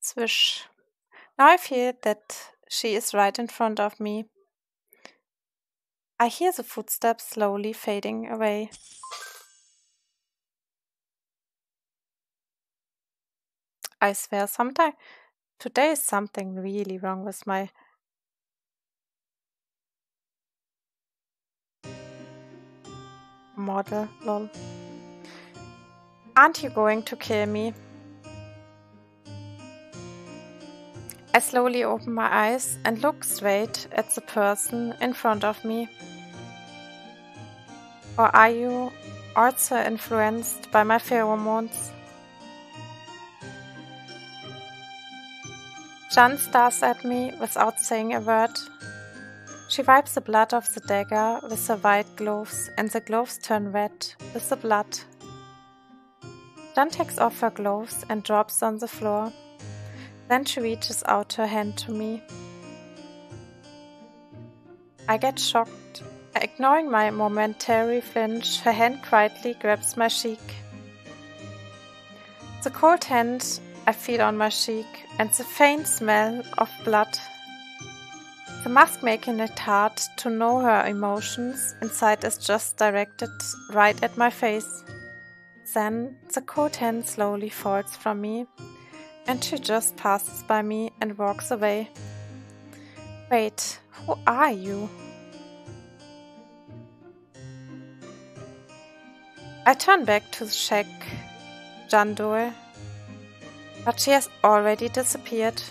Swish. Now I feel that she is right in front of me. I hear the footsteps slowly fading away. I swear, sometime today is something really wrong with my model. Lol. Aren't you going to kill me? I slowly open my eyes and look straight at the person in front of me. Or are you also influenced by my pheromones? Jan stares at me without saying a word. She wipes the blood off the dagger with her white gloves, and the gloves turn red with the blood. Jan takes off her gloves and drops on the floor. Then she reaches out her hand to me. I get shocked. Ignoring my momentary flinch, her hand quietly grabs my cheek. The cold hand I feel on my cheek and the faint smell of blood. The mask making it hard to know her emotions inside is just directed right at my face. Then the cold hand slowly falls from me and she just passes by me and walks away. Wait, who are you? I turn back to the shack, Jandul, but she has already disappeared.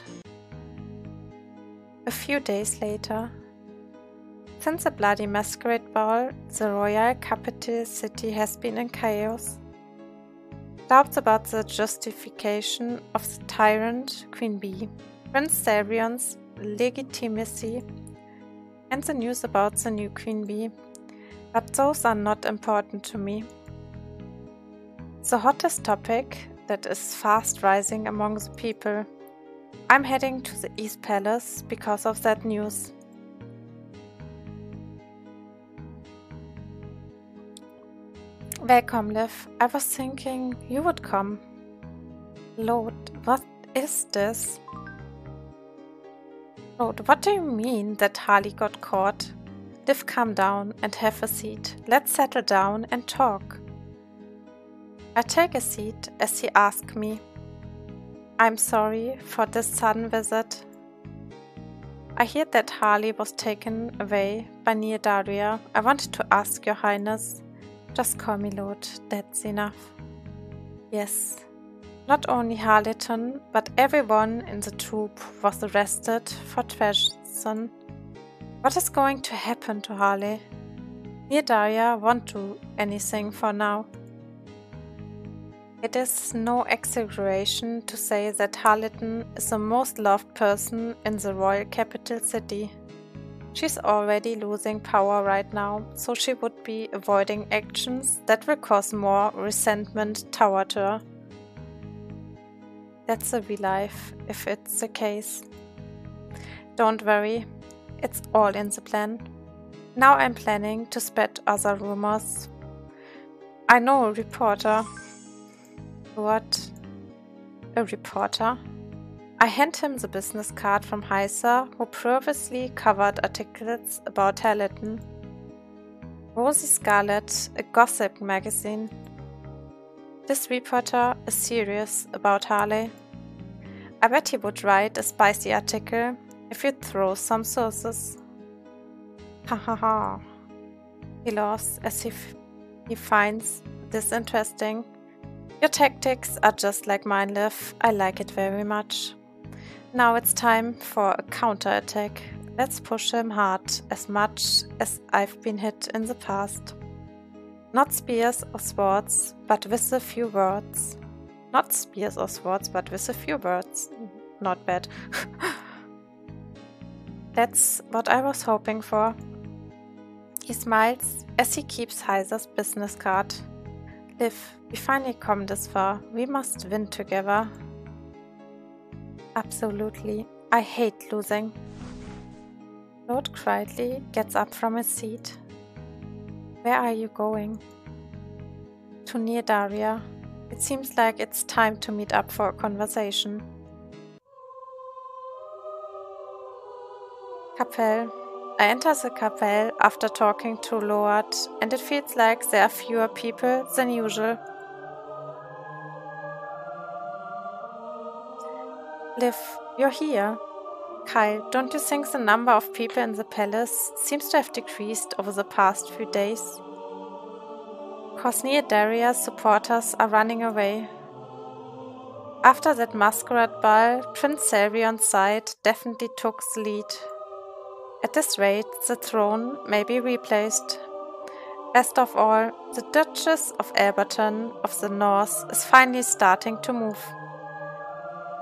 A few days later. Since the bloody masquerade ball, the royal capital city has been in chaos. Doubts about the justification of the tyrant Queen Bee, Prince Sarion's legitimacy, and the news about the new Queen Bee, but those are not important to me. The hottest topic that is fast rising among the people. I'm heading to the East Palace because of that news. Welcome, Liv. I was thinking you would come. Lord, what is this? Lord, what do you mean that Harley got caught? Liv, calm down and have a seat. Let's settle down and talk. I take a seat as he asks me. I'm sorry for this sudden visit. I hear that Harley was taken away by Neodaria. I wanted to ask your highness. Just call me Lord, that's enough. Yes, not only Harleton, but everyone in the troop was arrested for treason. What is going to happen to Harley? Neodaria won't do anything for now. It is no exaggeration to say that Harleton is the most loved person in the royal capital city. She's already losing power right now, so she would be avoiding actions that will cause more resentment toward her. That's a real life, if it's the case. Don't worry, it's all in the plan. Now I'm planning to spread other rumors. I know a reporter. What? A reporter? I hand him the business card from Heiser, who previously covered articles about Harleton. Rosie Scarlet, a gossip magazine. This reporter is serious about Harley. I bet he would write a spicy article if you throw some sources. Ha ha ha. He laughs as if he finds this interesting. Your tactics are just like mine, Liv. I like it very much. Now it's time for a counterattack. Let's push him hard, as much as I've been hit in the past. Not spears or swords, but with a few words. Not spears or swords, but with a few words. Not bad. That's what I was hoping for. He smiles as he keeps Heiser's business card. Liv, we finally come this far. We must win together. Absolutely. I hate losing. Lord quietly gets up from his seat. Where are you going? To Neodaria. It seems like it's time to meet up for a conversation. Kapelle. I enter the Kapelle after talking to Loat, and it feels like there are fewer people than usual. Liv, you're here. Kyle, don't you think the number of people in the palace seems to have decreased over the past few days? Cosnea Daria's supporters are running away. After that masquerade ball, Prince Selvion's side definitely took the lead. At this rate, the throne may be replaced. Best of all, the Duchess of Alberton of the North is finally starting to move.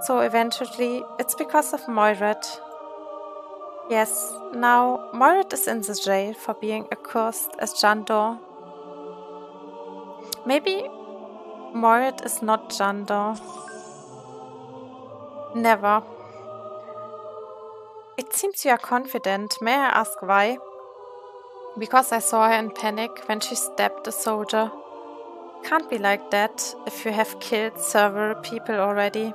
So eventually, it's because of Moirath. Yes, now Moirath is in the jail for being accused as Jandor. Maybe Moirath is not Jandor. Never. It seems you are confident. May I ask why? Because I saw her in panic when she stabbed a soldier. Can't be like that if you have killed several people already.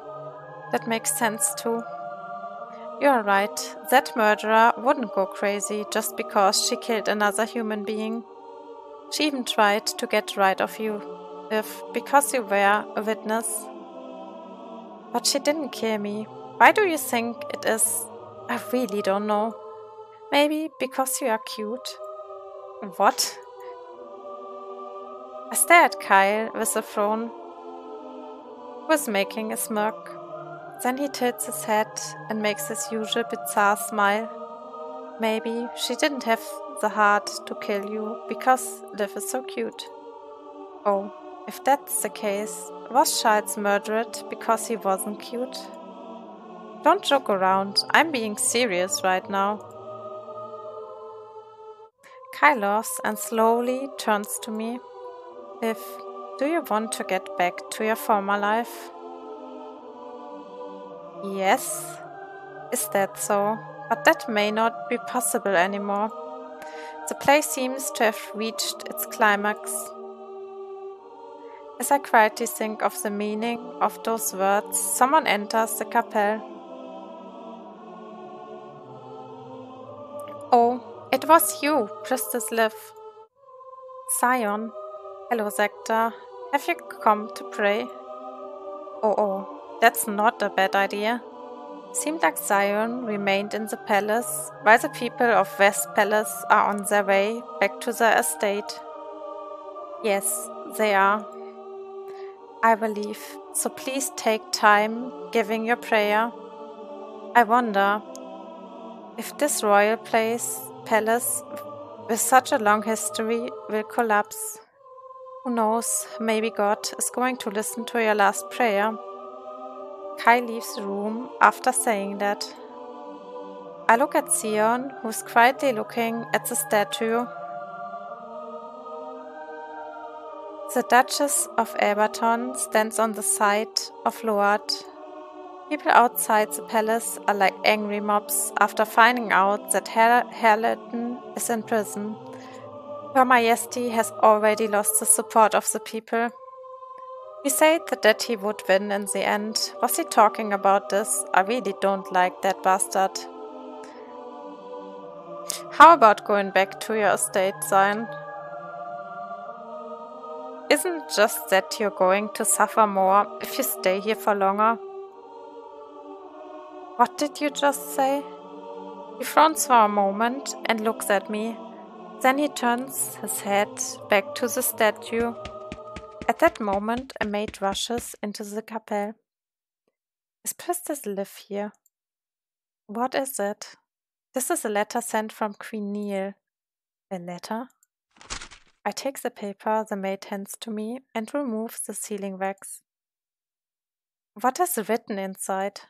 That makes sense too. You're right, that murderer wouldn't go crazy just because she killed another human being. She even tried to get rid of you, because you were a witness. But she didn't kill me. Why do you think it is? I really don't know. Maybe because you are cute. What? I stare at Kyle with a frown, who is making a smirk. Then he tilts his head and makes his usual bizarre smile. Maybe she didn't have the heart to kill you because Liv is so cute. Oh, if that's the case, was Charles murdered because he wasn't cute? Don't joke around, I'm being serious right now. Kyle laughs and slowly turns to me. Liv, do you want to get back to your former life? Yes. Is that so? But that may not be possible anymore. The play seems to have reached its climax. As I quietly think of the meaning of those words, someone enters the Kapelle. Oh, it was you, Priestess Liv. Sion. Hello, Sector. Have you come to pray? Oh, that's not a bad idea. Seemed like Sion remained in the palace, while the people of West Palace are on their way back to their estate. Yes, they are. I believe, so please take time giving your prayer. I wonder if this royal palace with such a long history will collapse. Who knows, maybe God is going to listen to your last prayer. Kai leaves the room after saying that. I look at Sion, who's quietly looking at the statue. The Duchess of Alberton stands on the side of Loat. People outside the palace are like angry mobs after finding out that Harleton is in prison. Her Majesty has already lost the support of the people. He said that he would win in the end. Was he talking about this? I really don't like that bastard. How about going back to your estate, Sion? Isn't just that you're going to suffer more if you stay here for longer? What did you just say? He frowns for a moment and looks at me. Then he turns his head back to the statue. At that moment, a maid rushes into the Kapelle. Is Priestess Liv here? What is it? This is a letter sent from Queen Neil. A letter? I take the paper the maid hands to me and remove the sealing wax. What is written inside?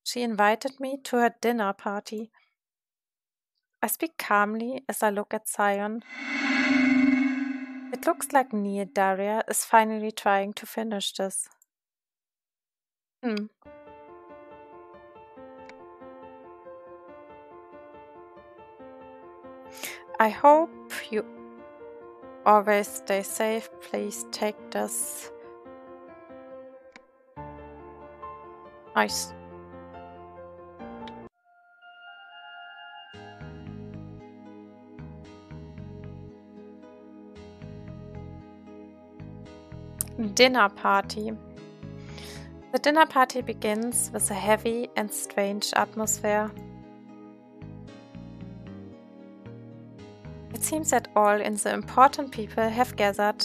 She invited me to her dinner party. I speak calmly as I look at Sion. It looks like Neil Daria is finally trying to finish this. I hope you always stay safe. Please take this. Nice. Dinner party. The dinner party begins with a heavy and strange atmosphere. It seems that all the important people have gathered.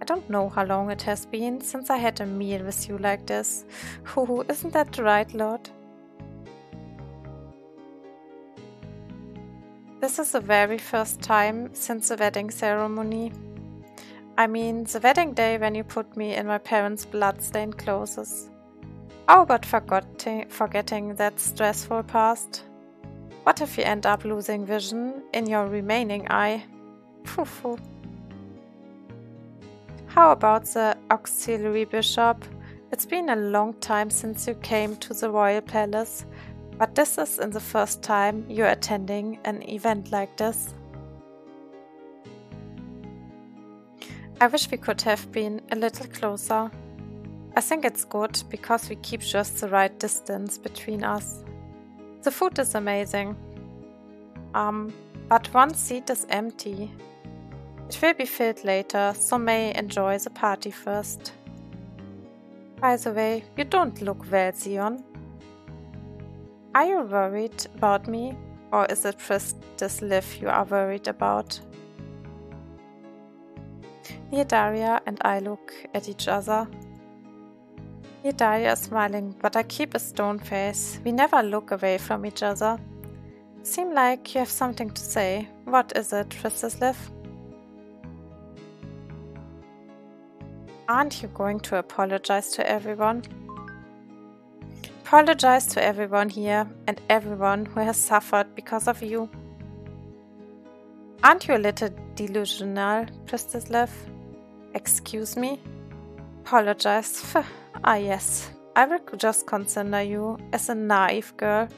I don't know how long it has been since I had a meal with you like this. Hoo, isn't that right, Lord? This is the very first time since the wedding ceremony. I mean, the wedding day when you put me in my parents' blood-stained clothes. How about forgetting that stressful past? What if you end up losing vision in your remaining eye? Phew. How about the auxiliary bishop? It's been a long time since you came to the royal palace, but this is the first time you're attending an event like this. I wish we could have been a little closer. I think it's good because we keep just the right distance between us. The food is amazing. But one seat is empty. It will be filled later, so May enjoy the party first. By the way, you don't look well, Sion. Are you worried about me, or is it Priestess Liv you are worried about? Neodaria and I look at each other. Neodaria is smiling, but I keep a stone face. We never look away from each other. Seem like you have something to say. What is it, Priestess Liv? Aren't you going to apologize to everyone? Apologize to everyone here and everyone who has suffered because of you. Aren't you a little delusional, Priestess Liv? Excuse me? Apologize? Ah yes, I will just consider you as a naive girl.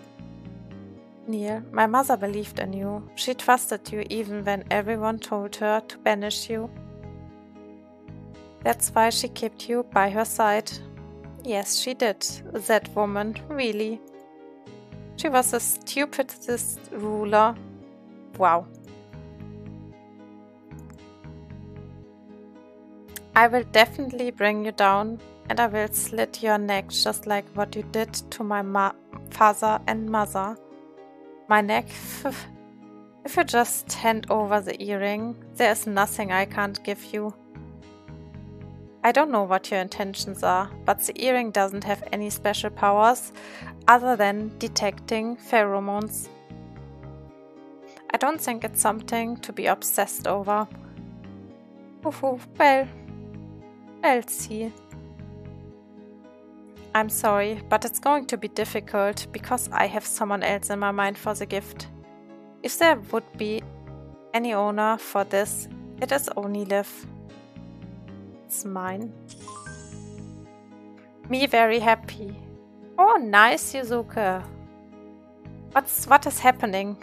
Neil, my mother believed in you. She trusted you even when everyone told her to banish you. That's why she kept you by her side. Yes, she did. That woman, really. She was the stupidest ruler. Wow. I will definitely bring you down, and I will slit your neck just like what you did to my father and mother. My neck? If you just hand over the earring, there is nothing I can't give you. I don't know what your intentions are, but the earring doesn't have any special powers other than detecting pheromones. I don't think it's something to be obsessed over. Well, I'll see. I'm sorry, but it's going to be difficult because I have someone else in my mind for the gift. If there would be any owner for this, it is only Liv. It's mine. Me very happy. Oh, nice, Yuzuke. What is happening?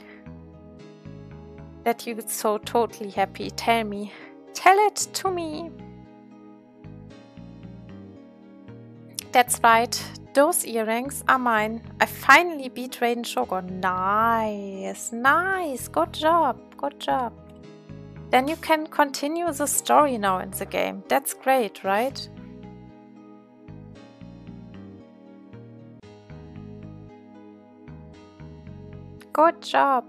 That you so totally happy. Tell me. Tell it to me. That's right. Those earrings are mine. I finally beat Raiden Shogun. Nice. Nice. Good job. Good job. Then you can continue the story now in the game. That's great, right? Good job.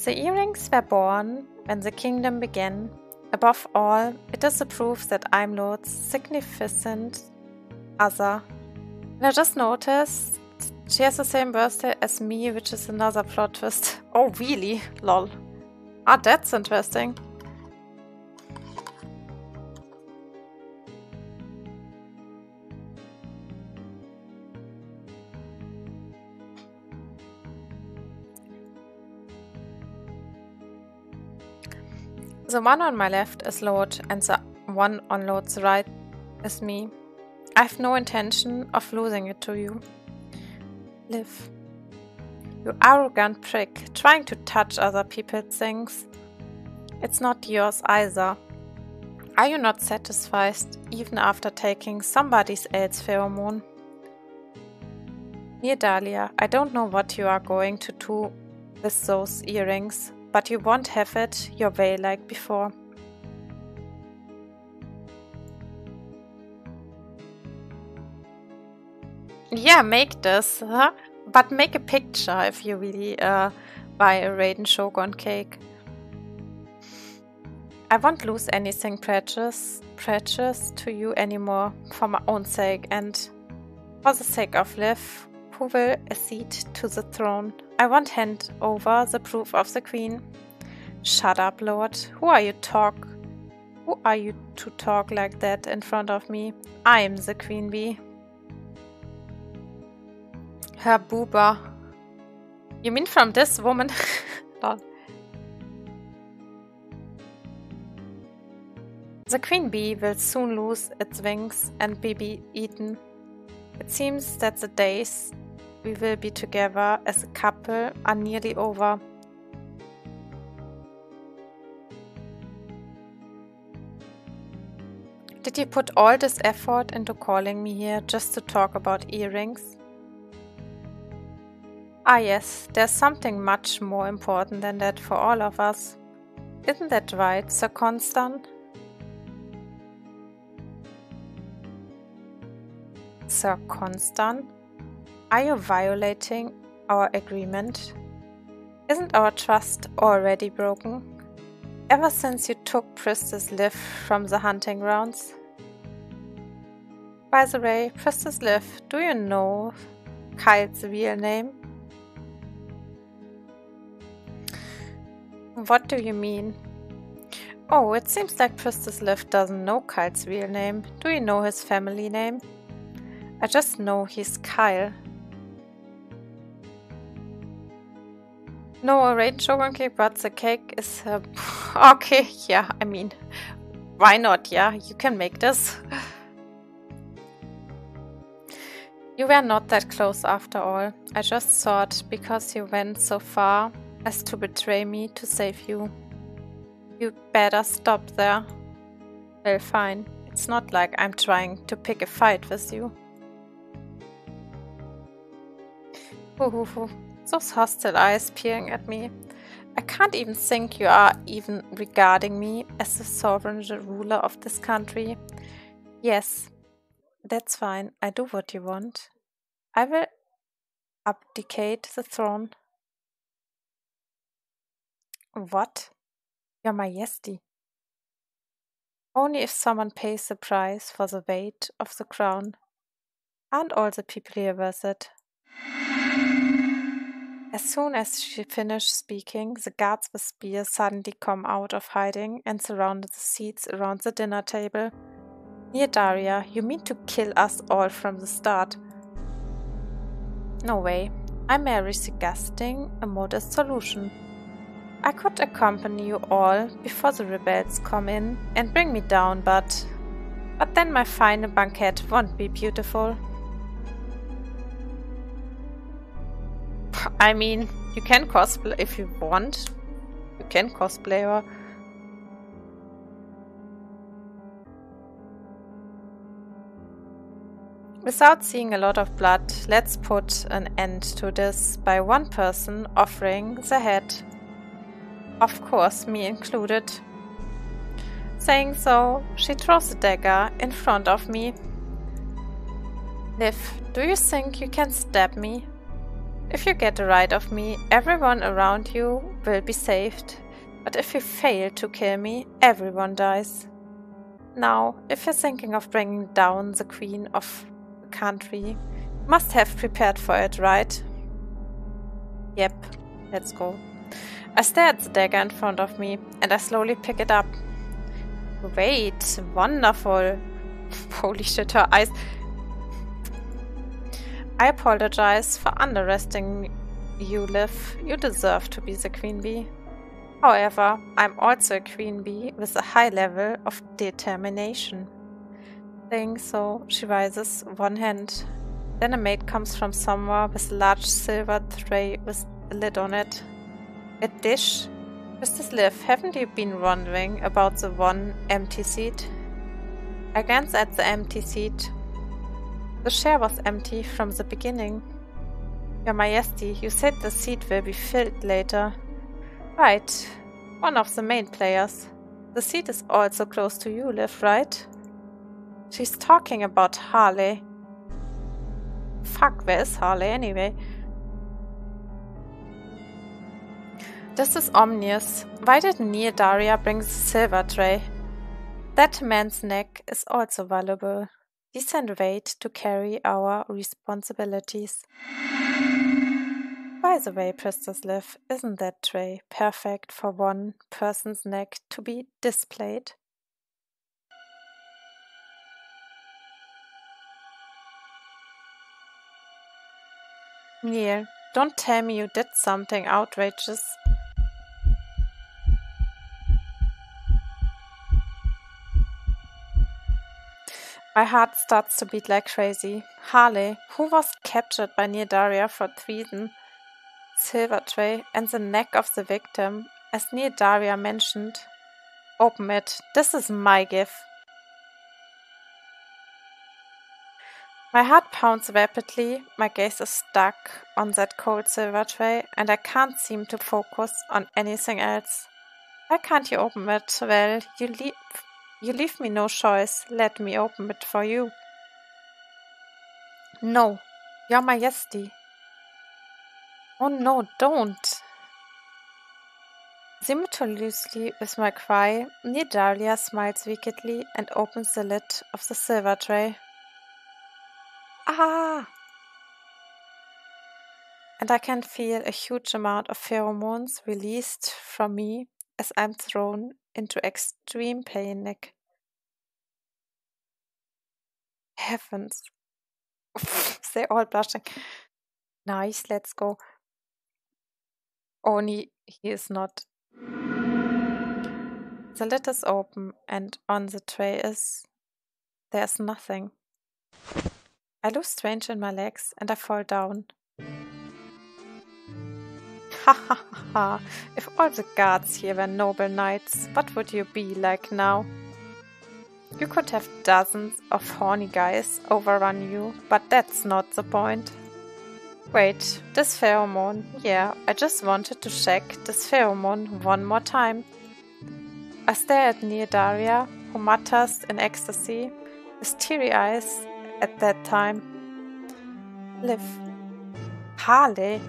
The earrings were born when the kingdom began. Above all, it is a proof that I'm Lord's significant other. And I just noticed she has the same birthday as me, which is another plot twist. Oh, really? Lol. Ah, that's interesting. The one on my left is Lord, and the one on Lord's right is me. I have no intention of losing it to you. Liv. You arrogant prick, trying to touch other people's things. It's not yours either. Are you not satisfied even after taking somebody else's pheromone? Neodalia, I don't know what you are going to do with those earrings. but you won't have it your way like before. Yeah, make this, huh? But make a picture if you really buy a Raiden Shogun cake. I won't lose anything precious to you anymore for my own sake and for the sake of Liv, who will accede to the throne. I won't hand over the proof of the queen. Shut up, Lord. Who are you to talk like that in front of me? I am the queen bee. Herr Buber. You mean from this woman? The queen bee will soon lose its wings and be eaten. It seems that the days we will be together as a couple are nearly over. Did you put all this effort into calling me here just to talk about earrings? Ah yes, there's something much more important than that for all of us. Isn't that right, Sir Constant? Sir Constant? Are you violating our agreement? Isn't our trust already broken? Ever since you took Priestess Liv from the hunting grounds? By the way, Priestess Liv, do you know Kyle's real name? What do you mean? Oh, it seems like Priestess Liv doesn't know Kyle's real name. Do you know his family name? I just know he's Kyle. No, a Raiden Shogun cake, but the cake is... okay, yeah, I mean, why not, yeah? You can make this. You were not that close after all. I just thought because you went so far as to betray me to save you. You better stop there. Well, fine. It's not like I'm trying to pick a fight with you. Those hostile eyes peering at me. I can't even think you are even regarding me as the sovereign ruler of this country. Yes, that's fine. I do what you want. I will abdicate the throne. What? Your Majesty. Only if someone pays the price for the weight of the crown. Aren't all the people here worth it? As soon as she finished speaking, the guards with spears suddenly come out of hiding and surrounded the seats around the dinner table. Near Daria, you mean to kill us all from the start? No way. I'm merely suggesting a modest solution. I could accompany you all before the rebels come in and bring me down, but then my final banquet won't be beautiful. I mean, you can cosplay if you want. You can cosplay her. Without seeing a lot of blood, let's put an end to this by one person offering the head. Of course, me included. Saying so, she throws a dagger in front of me. Liv, do you think you can stab me? If you get the right of me, everyone around you will be saved. But if you fail to kill me, everyone dies. Now, if you're thinking of bringing down the queen of the country, you must have prepared for it, right? Yep, let's go. I stare at the dagger in front of me, and I slowly pick it up. Wait, wonderful. Holy shit, her eyes. I apologize for underestimating you, Liv. You deserve to be the queen bee. However, I'm also a queen bee with a high level of determination. Saying so, she raises one hand. Then a maid comes from somewhere with a large silver tray with a lid on it. A dish? Priestess Liv, haven't you been wondering about the one empty seat? I glance at the empty seat. The chair was empty from the beginning. Your Majesty, you said the seat will be filled later. Right, one of the main players. The seat is also close to you, Liv, right? She's talking about Harley. Fuck, where is Harley anyway? This is ominous. Why did Neodaria bring the silver tray? That man's neck is also valuable. Decent weight to carry our responsibilities. By the way, Priestess Liv, isn't that tray perfect for one person's neck to be displayed? Neil, don't tell me you did something outrageous. My heart starts to beat like crazy. Harley, who was captured by Neodaria for treason, silver tray, and the neck of the victim, as Neodaria mentioned. Open it. This is my gift. My heart pounds rapidly, my gaze is stuck on that cold silver tray, and I can't seem to focus on anything else. Why can't you open it? Well, you leave me no choice. Let me open it for you. No, Your Majesty. Oh no, don't. Simultaneously with my cry, Neodaria smiles wickedly and opens the lid of the silver tray. Ah! And I can feel a huge amount of pheromones released from me as I'm thrown into extreme panic. Heavens. They're all blushing. Nice, let's go. Only he is not. The lid is open and on the tray there's nothing. I lose strength in my legs and I fall down. Ha ha ha ha! If all the guards here were noble knights, what would you be like now? You could have dozens of horny guys overrun you, but that's not the point. Wait, this pheromone. Yeah, I just wanted to check this pheromone one more time. I stare at Neodaria, who mutters in ecstasy, with teary eyes at that time. Liv. Harley.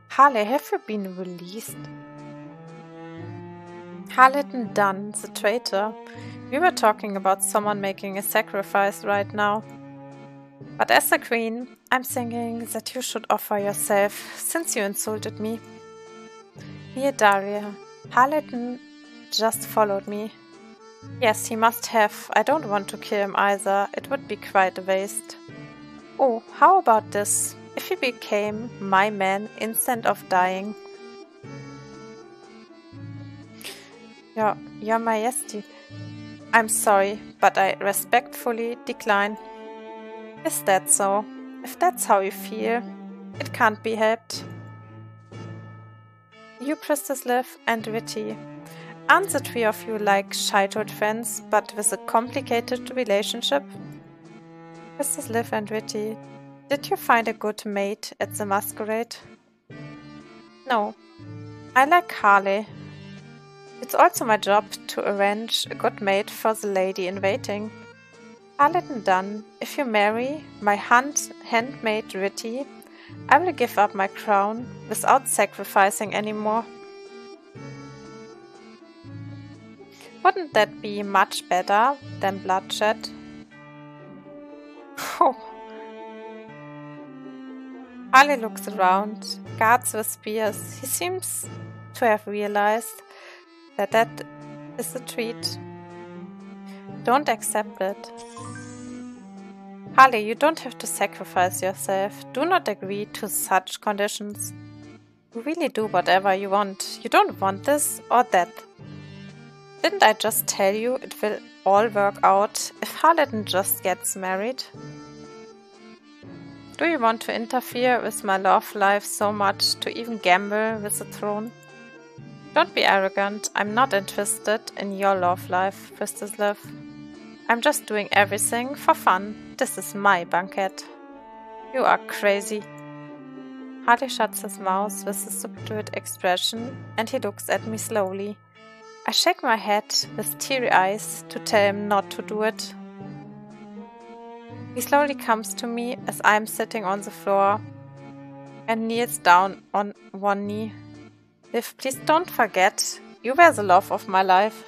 Harley, have you been released? Harleton Dunn, the traitor. We were talking about someone making a sacrifice right now. But as a queen, I'm thinking that you should offer yourself, since you insulted me. Neodaria, Harleton just followed me. Yes, he must have. I don't want to kill him either. It would be quite a waste. Oh, how about this? If he became my man instead of dying. Your Majesty, I'm sorry, but I respectfully decline. Is that so? If that's how you feel, it can't be helped. You, Priestess Liv, and Witty. Aren't the three of you like childhood friends, but with a complicated relationship? Priestess Liv and Witty, did you find a good mate at the masquerade? No. I like Harley. It's also my job to arrange a good mate for the lady in waiting. Harleton Dunn, if you marry my handmaid Witty, I will give up my crown without sacrificing anymore. Wouldn't that be much better than bloodshed? Oh. Harley looks around, guards with spears. He seems to have realized that is a treat. Don't accept it. Harley, you don't have to sacrifice yourself. Do not agree to such conditions. You really do whatever you want. You don't want this or that. Didn't I just tell you it will all work out if Harleton just gets married? Do you want to interfere with my love life so much to even gamble with the throne? Don't be arrogant. I'm not interested in your love life, Priestess Liv. I'm just doing everything for fun. This is my banquet. You are crazy. Harley shuts his mouth with a subdued expression, and he looks at me slowly. I shake my head with teary eyes to tell him not to do it. He slowly comes to me as I am sitting on the floor and kneels down on one knee. Liv, please don't forget, you were the love of my life.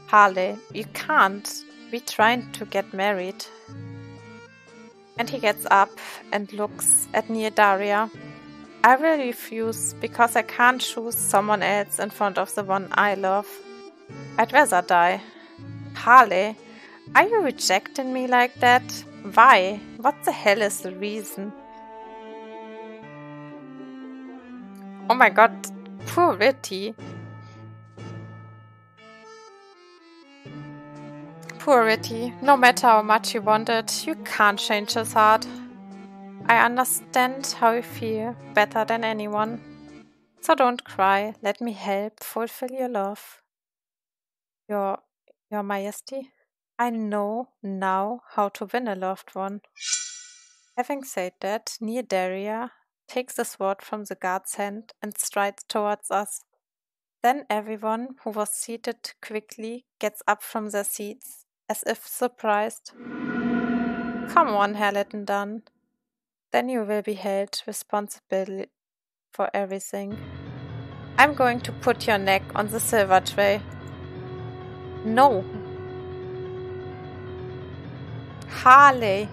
Harley, you can't. We're trying to get married. And he gets up and looks at Daria. I will refuse because I can't choose someone else in front of the one I love. I'd rather die. Harley, are you rejecting me like that? Why? What the hell is the reason? Oh my god, poor Ritty. Poor Ritty, no matter how much you want it, you can't change his heart. I understand how you feel better than anyone. So don't cry, let me help fulfill your love. Your Majesty, I know now how to win a loved one. Having said that, Daria takes the sword from the guard's hand and strides towards us. Then everyone who was seated quickly gets up from their seats, as if surprised. Come on, Harleton Dunn. Then you will be held responsible for everything. I'm going to put your neck on the silver tray. No. Harley.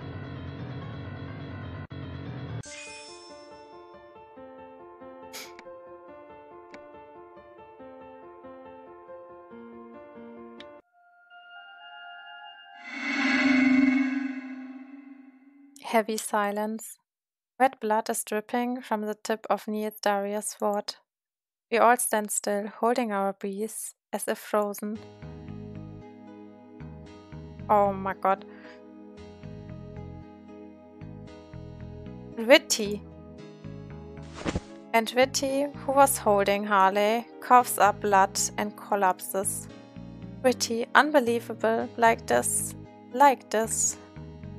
Heavy silence. Red blood is dripping from the tip of Daria's sword. We all stand still, holding our breaths, as if frozen. Oh my god. Ritty! And Ritty, who was holding Harley, coughs up blood and collapses. Ritty, unbelievable, like this.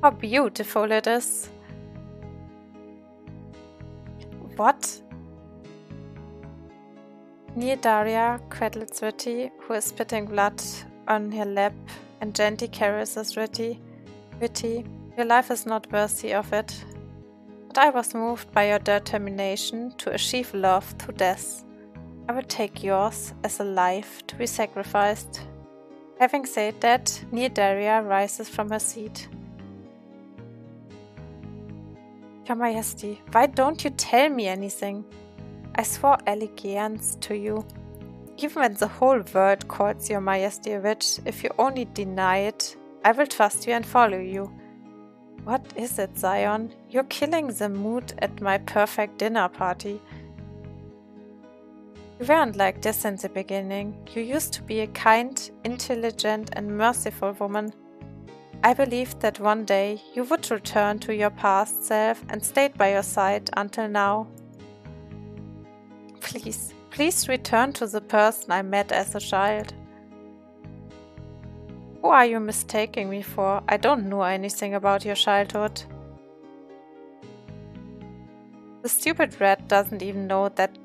How beautiful it is. What? Daria cradles Ritty, who is spitting blood on her lap, and gently caresses Ritty. Ritty, your life is not worthy of it. But I was moved by your determination to achieve love to death. I will take yours as a life to be sacrificed. Having said that, Daria rises from her seat. Your Majesty, why don't you tell me anything? I swore allegiance to you. Even when the whole world calls your Majesty a witch, if you only deny it, I will trust you and follow you. What is it, Zion? You're killing the mood at my perfect dinner party. You weren't like this in the beginning. You used to be a kind, intelligent and merciful woman. I believed that one day you would return to your past self and stayed by your side until now. Please return to the person I met as a child. Who are you mistaking me for? I don't know anything about your childhood. The stupid rat doesn't even know that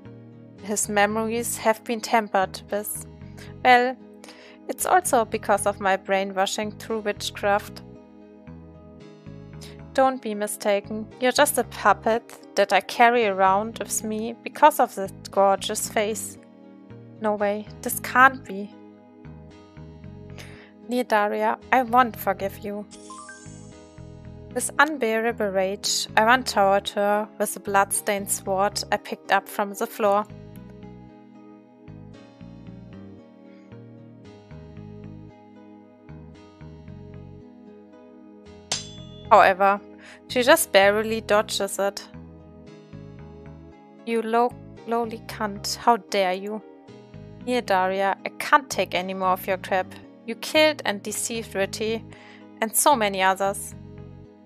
his memories have been tampered with. Well, it's also because of my brainwashing through witchcraft. Don't be mistaken, you're just a puppet that I carry around with me because of that gorgeous face. No way, this can't be. Daria, I won't forgive you. With unbearable rage, I run toward her with a blood-stained sword I picked up from the floor. However, she just barely dodges it. You lowly cunt, how dare you? Daria, I can't take any more of your crap. You killed and deceived Ritty, and so many others.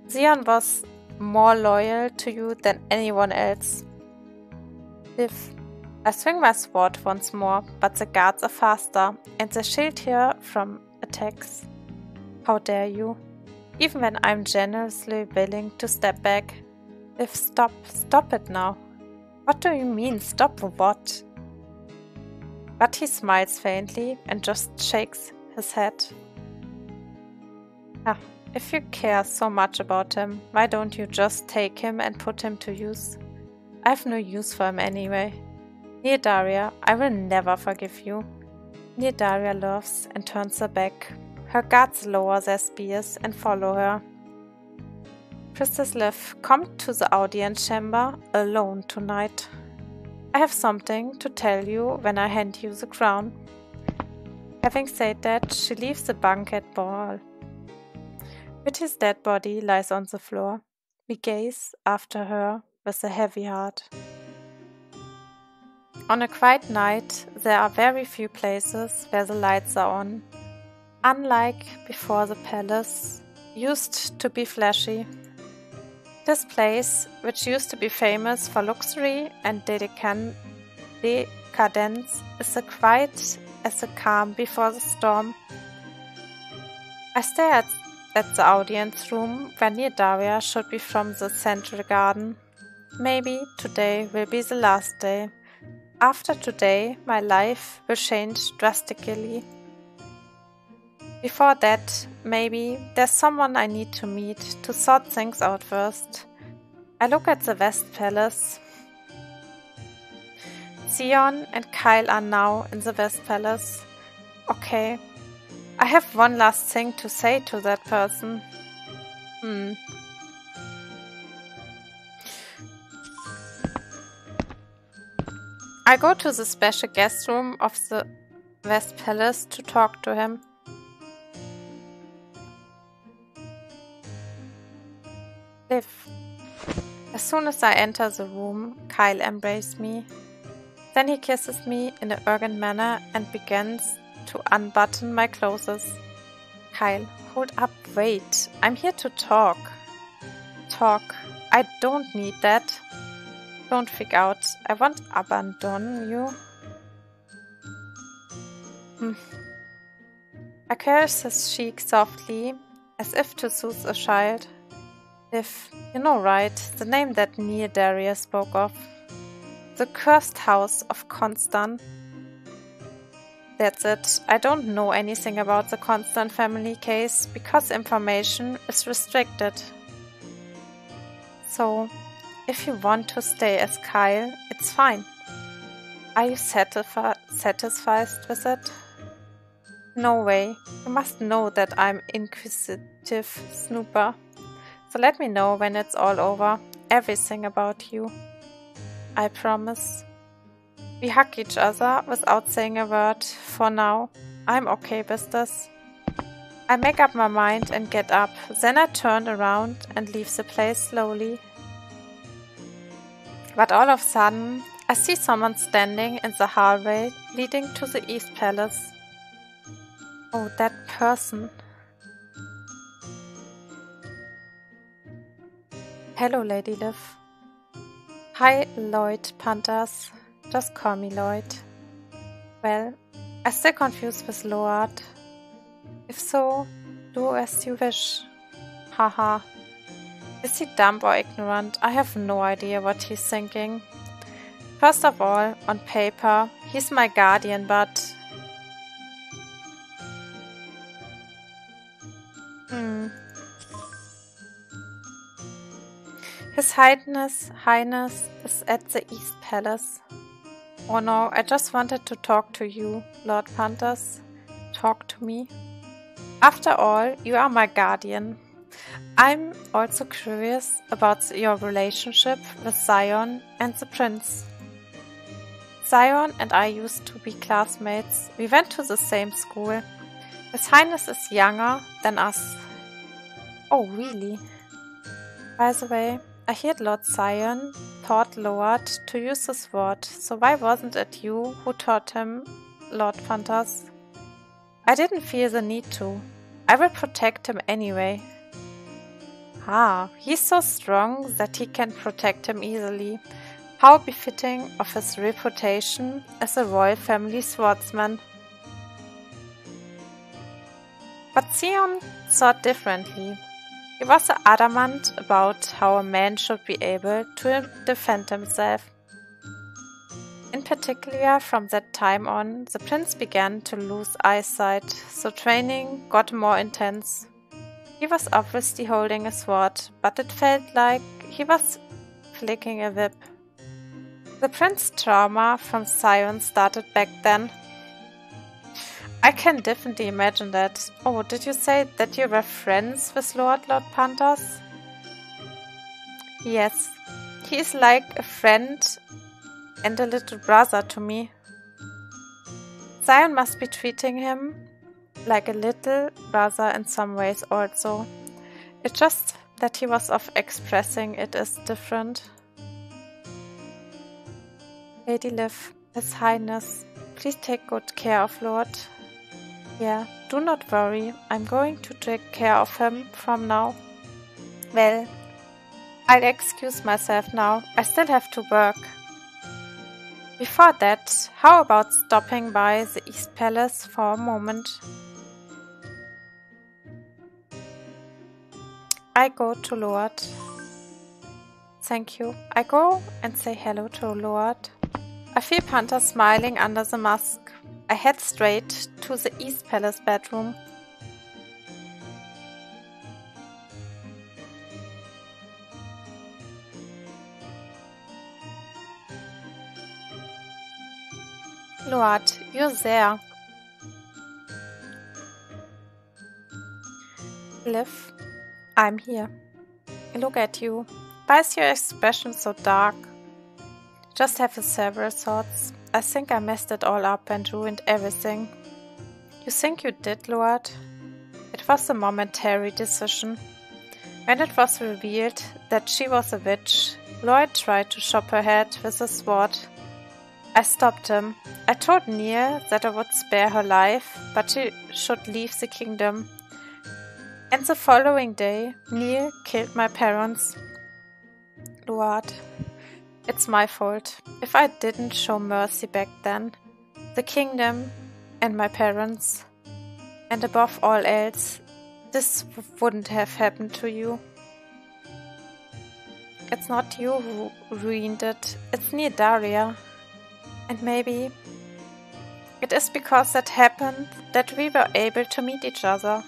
Zion was more loyal to you than anyone else. Liv, I swing my sword once more, but the guards are faster, and they shield her from attacks. How dare you? Even when I'm generously willing to step back. Liv, stop. Stop it now. What do you mean, stop what? But he smiles faintly and just shakes his head. Ah, if you care so much about him, why don't you just take him and put him to use? I have no use for him anyway. Neodaria, I will never forgive you. Neodaria laughs and turns her back. Her guards lower their spears and follow her. Princess Liv, come to the audience chamber alone tonight. I have something to tell you when I hand you the crown. Having said that, she leaves the banquet ball. Witty's dead body lies on the floor. We gaze after her with a heavy heart. On a quiet night, there are very few places where the lights are on. Unlike before the palace used to be flashy. This place, which used to be famous for luxury and decadence, is as quiet as a calm before the storm. I stare at the audience room where Neodaria should be from the central garden. Maybe today will be the last day. After today, my life will change drastically. Before that, maybe there's someone I need to meet to sort things out first. I look at the West Palace. Sion and Kyle are now in the West Palace. Okay, I have one last thing to say to that person. I go to the special guest room of the West Palace to talk to him. Liv. As soon as I enter the room, Kyle embraces me. Then he kisses me in an arrogant manner and begins to unbutton my clothes. Kyle, hold up, wait. I'm here to talk. Talk. I don't need that. Don't freak out. I won't abandon you. I caress his cheek softly, as if to soothe a child. Liv, you know right, the name that Neodaria spoke of. The cursed house of Constant. That's it. I don't know anything about the Constant family case because information is restricted. So, if you want to stay as Kyle, it's fine. Are you satisfied with it? No way. You must know that I'm inquisitive snooper. So let me know when it's all over. Everything about you. I promise. We hug each other without saying a word. For now, I'm okay with this. I make up my mind and get up. Then I turn around and leave the place slowly. But all of a sudden, I see someone standing in the hallway leading to the East Palace. Oh, that person. Hello, Lady Liv. Hi, Lloyd Panthers. Just call me Lloyd. Well, I'm still confused with Lloyd. If so, do as you wish. Haha. Is he dumb or ignorant? I have no idea what he's thinking. First of all, on paper, he's my guardian, but... His Highness is at the East Palace. Oh no, I just wanted to talk to you, Lord Panthers. Talk to me. After all, you are my guardian. I'm also curious about your relationship with Sion and the prince. Sion and I used to be classmates. We went to the same school. His Highness is younger than us. Oh, really? By the way, I heard Lord Sion taught Lloyd to use the sword, so why wasn't it you who taught him, Lord Panthers? I didn't feel the need to. I will protect him anyway. Ah, he's so strong that he can protect him easily. How befitting of his reputation as a royal family swordsman. But Sion thought differently. He was adamant about how a man should be able to defend himself. In particular, from that time on, the prince began to lose eyesight, so training got more intense. He was obviously holding a sword, but it felt like he was flicking a whip. The prince's trauma from Sion started back then. I can definitely imagine that. Oh, did you say that you were friends with Lord Panthers? Yes, he is like a friend and a little brother to me. Sion must be treating him like a little brother in some ways also. It's just that he was off expressing it as different. Lady Liv, His Highness, please take good care of Lord. Yeah, do not worry, I'm going to take care of him from now. Well, I'll excuse myself now, I still have to work. Before that, how about stopping by the East Palace for a moment? I go to Lord. Thank you. I go and say hello to Lord. I feel Panther smiling under the mask. I head straight to the East Palace bedroom. Lord, you're there. Liv, I'm here. Look at you. Why is your expression so dark? Just have several thoughts. I think I messed it all up and ruined everything. You think you did, Lord? It was a momentary decision. When it was revealed that she was a witch, Lloyd tried to chop her head with a sword. I stopped him. I told Neil that I would spare her life, but she should leave the kingdom. And the following day, Neil killed my parents. Lord, it's my fault. If I didn't show mercy back then, the kingdom and my parents, and above all else, this wouldn't have happened to you. It's not you who ruined it, it's Neil Daria. And maybe it is because that happened that we were able to meet each other.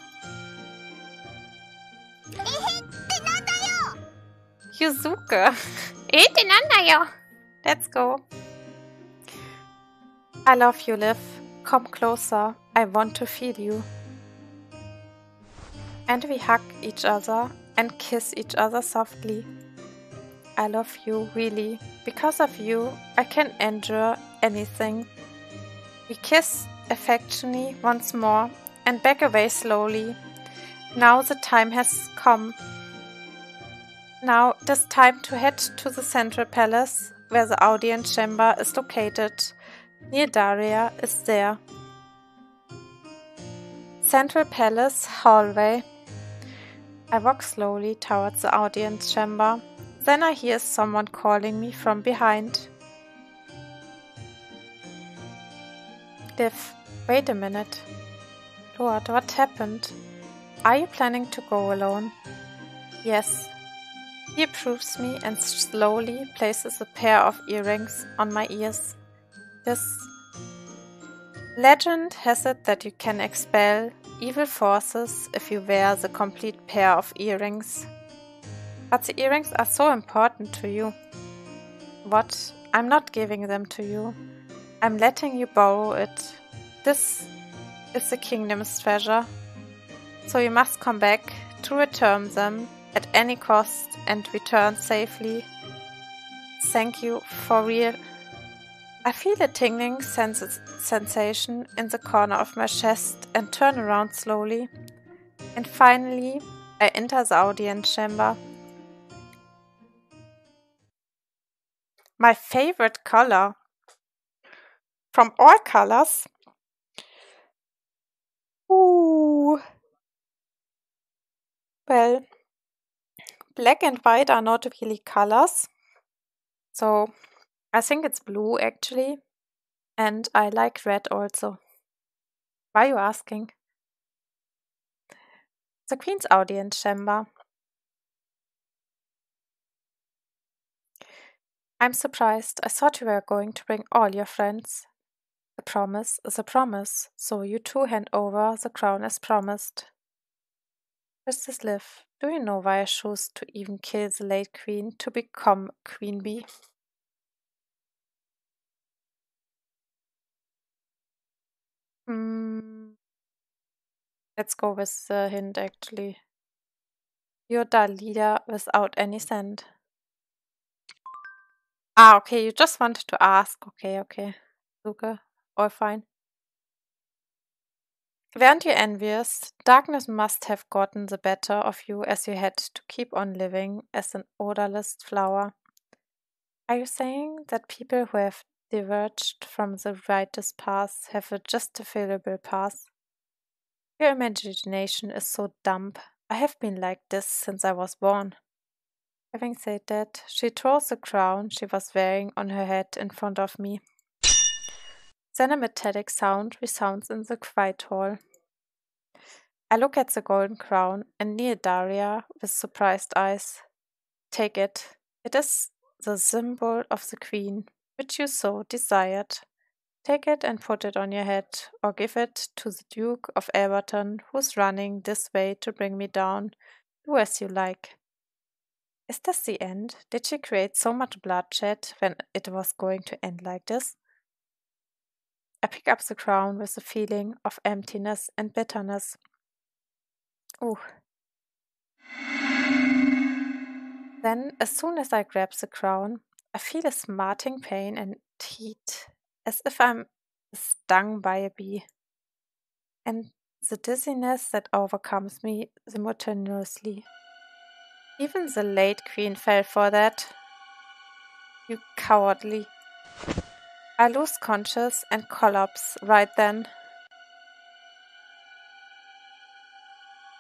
Yuzuke! Let's go. I love you, Liv. Come closer. I want to feel you. And we hug each other and kiss each other softly. I love you, really. Because of you, I can endure anything. We kiss affectionately once more and back away slowly. Now the time has come. Now it is time to head to the Central Palace, where the audience chamber is located. Neil Daria is there. Central Palace hallway. I walk slowly towards the audience chamber. Then I hear someone calling me from behind. Liv, wait a minute. Lord, what happened? Are you planning to go alone? Yes. He approves me and slowly places a pair of earrings on my ears. This legend has it that you can expel evil forces if you wear the complete pair of earrings. But the earrings are so important to you. What? I'm not giving them to you. I'm letting you borrow it. This is the kingdom's treasure. So you must come back to return them at any cost and return safely. Thank you for real. I feel a tingling sensation in the corner of my chest and turn around slowly. And finally, I enter the audience chamber. My favorite color. From all colors. Ooh. Well, black and white are not really colors. So I think it's blue actually. And I like red also. Why are you asking? The Queen's audience chamber. I'm surprised. I thought you were going to bring all your friends. A promise is a promise, so you two hand over the crown as promised. Princess Liv, do you know why I chose to even kill the late queen to become Queen Bee? Hmm, let's go with the hint actually. You're the leader without any scent. Ah, okay, you just wanted to ask. Okay. Luke, all fine. Weren't you envious? Darkness must have gotten the better of you as you had to keep on living as an odorless flower. Are you saying that people who have diverged from the righteous path have a justifiable path? Your imagination is so dumb. I have been like this since I was born. Having said that, she throws the crown she was wearing on her head in front of me. Then a metallic sound resounds in the quiet hall. I look at the golden crown and kneel Daria with surprised eyes. Take it. It is the symbol of the queen, which you so desired. Take it and put it on your head, or give it to the Duke of Alberton, who's running this way to bring me down. Do as you like. Is this the end? Did she create so much bloodshed when it was going to end like this? I pick up the crown with a feeling of emptiness and bitterness. Ooh. Then, as soon as I grab the crown, I feel a smarting pain and heat, as if I'm stung by a bee. And the dizziness that overcomes me simultaneously. Even the late queen fell for that. You cowardly. I lose conscious and collapse right then.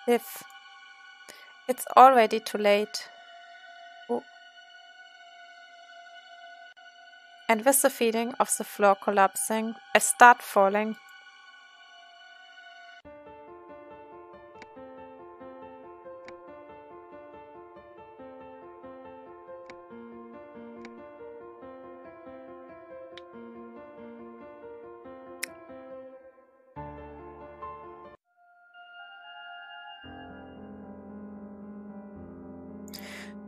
Liv. It's already too late. Oh. And with the feeling of the floor collapsing, I start falling.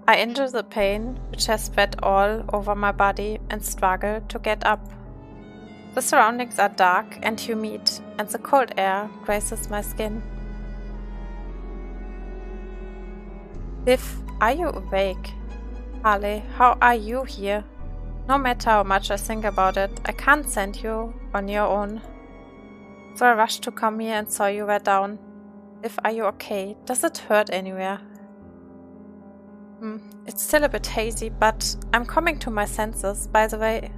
I endure the pain, which has spread all over my body, and struggle to get up. The surroundings are dark and humid, and the cold air grazes my skin. Liv, are you awake? Harley, how are you here? No matter how much I think about it, I can't send you on your own. So I rushed to come here and saw you were down. Liv, are you okay? Does it hurt anywhere? It's still a bit hazy, but I'm coming to my senses. By the way,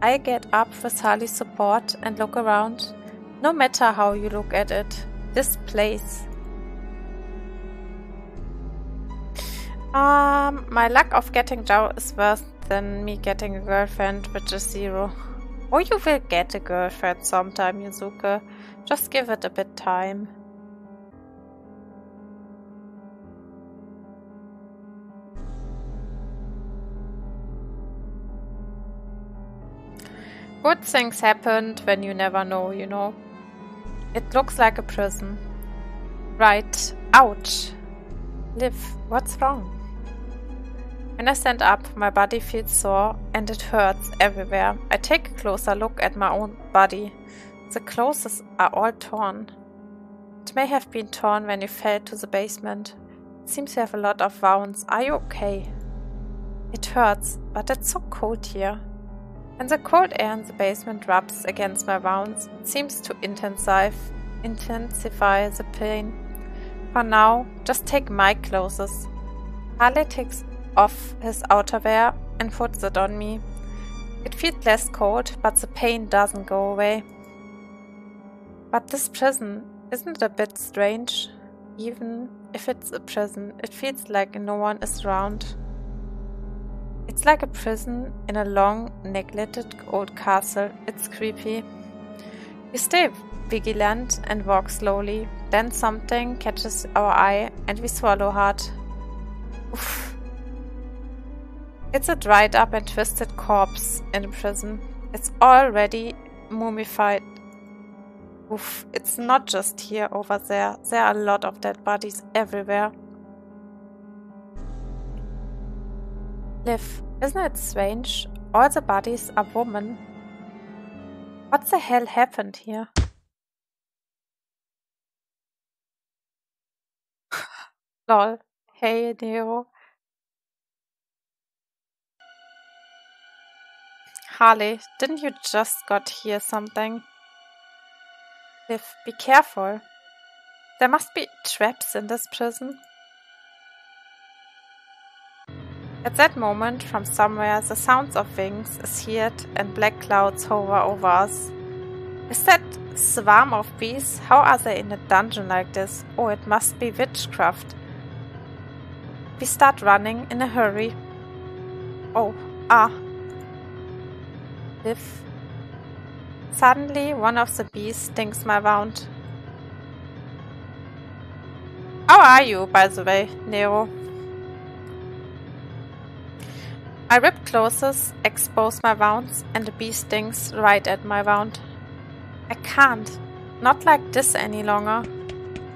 I get up with Harley's support and look around. No matter how you look at it, this place. My luck of getting Joe is worse than me getting a girlfriend, which is 0. Oh, you will get a girlfriend sometime, Yuzuka. Just give it a bit time. Good things happened when you never know, you know. It looks like a prison. Right. Ouch. Liv, what's wrong? When I stand up, my body feels sore and it hurts everywhere. I take a closer look at my own body. The clothes are all torn. It may have been torn when you fell to the basement. It seems you have a lot of wounds. Are you okay? It hurts, but it's so cold here. When the cold air in the basement rubs against my wounds, it seems to intensify the pain. For now, just take my clothes. Harley takes off his outerwear and puts it on me. It feels less cold, but the pain doesn't go away. But this prison, isn't it a bit strange? Even if it's a prison, it feels like no one is around. It's like a prison in a long, neglected old castle. It's creepy. We stay vigilant and walk slowly. Then something catches our eye and we swallow hard. Oof. It's a dried up and twisted corpse in a prison. It's already mummified. Oof, it's not just here, over there. There are a lot of dead bodies everywhere. Liv, isn't it strange? All the bodies are women. What the hell happened here? Lol. Hey, Nero. Harley, didn't you just got here something? Liv, be careful. There must be traps in this prison. At that moment, from somewhere, the sounds of wings is heard and black clouds hover over us. Is that swarm of bees? How are they in a dungeon like this? Oh, it must be witchcraft. We start running in a hurry. Oh, Liv. Suddenly, one of the bees stings my wound. How are you, by the way, Nero? I rip clothes, expose my wounds, and the bee stings right at my wound. I can't. Not like this any longer.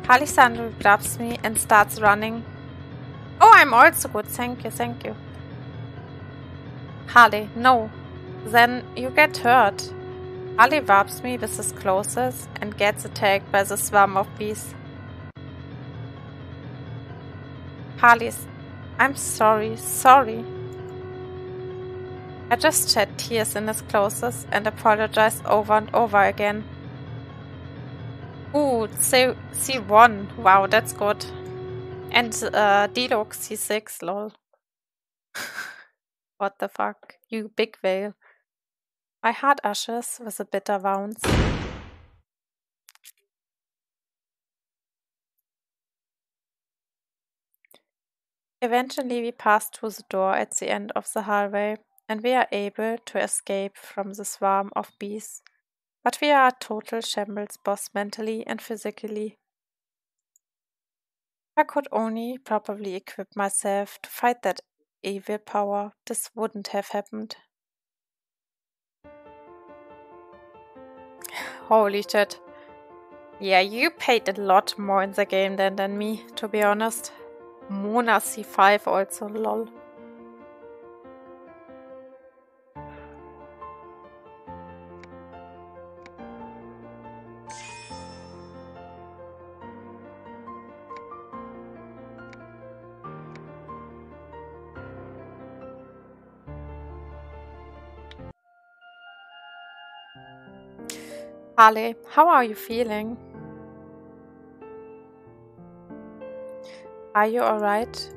Palisandro grabs me and starts running. Oh, I'm also good. Thank you, thank you. Harley, no. Then you get hurt. Harley wraps me with his clothes and gets attacked by the swarm of bees. Harley's, I'm sorry. I just shed tears in his clothes and apologized over and over again. Ooh, C1. Wow, that's good. And Deluxe C6, lol. What the fuck? You big whale. My heart ashes with a bitter wounds. Eventually we pass through the door at the end of the hallway, and we are able to escape from the swarm of bees. But we are a total shambles boss mentally and physically. If I could only properly equip myself to fight that evil power, this wouldn't have happened. Holy shit. Yeah, you paid a lot more in the game than me, to be honest. Mona C5 also, lol. Harley, how are you feeling? Are you alright?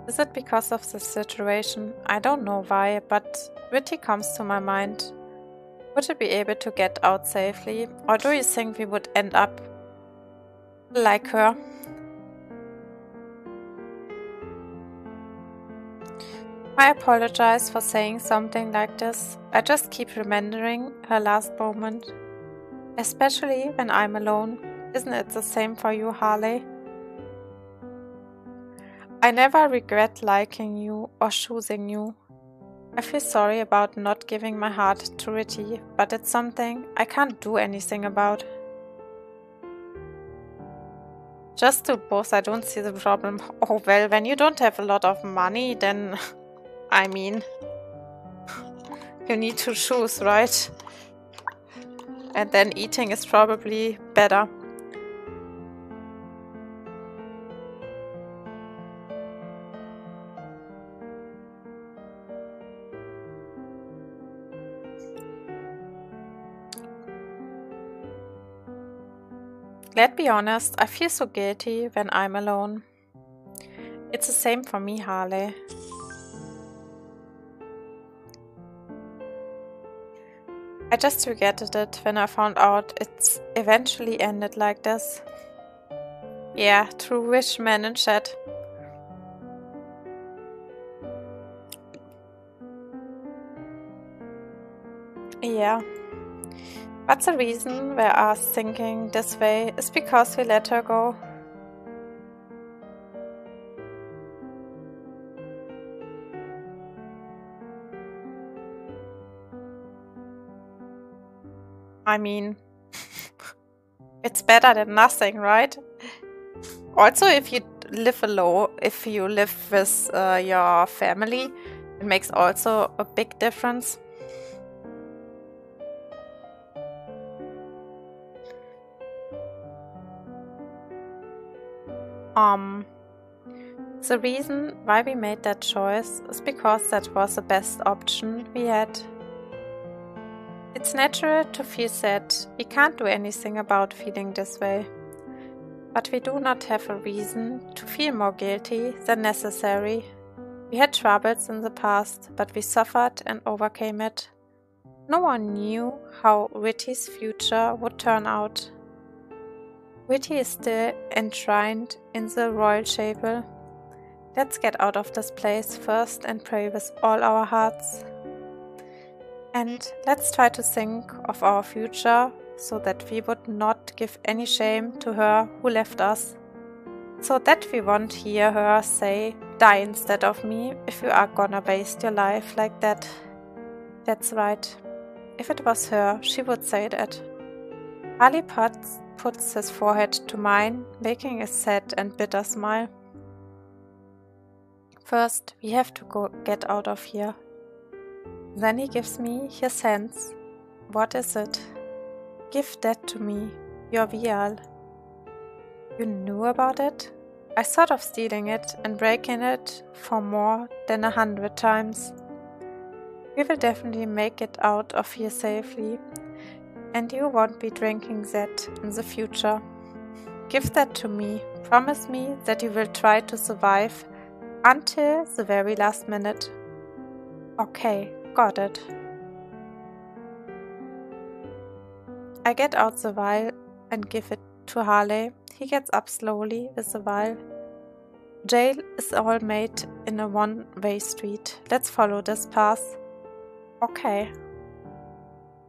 Is it because of the situation? I don't know why, but Ritty comes to my mind. Would you be able to get out safely? Or do you think we would end up like her? I apologize for saying something like this. I just keep remembering her last moment. Especially when I'm alone. Isn't it the same for you, Harley? I never regret liking you or choosing you. I feel sorry about not giving my heart to Ritty, but it's something I can't do anything about. Just do both, I don't see the problem. Oh well, when you don't have a lot of money, then... I mean... you need to choose, right? And then eating is probably better. Let's be honest, I feel so guilty when I'm alone. It's the same for me, Harley. I just regretted it when I found out it's eventually ended like this. Yeah, true wish man in chat. Yeah. But the reason we are thinking this way is because we let her go. I mean, it's better than nothing, right? Also, if you live alone, if you live with your family, it makes also a big difference. The reason why we made that choice is because that was the best option we had. It's natural to feel sad. We can't do anything about feeling this way. But we do not have a reason to feel more guilty than necessary. We had troubles in the past, but we suffered and overcame it. No one knew how Ritty's future would turn out. Ritty is still enshrined in the royal chapel. Let's get out of this place first and pray with all our hearts. And let's try to think of our future so that we would not give any shame to her who left us. So that we won't hear her say, "Die instead of me if you are gonna waste your life like that." That's right. If it was her, she would say that. Harley puts his forehead to mine, making a sad and bitter smile. First, we have to get out of here. Then he gives me his hands. What is it? Give that to me, your vial. You knew about it? I thought of stealing it and breaking it for more than 100 times. We will definitely make it out of here safely, and you won't be drinking that in the future. Give that to me. Promise me that you will try to survive until the very last minute. Okay, got it. I get out the vial and give it to Harley. He gets up slowly with the vial. Jail is all made in a one-way street. Let's follow this path. Okay.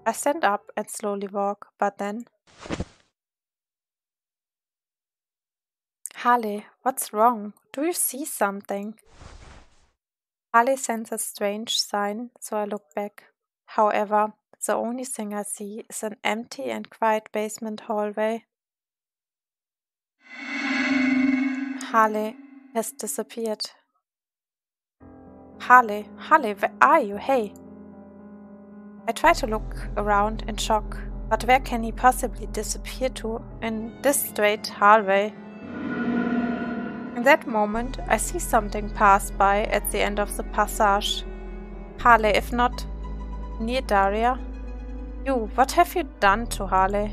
I stand up and slowly walk, but then... Harley, what's wrong? Do you see something? Harley sends a strange sign, so I look back. However, the only thing I see is an empty and quiet basement hallway. Harley has disappeared. Harley, where are you? Hey! I try to look around in shock, but where can he possibly disappear to in this straight hallway? In that moment, I see something pass by at the end of the passage. Harley, if not near Daria. You, what have you done to Harley?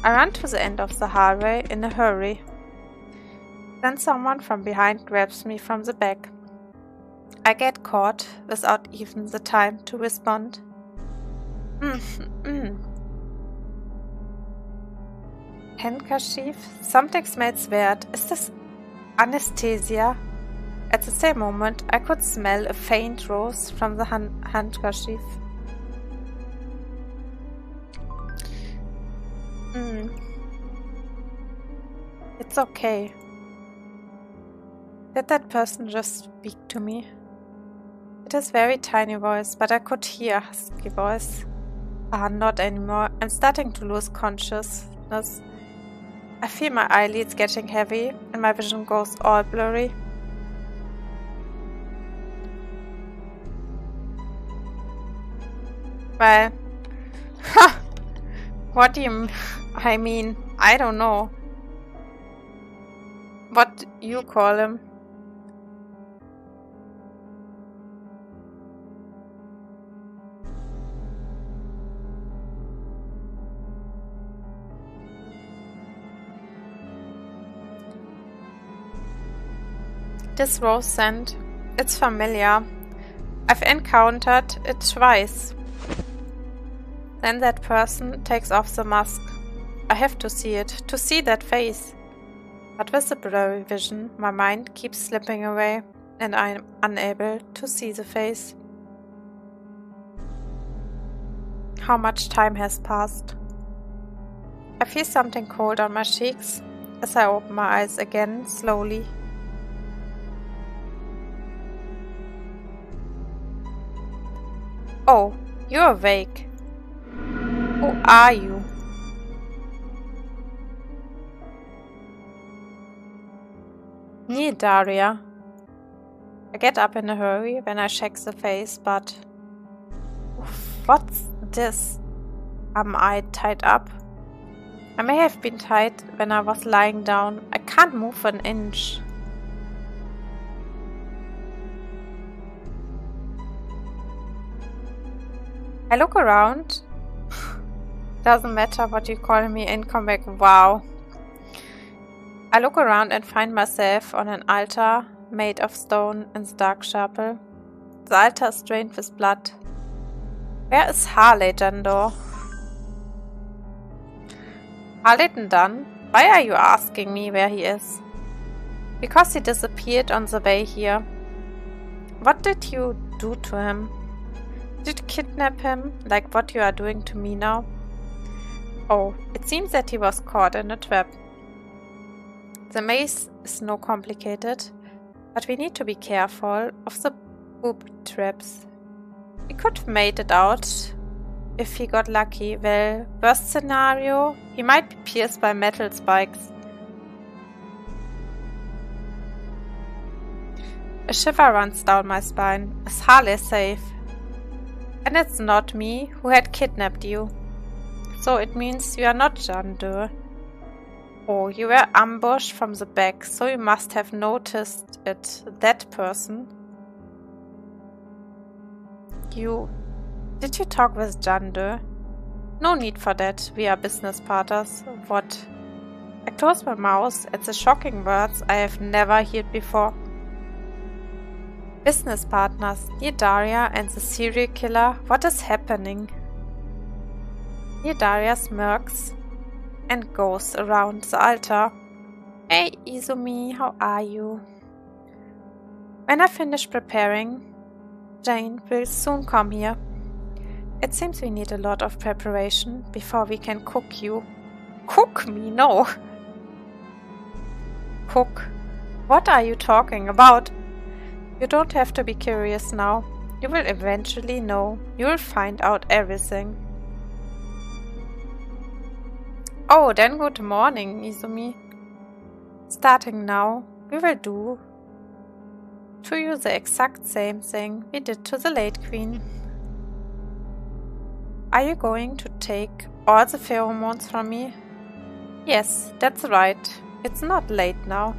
I run to the end of the hallway in a hurry. Then someone from behind grabs me from the back. I get caught without even the time to respond. Handkerchief? Something smells weird. Is this anesthesia? At the same moment, I could smell a faint rose from the handkerchief. It's okay. Did that person just speak to me? It is very tiny voice, but I could hear a husky voice. Not anymore. I'm starting to lose consciousness. I feel my eyelids getting heavy and my vision goes all blurry. Well, what do you... I mean, I don't know. What you call him? This rose scent, it's familiar. I've encountered it twice. Then that person takes off the mask. I have to see it, to see that face. But with the blurry vision, my mind keeps slipping away, and I am unable to see the face. How much time has passed? I feel something cold on my cheeks as I open my eyes again, slowly. Oh, you're awake. Who are you? Daria. I get up in a hurry when I check the face, but... What's this? Am I tied up? I may have been tied when I was lying down. I can't move an inch. I look around. Doesn't matter what you call me, income back. Wow. I look around and find myself on an altar made of stone in the dark chapel. The altar is drained with blood. Where is Harley, Jandor? Harleyton Dunn? Why are you asking me where he is? Because he disappeared on the way here. What did you do to him? Did you kidnap him, like what you are doing to me now? Oh, it seems that he was caught in a trap. The maze is no complicated, but we need to be careful of the booby traps. We could have made it out if he got lucky. Well, worst scenario, he might be pierced by metal spikes. A shiver runs down my spine. Is Harley safe? And it's not me who had kidnapped you. So it means you are not Jandor. Oh, you were ambushed from the back, so you must have noticed it. That person. Did you talk with Jandor? No need for that, we are business partners. What? I close my mouth at the shocking words I have never heard before. Business partners, Daria and the serial killer, what is happening? Daria smirks and goes around the altar. Hey Izumi, how are you? When I finish preparing, Jane will soon come here. It seems we need a lot of preparation before we can cook you. Cook me? No. Cook? What are you talking about? You don't have to be curious now. You will eventually know. You will find out everything. Oh, then good morning, Izumi. Starting now, we will do to you the exact same thing we did to the late queen. Are you going to take all the pheromones from me? Yes, that's right. It's not late now.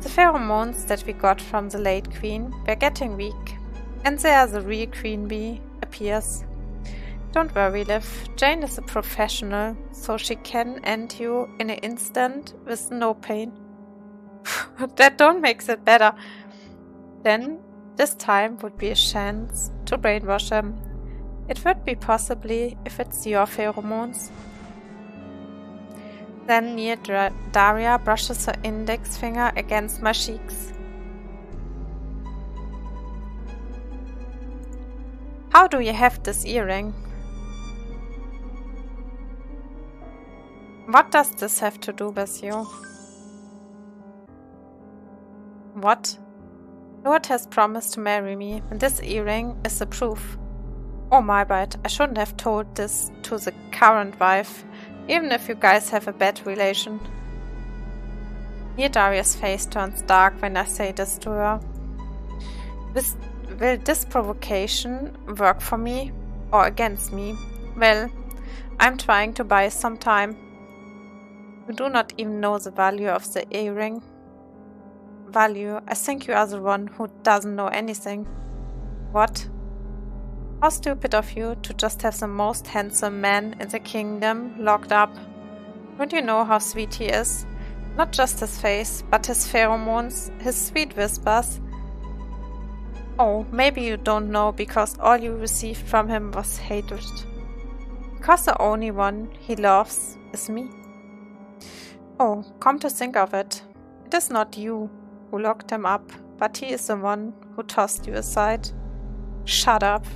The pheromones that we got from the late queen were getting weak, and there the real queen bee appears. Don't worry, Liv. Jane is a professional, so she can end you in an instant with no pain. That don't make it better. Then, this time would be a chance to brainwash him. It would be possibly if it's your pheromones. Then Daria brushes her index finger against my cheeks. How do you have this earring? What does this have to do with you? What? Lord has promised to marry me, and this earring is the proof. Oh my bad, I shouldn't have told this to the current wife, even if you guys have a bad relation. Daria's face turns dark when I say this to her. Will this provocation work for me or against me? Well, I'm trying to buy some time. You do not even know the value of the earring. Value? I think you are the one who doesn't know anything. What? How stupid of you to just have the most handsome man in the kingdom locked up. Don't you know how sweet he is? Not just his face, but his pheromones, his sweet whispers. Oh, maybe you don't know because all you received from him was hatred. Because the only one he loves is me. Oh, come to think of it, it is not you who locked him up, but he is the one who tossed you aside. Shut up.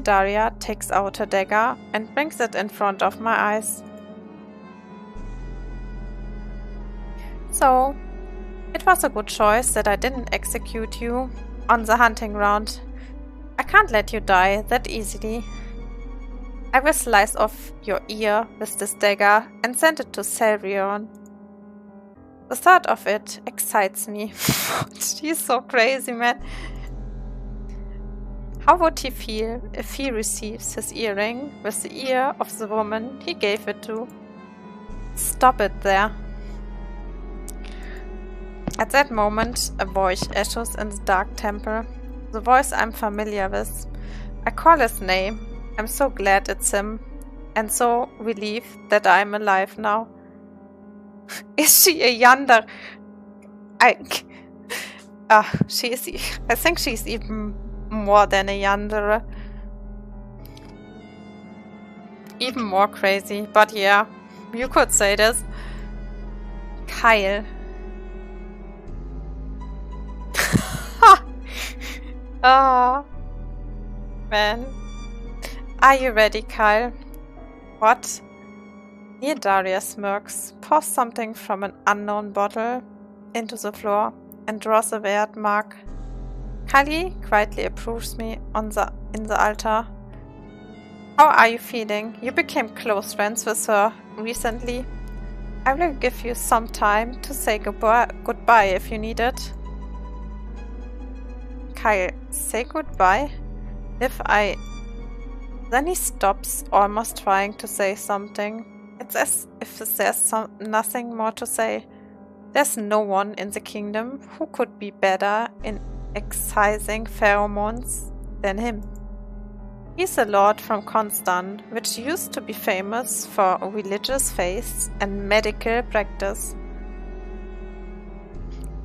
Daria takes out her dagger and brings it in front of my eyes. So, it was a good choice that I didn't execute you on the hunting ground. I can't let you die that easily. I will slice off your ear with this dagger and send it to Selvion. The thought of it excites me. She's so crazy, man. How would he feel if he receives his earring with the ear of the woman he gave it to? Stop it there. At that moment, a voice echoes in the dark temple. The voice I'm familiar with. I call his name. I'm so glad it's him. And so relieved that I'm alive now. Is she a Yandere? I think she's even more than a Yandere. Even more crazy. But yeah, you could say this. Kyle. Oh, man. Are you ready, Kyle? What? Neodaria smirks, pours something from an unknown bottle into the floor, and draws a weird mark. Kali quietly approves me in the altar. How are you feeling? You became close friends with her recently. I will give you some time to say goodbye if you need it. Kyle, say goodbye? Then he stops, almost trying to say something. It's as if there's nothing more to say. There's no one in the kingdom who could be better in excising pheromones than him. He's a lord from Constan, which used to be famous for religious faith and medical practice.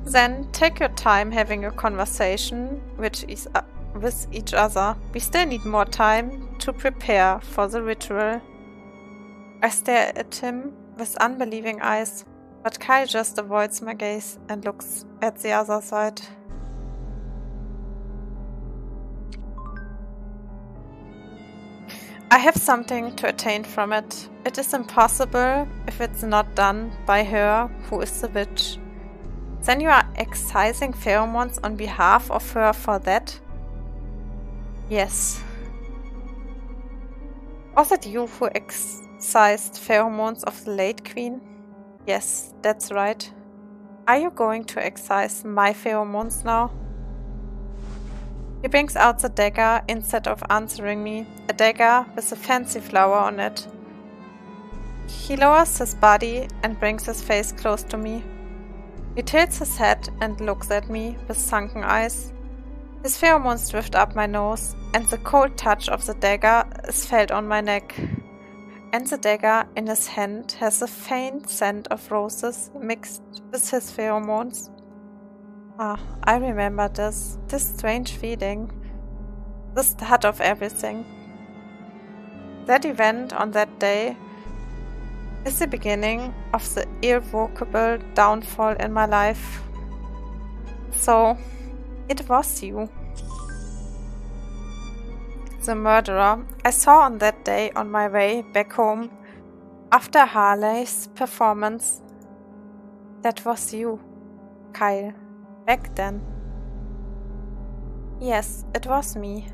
Then take your time having a conversation with each other. We still need more time to prepare for the ritual. I stare at him with unbelieving eyes, but Kyle just avoids my gaze and looks at the other side. I have something to attain from it. It is impossible if it's not done by her who is the witch. Then you are excising pheromones on behalf of her for that? Yes. Was it you who excised pheromones of the late queen? Yes, that's right. Are you going to excise my pheromones now? He brings out the dagger instead of answering me, a dagger with a fancy flower on it. He lowers his body and brings his face close to me. He tilts his head and looks at me with sunken eyes. His pheromones drift up my nose, and the cold touch of the dagger is felt on my neck. And the dagger in his hand has a faint scent of roses mixed with his pheromones. Ah, I remember this strange feeling, the start of everything. That event on that day is the beginning of the irrevocable downfall in my life. So, it was you. The murderer I saw on that day on my way back home after Harley's performance. That was you, Kyle, back then. Yes, it was me.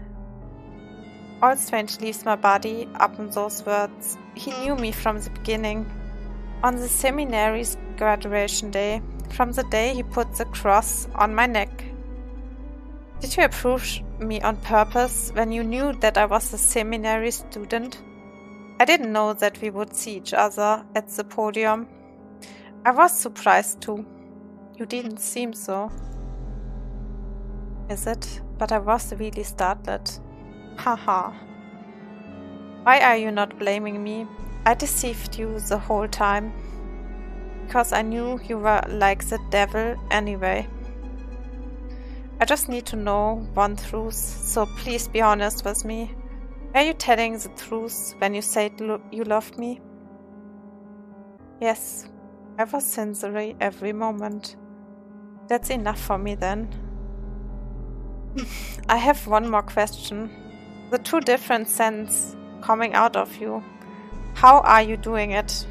All strange leaves my body up in those words. He knew me from the beginning. On the seminary's graduation day, from the day he put the cross on my neck. Did you approach me on purpose when you knew that I was a seminary student? I didn't know that we would see each other at the podium. I was surprised too. You didn't seem so. Is it? But I was really startled. Haha. Why are you not blaming me? I deceived you the whole time. Because I knew you were like the devil anyway. I just need to know one truth, so please be honest with me. Were you telling the truth when you said you loved me? Yes, I was sincere every moment. That's enough for me then. I have one more question. The two different scents coming out of you. How are you doing it?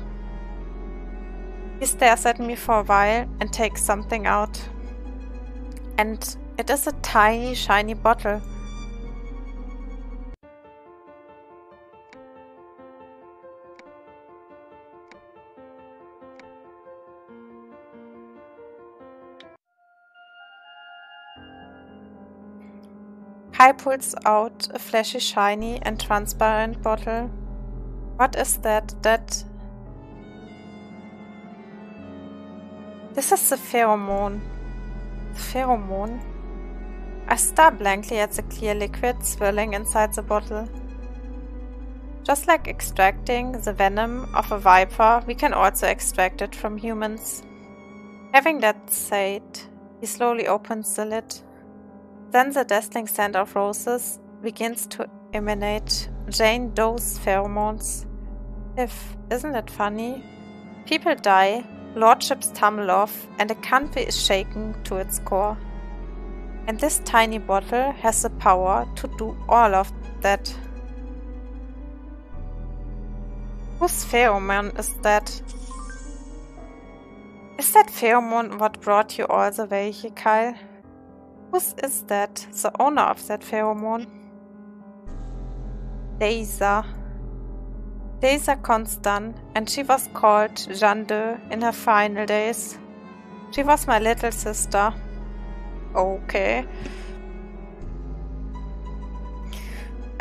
He stares at me for a while and takes something out. And it is a tiny, shiny bottle. Kyle pulls out a flashy, shiny, and transparent bottle. What is that? This is the pheromone. Pheromone? I stare blankly at the clear liquid swirling inside the bottle. Just like extracting the venom of a viper, we can also extract it from humans. Having that said, he slowly opens the lid. Then the dazzling scent of roses begins to emanate Jane Doe's pheromones. Isn't it funny? People die, lordships tumble off, and a country is shaken to its core. And this tiny bottle has the power to do all of that. Whose pheromone is that? Is that pheromone what brought you all the way here, Kyle? Whose is that, the owner of that pheromone? Deiza. Deiza Constant, and she was called Jeanne d'Arc in her final days. She was my little sister. Okay.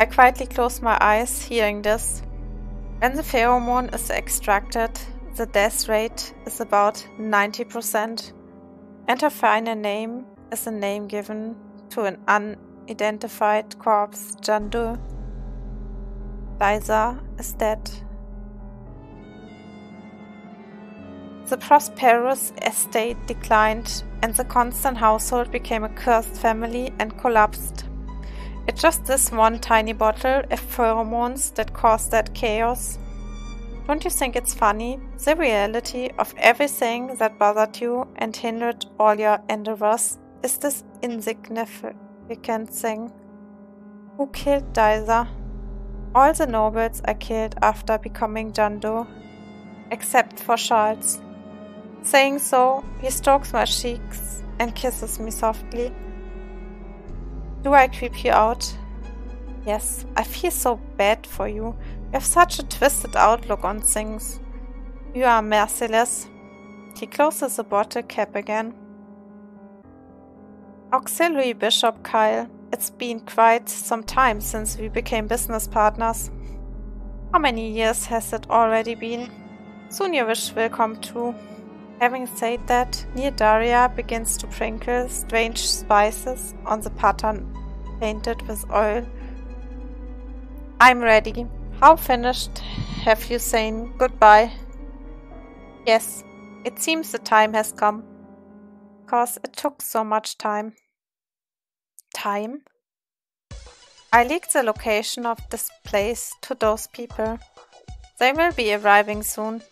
I quietly close my eyes, hearing this. When the pheromone is extracted, the death rate is about 90%, and her final name is a name given to an unidentified corpse, Jeanne d'Arc. Deiza is dead. The prosperous estate declined, and the Constant household became a cursed family and collapsed. It's just this one tiny bottle of pheromones that caused that chaos. Don't you think it's funny? The reality of everything that bothered you and hindered all your endeavors is this insignificant thing. Who killed Deiza? All the nobles are killed after becoming Jeanne d'Arc, except for Charles. Saying so, he strokes my cheeks and kisses me softly. Do I creep you out? Yes, I feel so bad for you. You have such a twisted outlook on things. You are merciless. He closes the bottle cap again. Auxiliary Bishop Kyle, it's been quite some time since we became business partners. How many years has it already been? Soon your wish will come true. Having said that, Neodaria begins to sprinkle strange spices on the pattern painted with oil. I'm ready. How finished have you saying goodbye? Yes, it seems the time has come. 'Cause it took so much time. Time? I leaked the location of this place to those people. They will be arriving soon.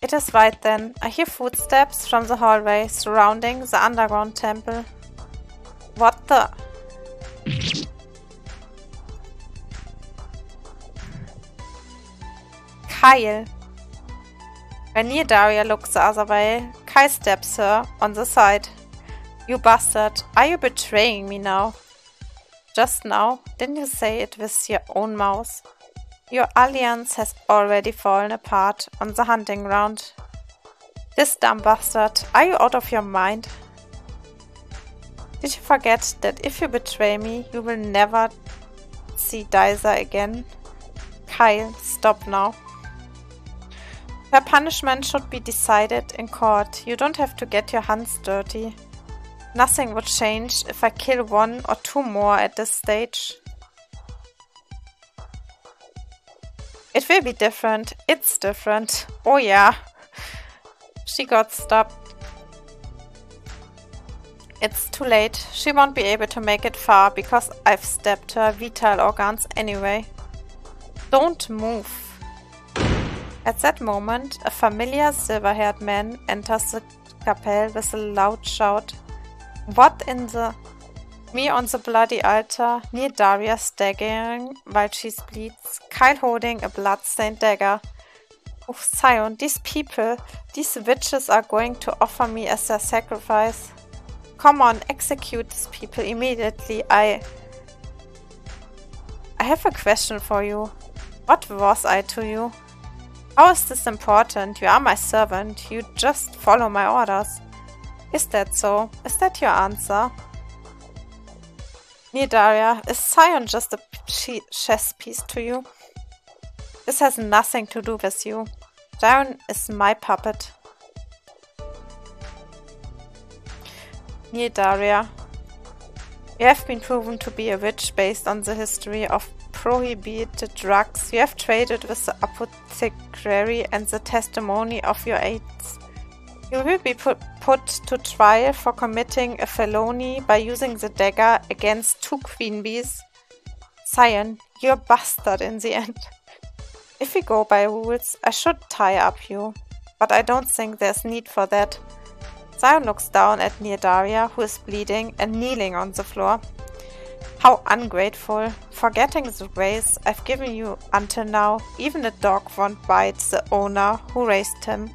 It is right then. I hear footsteps from the hallway surrounding the underground temple. What the? Kyle. When Neodaria looks the other way, Kyle stabs her on the side. You bastard, are you betraying me now? Just now, didn't you say it with your own mouth? Your alliance has already fallen apart on the hunting ground. This dumb bastard, are you out of your mind? Did you forget that if you betray me, you will never see Deiza again? Kyle, stop now. Her punishment should be decided in court. You don't have to get your hands dirty. Nothing would change if I kill one or two more at this stage. It will be different. It's different. Oh yeah. She got stopped. It's too late. She won't be able to make it far because I've stabbed her vital organs anyway. Don't move. At that moment, a familiar silver-haired man enters the chapel with a loud shout. What in the... Me on the bloody altar, Neodaria staggering while she bleeds, Kyle holding a blood-stained dagger. Oh, Sion, these people, these witches are going to offer me as their sacrifice. Come on, execute these people immediately. I have a question for you. What was I to you? How is this important? You are my servant. You just follow my orders. Is that so? Is that your answer? Neodaria, is Sion just a chess piece to you? This has nothing to do with you. Sion is my puppet. Neodaria, you have been proven to be a witch based on the history of prohibited drugs. You have traded with the apothecary and the testimony of your aides. You will be put to trial for committing a felony by using the dagger against 2 queen bees. Sion, you're a bastard in the end. If we go by rules, I should tie up you, but I don't think there's need for that. Sion looks down at Neodaria, who is bleeding and kneeling on the floor. How ungrateful. Forgetting the grace I've given you until now, even a dog won't bite the owner who raised him.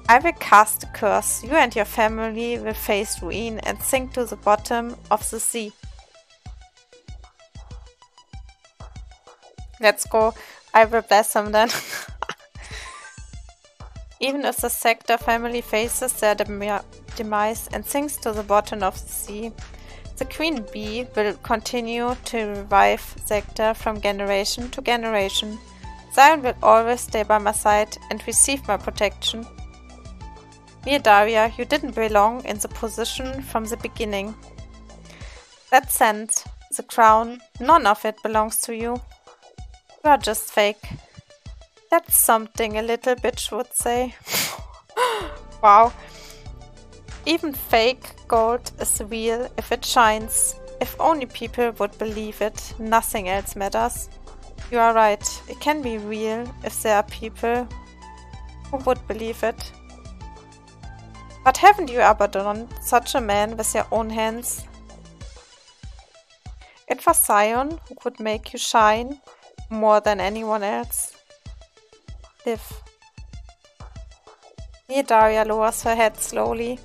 I will cast a curse. You and your family will face ruin and sink to the bottom of the sea. Let's go. I will bless him then. Even if the Sector family faces their demise and sinks to the bottom of the sea, the Queen Bee will continue to revive Sector from generation to generation. Sion will always stay by my side and receive my protection. Neodaria, you didn't belong in the position from the beginning. That sand, the crown, none of it belongs to you. You are just fake. That's something a little bitch would say. Wow. Even fake gold is real if it shines. If only people would believe it, nothing else matters. You are right, it can be real if there are people who would believe it. But haven't you abandoned such a man with your own hands? It was Sion who could make you shine more than anyone else. Live. Neodaria lowers her head slowly.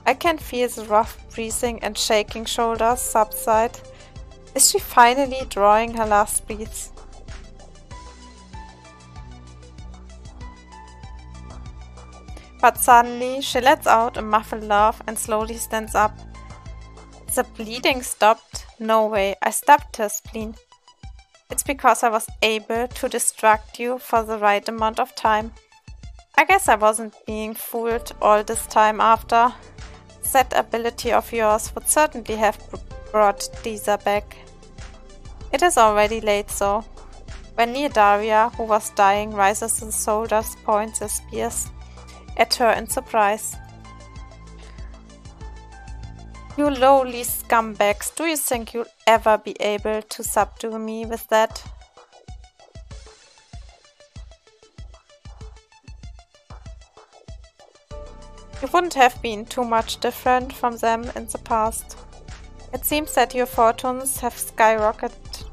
I can feel the rough breathing and shaking shoulders subside. Is she finally drawing her last breaths? But suddenly she lets out a muffled laugh and slowly stands up. The bleeding stopped. No way, I stabbed her spleen. It's because I was able to distract you for the right amount of time. I guess I wasn't being fooled all this time after. That ability of yours would certainly have brought Disa back. It is already late though. When Neodaria, who was dying, rises to the shoulders, points her spears at her in surprise. You lowly scumbags, do you think you'll ever be able to subdue me with that? You wouldn't have been too much different from them in the past. It seems that your fortunes have skyrocketed.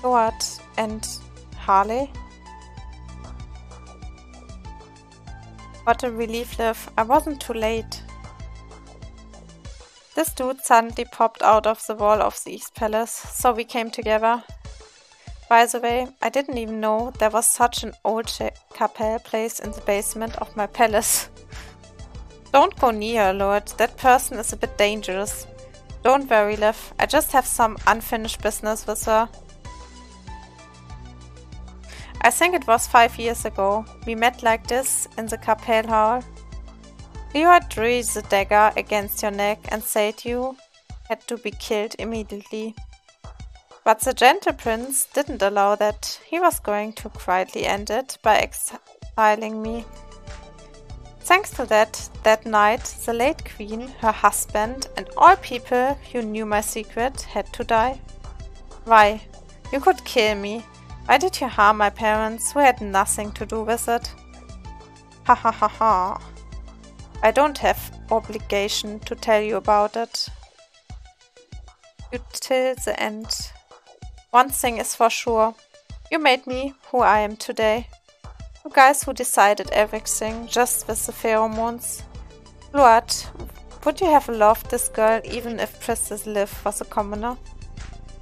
What? And Harley? What a relief, Liv. I wasn't too late. This dude suddenly popped out of the wall of the East Palace, so we came together. By the way, I didn't even know there was such an old Capelle place in the basement of my palace. Don't go near her, Lord. That person is a bit dangerous. Don't worry, Liv. I just have some unfinished business with her. I think it was 5 years ago. We met like this in the Capelle Hall. Leo drew the dagger against your neck and said you had to be killed immediately. But the Gentle Prince didn't allow that. He was going to quietly end it by exiling me. Thanks to that night, the late queen, her husband, and all people who knew my secret had to die. Why? You could kill me. Why did you harm my parents who had nothing to do with it? Ha ha ha ha. I don't have obligation to tell you about it. You till the end. One thing is for sure. You made me who I am today. You guys who decided everything just with the pheromones. Lord, would you have loved this girl even if Princess Liv was a commoner?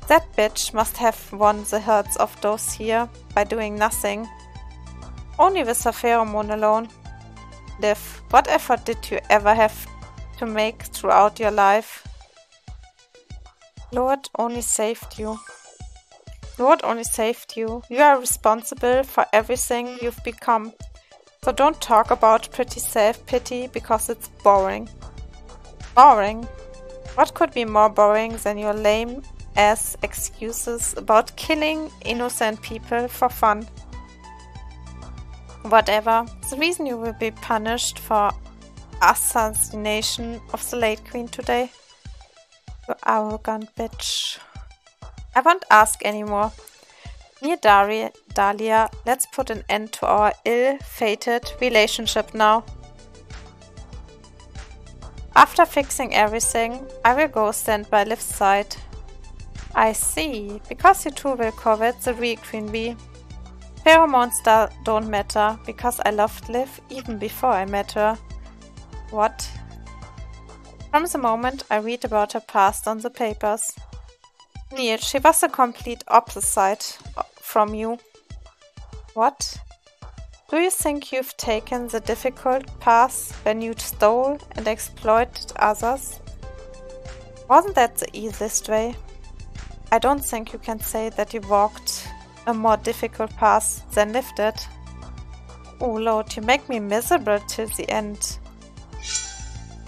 That bitch must have won the hearts of those here by doing nothing. Only with her pheromone alone. Liv, what effort did you ever have to make throughout your life. Lord only saved you. Lord only saved you. You are responsible for everything you've become. So don't talk about pretty self-pity because it's boring. Boring? What could be more boring than your lame-ass excuses about killing innocent people for fun? Whatever, the reason you will be punished for assassination of the late queen today. You arrogant bitch. I won't ask anymore. Dear Dahlia, let's put an end to our ill-fated relationship now. After fixing everything, I will go stand by Liv's side. I see, because you two will covet the real queen bee. Pheromones don't matter, because I loved Liv even before I met her. What? From the moment I read about her past on the papers. Neil, she was the complete opposite from you. What? Do you think you've taken the difficult path when you stole and exploited others? Wasn't that the easiest way? I don't think you can say that you walked a more difficult path than Liv did. Oh Lord, you make me miserable till the end.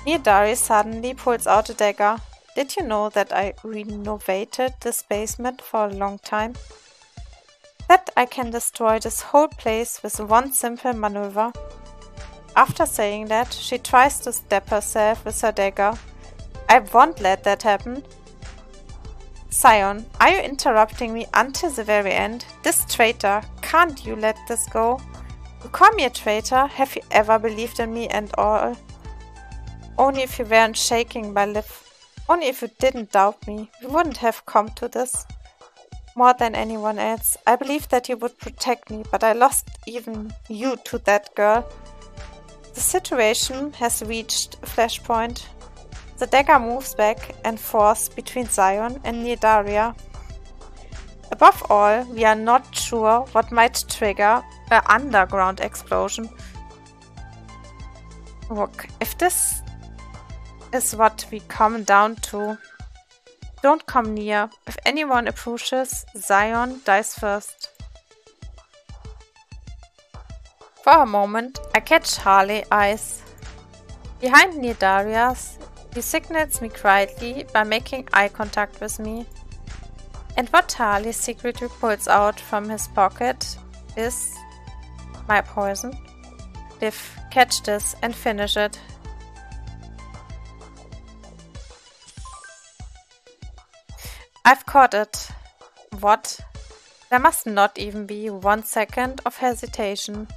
Nidari suddenly pulls out a dagger. Did you know that I renovated this basement for a long time? That I can destroy this whole place with one simple maneuver. After saying that, she tries to stab herself with her dagger. I won't let that happen. Sion, are you interrupting me until the very end? This traitor, can't you let this go? You call me a traitor? Have you ever believed in me and all? Only if you weren't shaking by Liv. Only if you didn't doubt me, we wouldn't have come to this. More than anyone else, I believed that you would protect me, but I lost even you to that girl. The situation has reached a flashpoint. The dagger moves back and forth between Sion and Nidaria. Above all, we are not sure what might trigger an underground explosion. Look, if this is what we come down to, don't come near. If anyone approaches, Sion dies first. For a moment, I catch Harley's eyes. Behind Nidaria's, he signals me quietly by making eye contact with me. And what Harley secretly pulls out from his pocket is my poison. Liv, catch this and finish it. I've caught it. What? There must not even be 1 second of hesitation.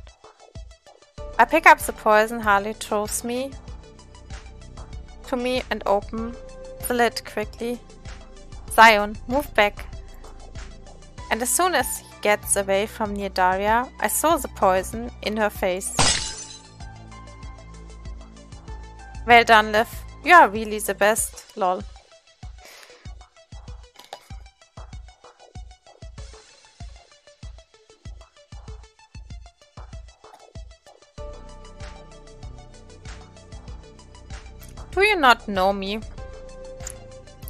I pick up the poison Harley throws to me and open the lid quickly. Sion, move back. And as soon as he gets away from Nidaria, I saw the poison in her face. Well done, Liv. You are really the best, lol. Do you not know me?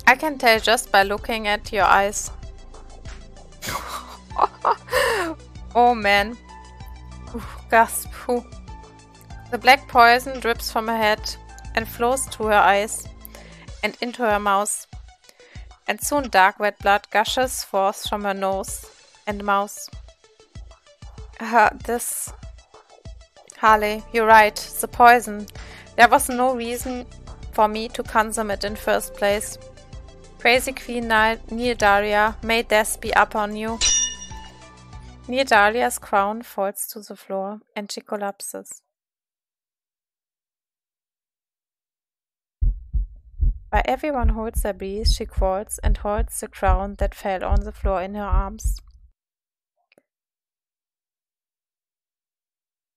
I can tell just by looking at your eyes. Oh man. Gasp. The black poison drips from her head and flows through her eyes and into her mouth. And soon dark wet blood gushes forth from her nose and mouth. Harley, you're right, the poison. There was no reason for me to consume it in first place. Crazy Queen Nidaria, may death be upon you. Nidaria's crown falls to the floor and she collapses. While everyone holds their breath, she crawls and holds the crown that fell on the floor in her arms.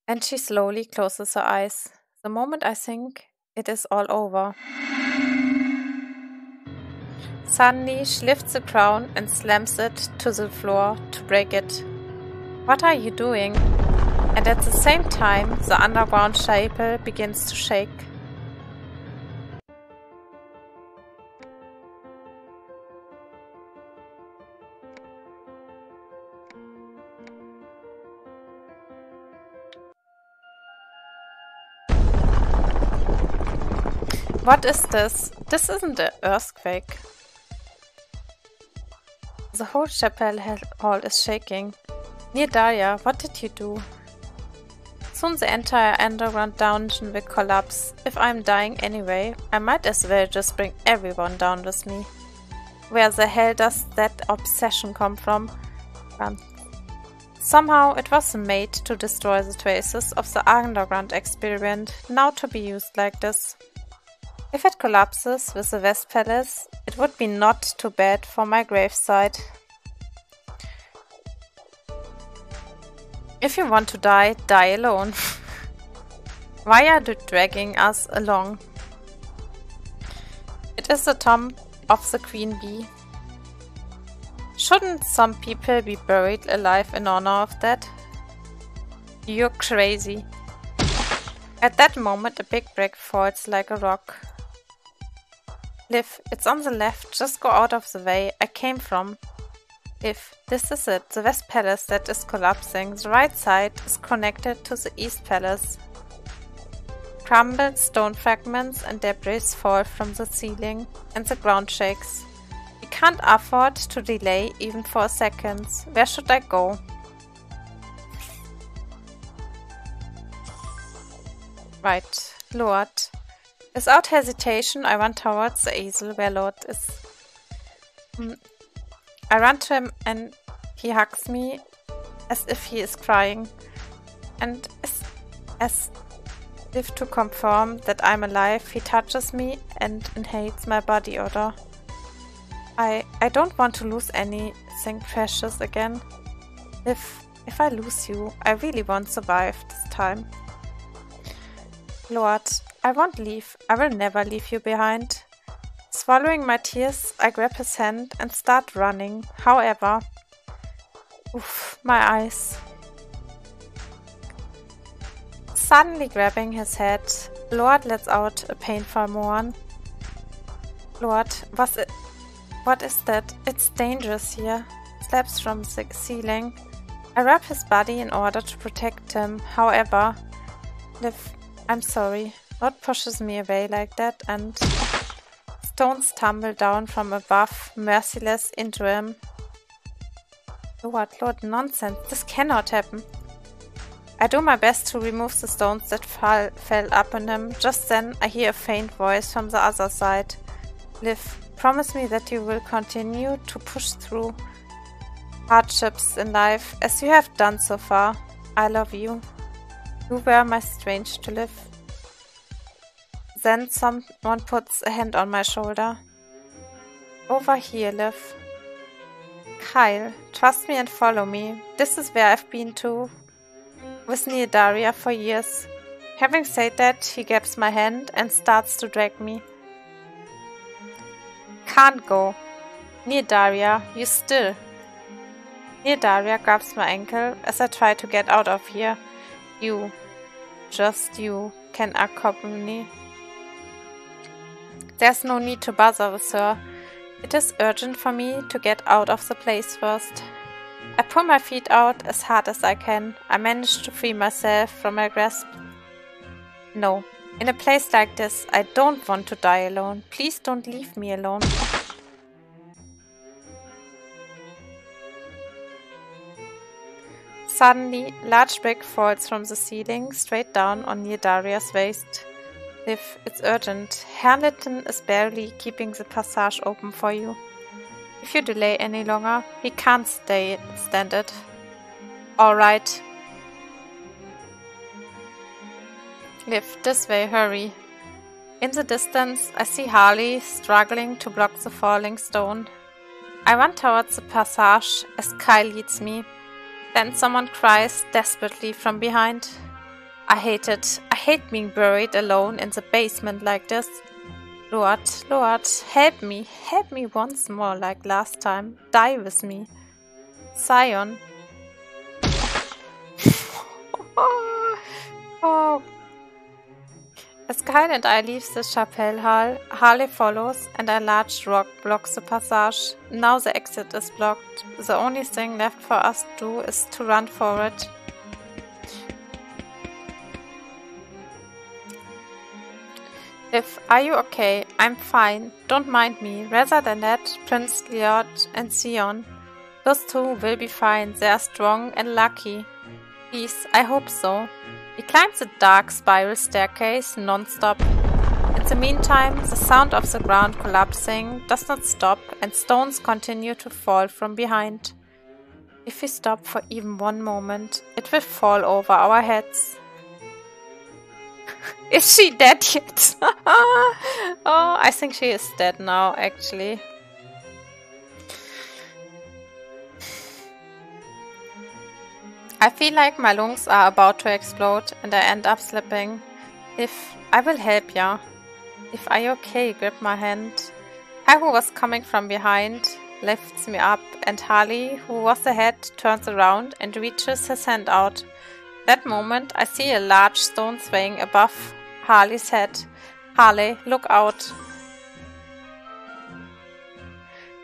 And she slowly closes her eyes. The moment I think it is all over. Suddenly, she lifts the crown and slams it to the floor to break it. What are you doing? And at the same time, the underground chapel begins to shake. What is this? This isn't an earthquake. The whole chapel hall is shaking. Neodaria, what did you do? Soon the entire underground dungeon will collapse. If I'm dying anyway, I might as well just bring everyone down with me. Where the hell does that obsession come from? Somehow it was made to destroy the traces of the underground experiment, now to be used like this. If it collapses with the West Palace, it would be not too bad for my gravesite. If you want to die, die alone. Why are you dragging us along? It is the tomb of the Queen Bee. Shouldn't some people be buried alive in honor of that? You're crazy. At that moment, a big brick falls like a rock. Liv, it's on the left, just go out of the way I came from. Liv, this is it, the West Palace that is collapsing. The right side is connected to the East Palace. Crumbled stone fragments and debris fall from the ceiling, and the ground shakes. We can't afford to delay even for a second. Where should I go? Right, Lord. Without hesitation, I run towards the easel where Lord is. I run to him and he hugs me as if he is crying, and as if to confirm that I'm alive, he touches me and inhales my body odor. I don't want to lose anything precious again. If I lose you, I really won't survive this time. Lord, I won't leave. I will never leave you behind. Swallowing my tears, I grab his hand and start running. However, oof, my eyes. Suddenly grabbing his head, Lord lets out a painful moan. Lord, what is that? It's dangerous here. Slaps from the ceiling. I wrap his body in order to protect him. However, Liv, I'm sorry. Lord pushes me away like that and stones tumble down from above, merciless into him. Lord, nonsense. This cannot happen. I do my best to remove the stones that fell up on him. Just then, I hear a faint voice from the other side. Liv, promise me that you will continue to push through hardships in life as you have done so far. I love you. You were my strength to live. Then someone puts a hand on my shoulder. Over here, Liv. Kyle, trust me and follow me. This is where I've been to with Neodaria for years. Having said that, he grabs my hand and starts to drag me. Can't go. Neodaria, you still. Neodaria grabs my ankle as I try to get out of here. You, just you, can accompany. There's no need to bother with her. It is urgent for me to get out of the place first. I pull my feet out as hard as I can. I manage to free myself from her grasp. No, in a place like this, I don't want to die alone. Please don't leave me alone. Suddenly, large brick falls from the ceiling straight down on Neodaria's waist. Liv, it's urgent. Herr Lytton is barely keeping the passage open for you. If you delay any longer, he can't stand it. Alright. Liv, this way, hurry. In the distance, I see Harley struggling to block the falling stone. I run towards the passage as Kyle leads me. Then someone cries desperately from behind. I hate it. I hate being buried alone in the basement like this. Lord, help me. Help me once more like last time. Die with me. Sion. Oh. As Kyle and I leave the chapel hall, Harley follows and a large rock blocks the passage. Now the exit is blocked. The only thing left for us to do is to run forward. Liv, are you okay? I'm fine. Don't mind me. Rather than that, Prince Leod and Sion. Those two will be fine. They are strong and lucky. Please, I hope so. He climbs the dark spiral staircase non-stop. In the meantime, the sound of the ground collapsing does not stop and stones continue to fall from behind. If we stop for even one moment, it will fall over our heads. Is she dead yet? Oh, I think she is dead now, actually. I feel like my lungs are about to explode and I end up slipping. If I will help ya. If are you okay, grip my hand. I, who was coming from behind, lifts me up, and Harley, who was ahead, turns around and reaches his hand out. That moment, I see a large stone swaying above Harley's head. Harley, look out.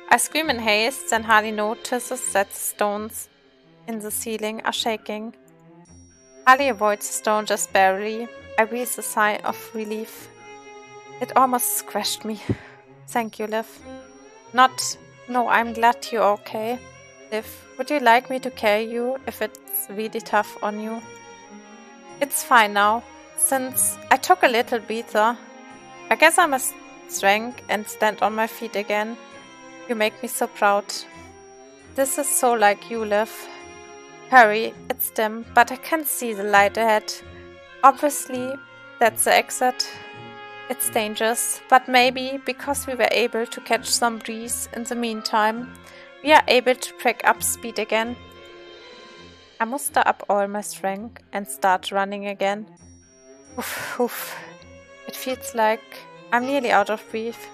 I scream in haste, then Harley notices that the stones in the ceiling are shaking. Harley avoids the stone just barely. I breathe a sigh of relief. It almost squashed me. Thank you, Liv. No, I'm glad you're okay. Liv, would you like me to carry you if it's really tough on you? It's fine now, since I took a little breather. I guess I must strength and stand on my feet again. You make me so proud. This is so like you, Liv. Hurry, it's dim, but I can see the light ahead. Obviously, that's the exit. It's dangerous, but maybe because we were able to catch some breeze in the meantime, we are able to pick up speed again. I muster up all my strength and start running again. Oof, oof. It feels like I'm nearly out of breath.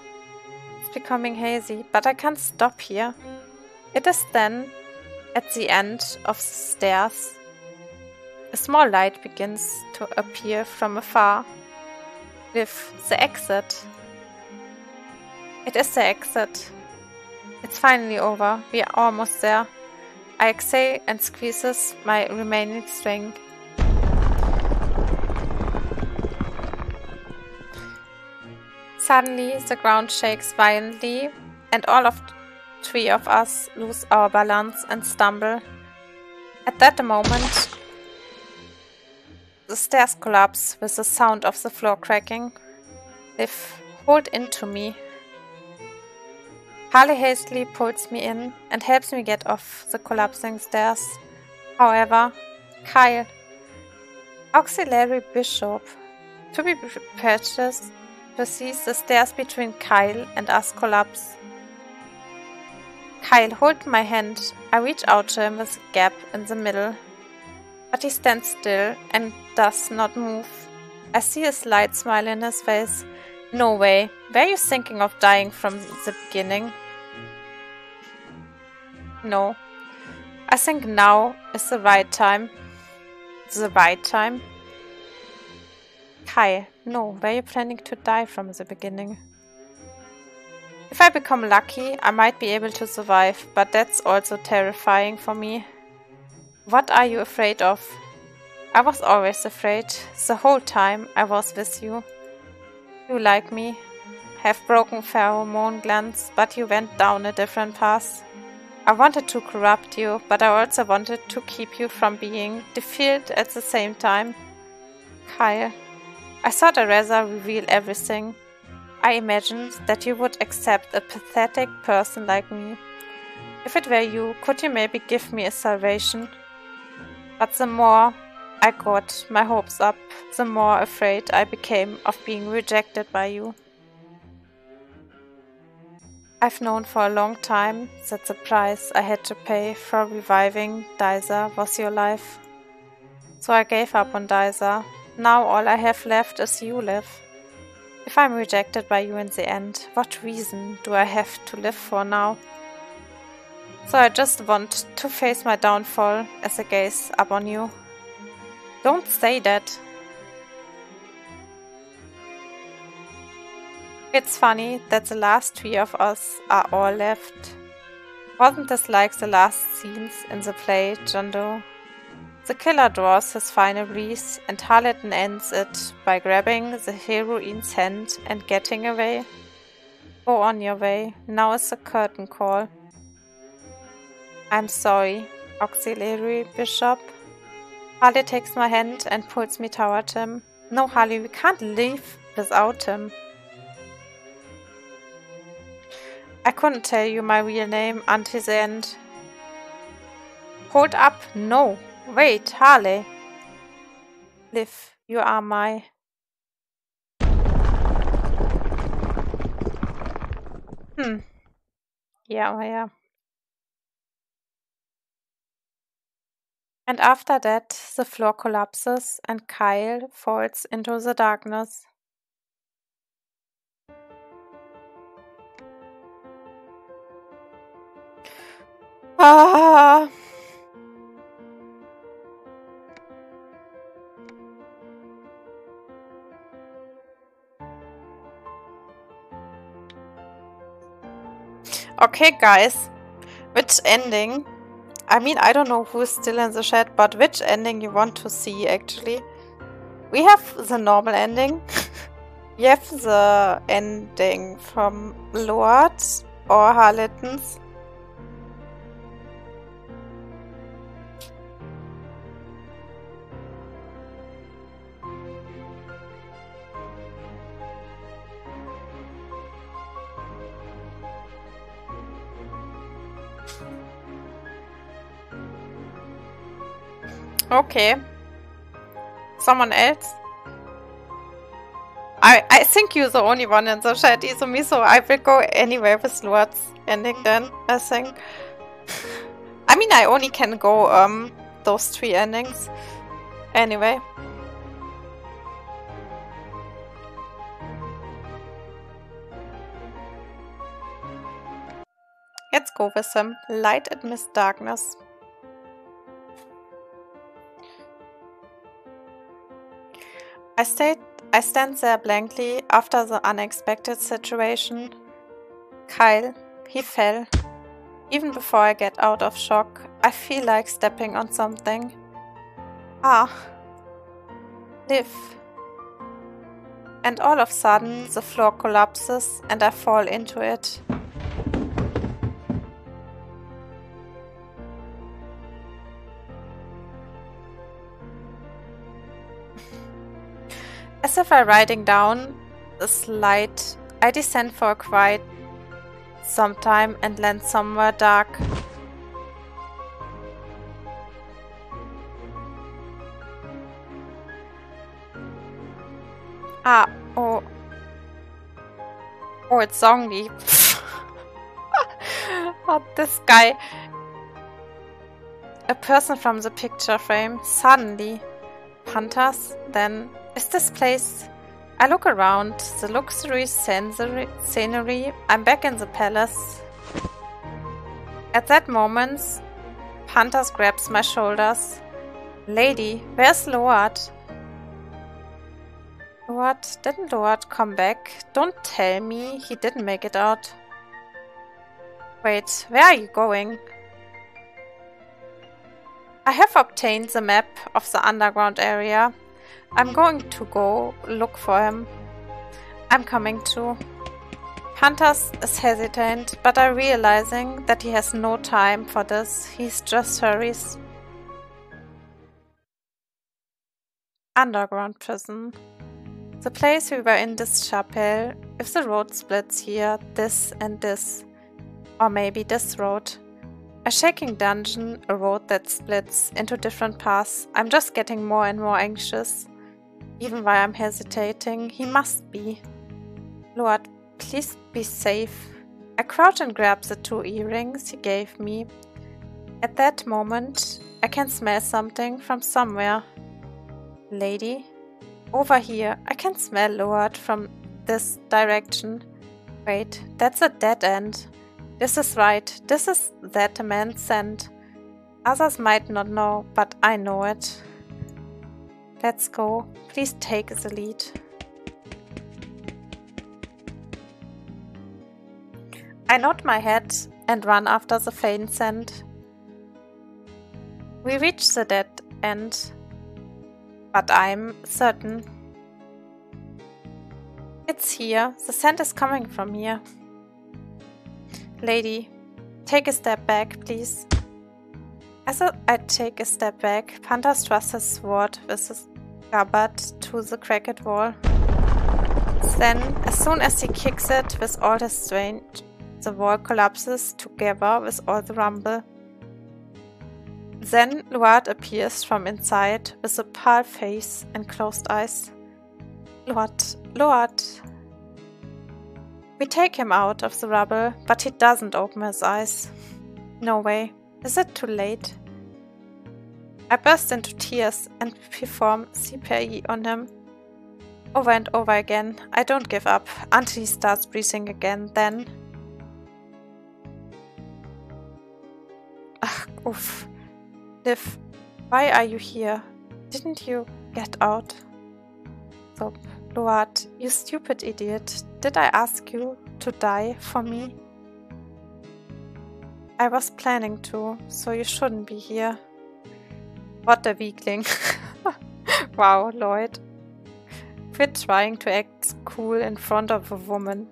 It's becoming hazy, but I can't stop here. It is then, at the end of the stairs, a small light begins to appear from afar. With the exit. It is the exit. It's finally over. We are almost there. I exhale and squeezes my remaining strength. Suddenly, the ground shakes violently, and all of three of us lose our balance and stumble. At that moment, the stairs collapse with the sound of the floor cracking. Liv, hold into me. Harley hastily pulls me in and helps me get off the collapsing stairs. However, Kyle, Auxiliary Bishop, to be purchased, perceives the stairs between Kyle and us collapse. Kyle, hold my hand. I reach out to him with a gap in the middle. But he stands still and does not move. I see a slight smile in his face. No way. Were you thinking of dying from the beginning? No. I think now is the right time. The right time? Kai, no. Were you planning to die from the beginning? If I become lucky, I might be able to survive, but that's also terrifying for me. What are you afraid of? I was always afraid, the whole time I was with you. You like me, have broken pheromone glands, but you went down a different path. I wanted to corrupt you, but I also wanted to keep you from being defeated at the same time. Kyle, I thought I'd rather reveal everything. I imagined that you would accept a pathetic person like me. If it were you, could you maybe give me a salvation? But the more I got my hopes up, the more afraid I became of being rejected by you. I've known for a long time that the price I had to pay for reviving Dyza was your life. So I gave up on Dyza. Now all I have left is you, Liv. If I'm rejected by you in the end, what reason do I have to live for now? So I just want to face my downfall as I gaze up on you. Don't say that. It's funny that the last three of us are all left. Wasn't this like the last scenes in the play, John Doe? The killer draws his final breath, and Harleton ends it by grabbing the heroine's hand and getting away. Go on your way. Now is the curtain call. I'm sorry, Auxiliary Bishop. Harley takes my hand and pulls me toward him. No, Harley, we can't leave without him. I couldn't tell you my real name until the end. Hold up, no. Wait, Harley. Liv, you are my... Yeah. And after that, the floor collapses and Kyle falls into the darkness. Ah! Okay, guys, which ending? I mean, I don't know who's still in the chat, but which ending you want to see, actually? We have the normal ending. We have the ending from Lord or Harleton's. Okay. Someone else? I think you're the only one in the chat, Izumi, so I will go anyway with Lord's ending then, I think. I mean, I only can go those 3 endings. Anyway. Let's go with him. Light amidst darkness. I stand there blankly after the unexpected situation. Kyle, he fell. Even before I get out of shock, I feel like stepping on something. Ah. Liv. And all of a sudden, the floor collapses and I fall into it. As if I'm riding down a slide, I descend for quite some time and land somewhere dark. Oh, it's Zongli. Oh, this guy. A person from the picture frame. Suddenly. Hunters, then. Is this place? I look around, the luxury scenery. I'm back in the palace. At that moment, Panthers grabs my shoulders. Lady, where's Lord? Lord? Didn't Lord come back? Don't tell me he didn't make it out. Wait, where are you going? I have obtained the map of the underground area. I'm going to go look for him. I'm coming too. Panthers is hesitant, but I'm realizing that he has no time for this. He just hurries. Underground prison. The place we were in this chapel. If the road splits here, this and this. Or maybe this road. A shaking dungeon, a road that splits into different paths. I'm just getting more and more anxious. Even while I'm hesitating, he must be. Lord, please be safe. I crouch and grab the 2 earrings he gave me. At that moment, I can smell something from somewhere. Lady? Over here. I can smell Lord from this direction. Wait, that's a dead end. This is right. This is that man's scent. Others might not know, but I know it. Let's go. Please take the lead. I nod my head and run after the faint scent. We reach the dead end. But I'm certain. It's here. The scent is coming from here. Lady, take a step back, please. As I take a step back, Panther thrusts his sword with his scabbard to the cracked wall. Then, as soon as he kicks it with all his strength, the wall collapses together with all the rumble. Then Luard appears from inside with a pale face and closed eyes. Luard. We take him out of the rubble, but he doesn't open his eyes. No way. Is it too late? I burst into tears and perform CPE on him. Over and over again. I don't give up until he starts breathing again. Then... Oof. Liv, why are you here? Didn't you get out? Sob. Luard, you stupid idiot. Did I ask you to die for me? I was planning to, so you shouldn't be here. What a weakling. Wow, Lloyd. Quit trying to act cool in front of a woman.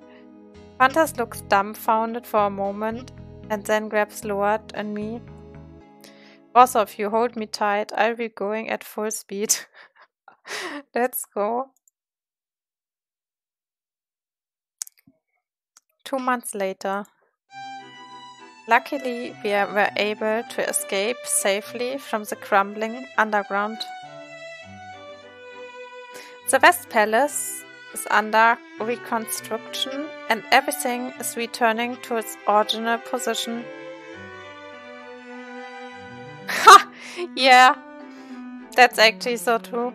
Panthers looks dumbfounded for a moment and then grabs Luard and me. Both of you hold me tight. I'll be going at full speed. Let's go. 2 months later. Luckily, we were able to escape safely from the crumbling underground. The West Palace is under reconstruction and everything is returning to its original position. Ha! Yeah, that's actually so true.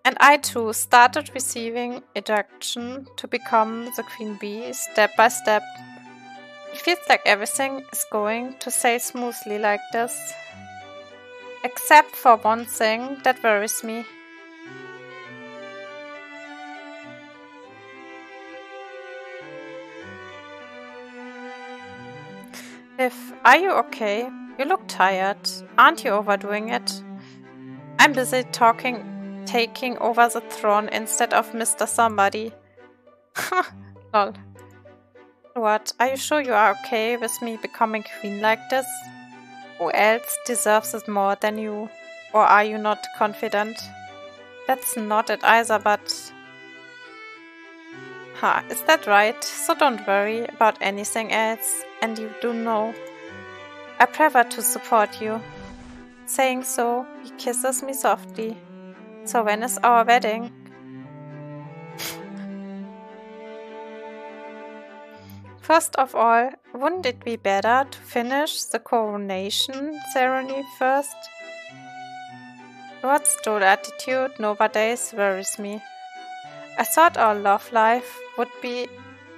And I too started receiving induction to become the Queen Bee step by step. It feels like everything is going to sail smoothly like this. Except for one thing that worries me. Liv, are you okay? You look tired. Aren't you overdoing it? I'm busy taking over the throne instead of Mr. Somebody. Lol. What? Are you sure you are okay with me becoming queen like this? Who else deserves it more than you? Or are you not confident? That's not it either, but... is that right? So don't worry about anything else, and you do know. I prefer to support you. Saying so, he kisses me softly. So when is our wedding? First of all, wouldn't it be better to finish the coronation ceremony first? Luard's dull attitude nowadays worries me. I thought our love life would be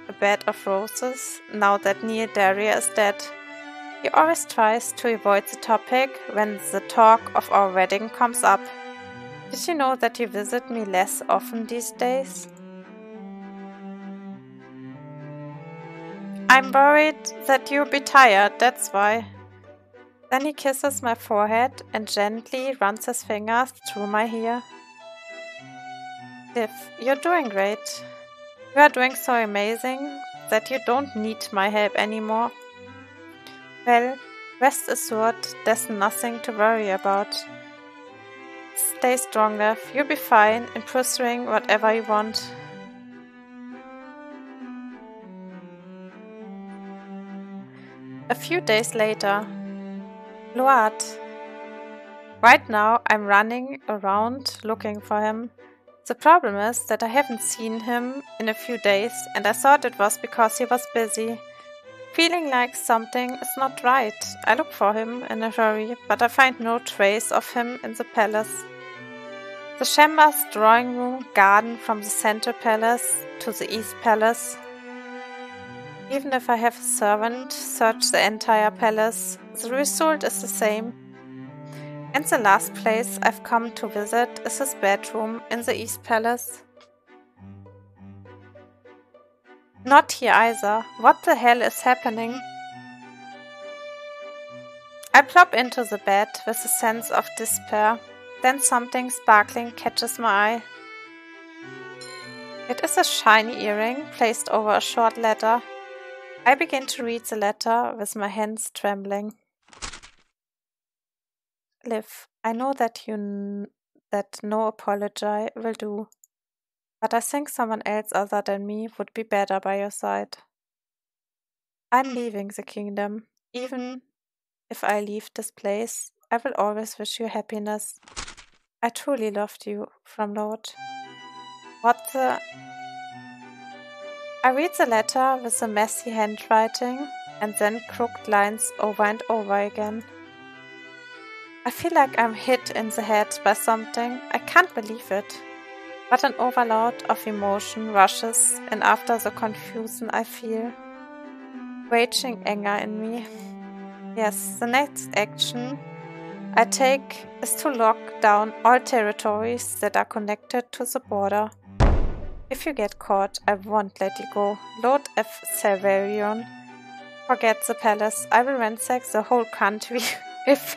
a bed of roses now that Neil Daria is dead. He always tries to avoid the topic when the talk of our wedding comes up. Did you know that you visit me less often these days? I'm worried that you'll be tired, that's why. Then he kisses my forehead and gently runs his fingers through my hair. Liv, you're doing great. You are doing so amazing that you don't need my help anymore. Well, rest assured, there's nothing to worry about. Stay strong, Liv. You'll be fine in pursuing whatever you want. A few days later. Luard. Right now I'm running around looking for him. The problem is that I haven't seen him in a few days and I thought it was because he was busy. Feeling like something is not right. I look for him in a hurry, but I find no trace of him in the palace. The chambers, drawing room, garden from the central palace to the east palace. Even if I have a servant search the entire palace, the result is the same. And the last place I've come to visit is his bedroom in the East Palace. Not here either. What the hell is happening? I plop into the bed with a sense of despair. Then something sparkling catches my eye. It is a shiny earring placed over a short letter. I begin to read the letter with my hands trembling. Liv, I know that that no apology will do, but I think someone else other than me would be better by your side. I'm leaving the kingdom. Even if I leave this place, I will always wish you happiness. I truly loved you, from Lord. What the... I read the letter with a messy handwriting and then crooked lines over and over again. I feel like I'm hit in the head by something. I can't believe it. But an overload of emotion rushes in after the confusion I feel. Raging anger in me. Yes, the next action I take is to lock down all territories that are connected to the border. If you get caught, I won't let you go. Lord F. Salvarion. Forget the palace. I will ransack the whole country if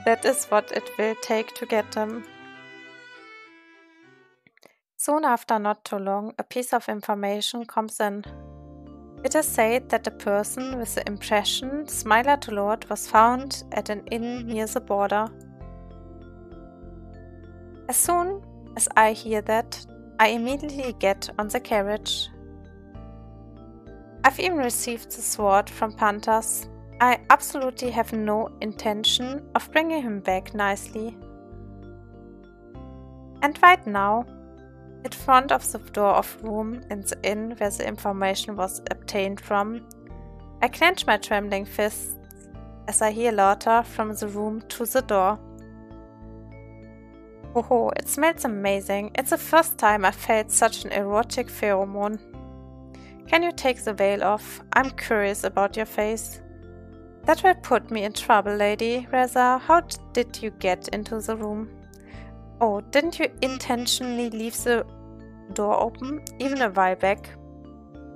that is what it will take to get them. Soon after, not too long, a piece of information comes in. It is said that the person with the impression Smiler to Lord was found at an inn near the border. As soon as I hear that, I immediately get on the carriage. I've even received the sword from Pantas. I absolutely have no intention of bringing him back nicely. And right now, in front of the door of room in the inn where the information was obtained from, I clench my trembling fists as I hear laughter from the room to the door. Oh, it smells amazing. It's the first time I felt such an erotic pheromone. Can you take the veil off? I'm curious about your face. That will put me in trouble, Lady Reza. How did you get into the room? Oh, didn't you intentionally leave the door open, even a while back?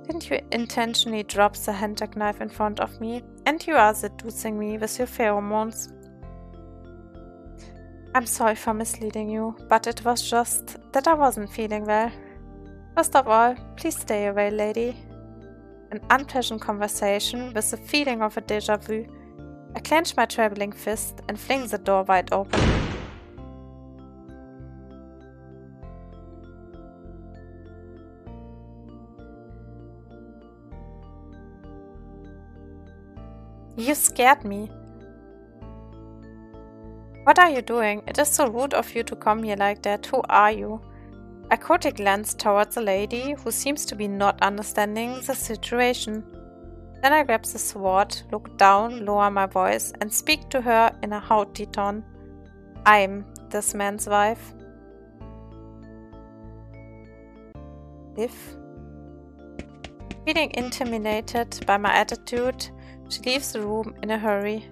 Didn't you intentionally drop the hunter knife in front of me? And you are seducing me with your pheromones. I'm sorry for misleading you, but it was just that I wasn't feeling well. First of all, please stay away, lady. An unpleasant conversation with the feeling of a déjà vu. I clench my trembling fist and fling the door wide open. You scared me. What are you doing? It is so rude of you to come here like that. Who are you? I quickly glance towards the lady, who seems to be not understanding the situation. Then I grab the sword, look down, lower my voice, and speak to her in a haughty tone. I'm this man's wife. If? Feeling intimidated by my attitude, she leaves the room in a hurry.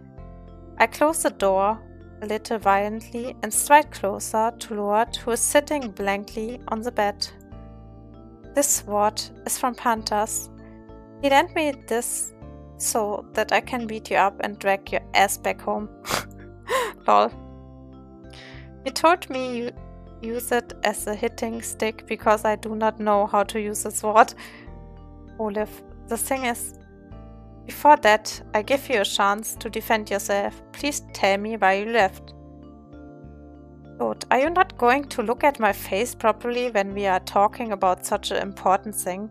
I close the door a little violently and stride closer to Lord, who is sitting blankly on the bed. This sword is from Pantas. He lent me this so that I can beat you up and drag your ass back home. Lol. He told me you use it as a hitting stick because I do not know how to use a sword. Olive, the thing is, before that, I give you a chance to defend yourself. Please tell me why you left. Lord, are you not going to look at my face properly when we are talking about such an important thing?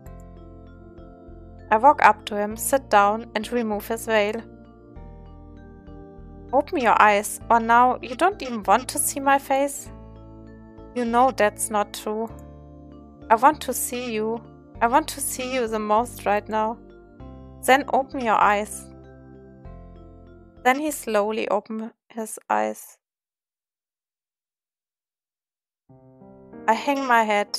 I walk up to him, sit down, and remove his veil. Open your eyes, or now you don't even want to see my face? You know that's not true. I want to see you. I want to see you the most right now. Then open your eyes. Then he slowly opened his eyes. I hang my head.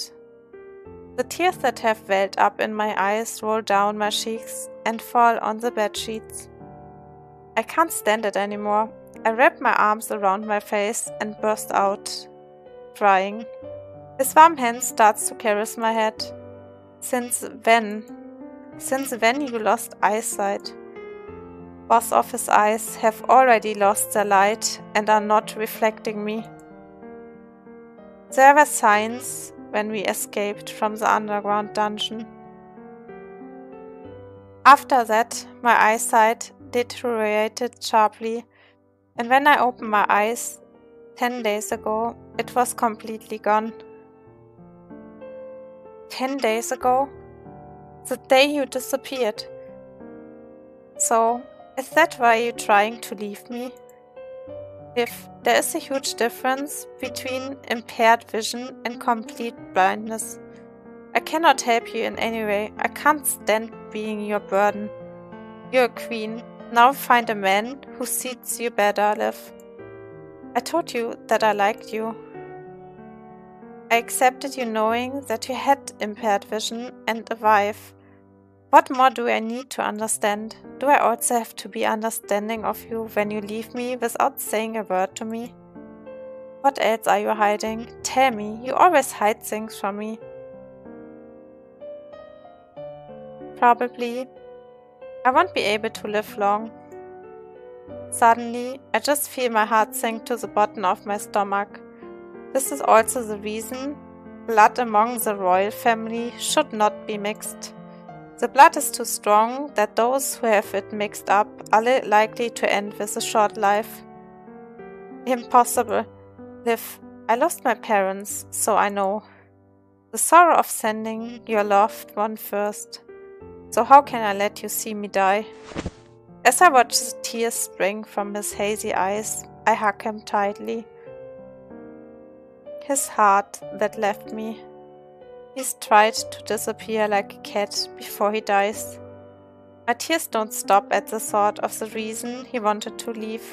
The tears that have welled up in my eyes roll down my cheeks and fall on the bed sheets. I can't stand it anymore. I wrap my arms around my face and burst out, crying. His warm hand starts to caress my head. Since when? Since when you lost eyesight? Both of his eyes have already lost their light and are not reflecting me. There were signs when we escaped from the underground dungeon. After that, my eyesight deteriorated sharply, and when I opened my eyes 10 days ago, it was completely gone. 10 days ago? The day you disappeared. So, is that why you're trying to leave me? If there is a huge difference between impaired vision and complete blindness. I cannot help you in any way. I can't stand being your burden. You're a queen. Now find a man who suits you better, Liv. I told you that I liked you. I accepted you knowing that you had impaired vision and a wife. What more do I need to understand? Do I also have to be understanding of you when you leave me without saying a word to me? What else are you hiding? Tell me, you always hide things from me. Probably. I won't be able to live long. Suddenly, I just feel my heart sink to the bottom of my stomach. This is also the reason blood among the royal family should not be mixed. The blood is too strong that those who have it mixed up are likely to end with a short life. Impossible. Liv, I lost my parents, so I know. The sorrow of sending your loved one first. So how can I let you see me die? As I watch the tears spring from his hazy eyes, I hug him tightly. His heart that left me. He's tried to disappear like a cat before he dies. My tears don't stop at the thought of the reason he wanted to leave.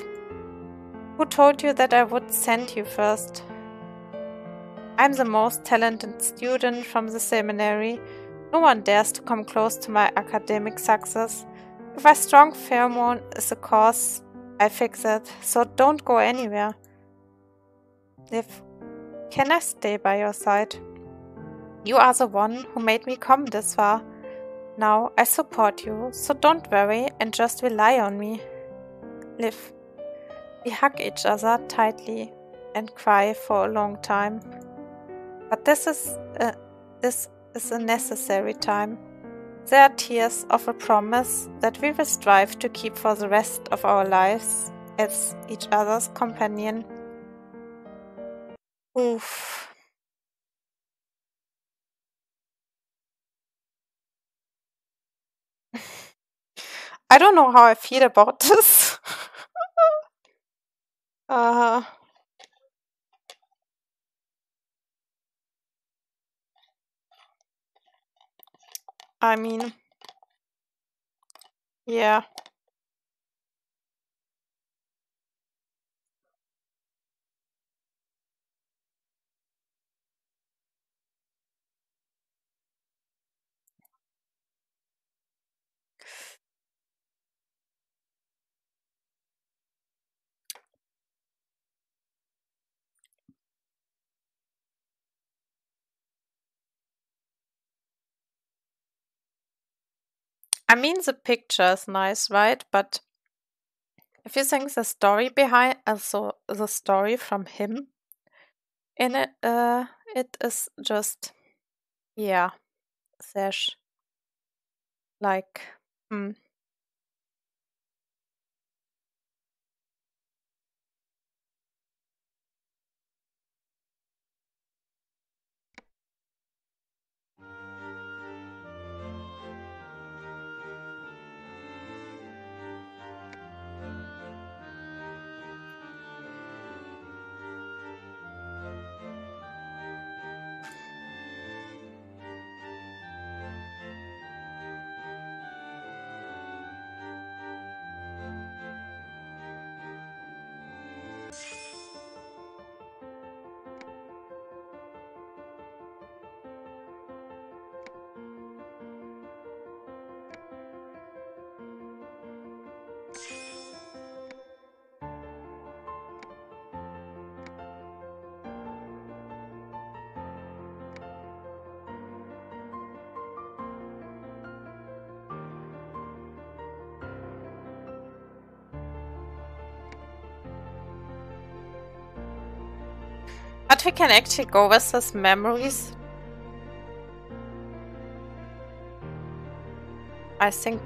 Who told you that I would send you first? I'm the most talented student from the seminary. No one dares to come close to my academic success. If my strong pheromone is a cause, I'll fix it, so don't go anywhere. Liv, can I stay by your side? You are the one who made me come this far. Now I support you, so don't worry and just rely on me. Liv, we hug each other tightly and cry for a long time. But this is a necessary time. There are tears of a promise that we will strive to keep for the rest of our lives as each other's companion. Oof. I don't know how I feel about this. uh, I mean, yeah. I mean, the picture is nice, right? But if you think the story behind, also the story from him in it, it is just, yeah, sesh. Like, hmm. But we can actually go with his memories. I think.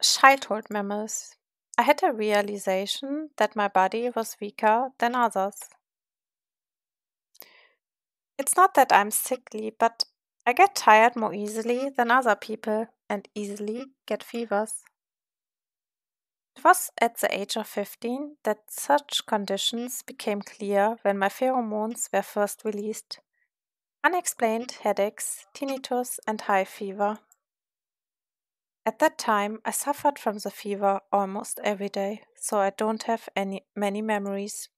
Childhood memories. I had a realization that my body was weaker than others. It's not that I'm sickly, but I get tired more easily than other people and easily get fevers. It was at the age of 15 that such conditions became clear when my pheromones were first released. Unexplained headaches, tinnitus, and high fever. At that time, I suffered from the fever almost every day, so I don't have many memories.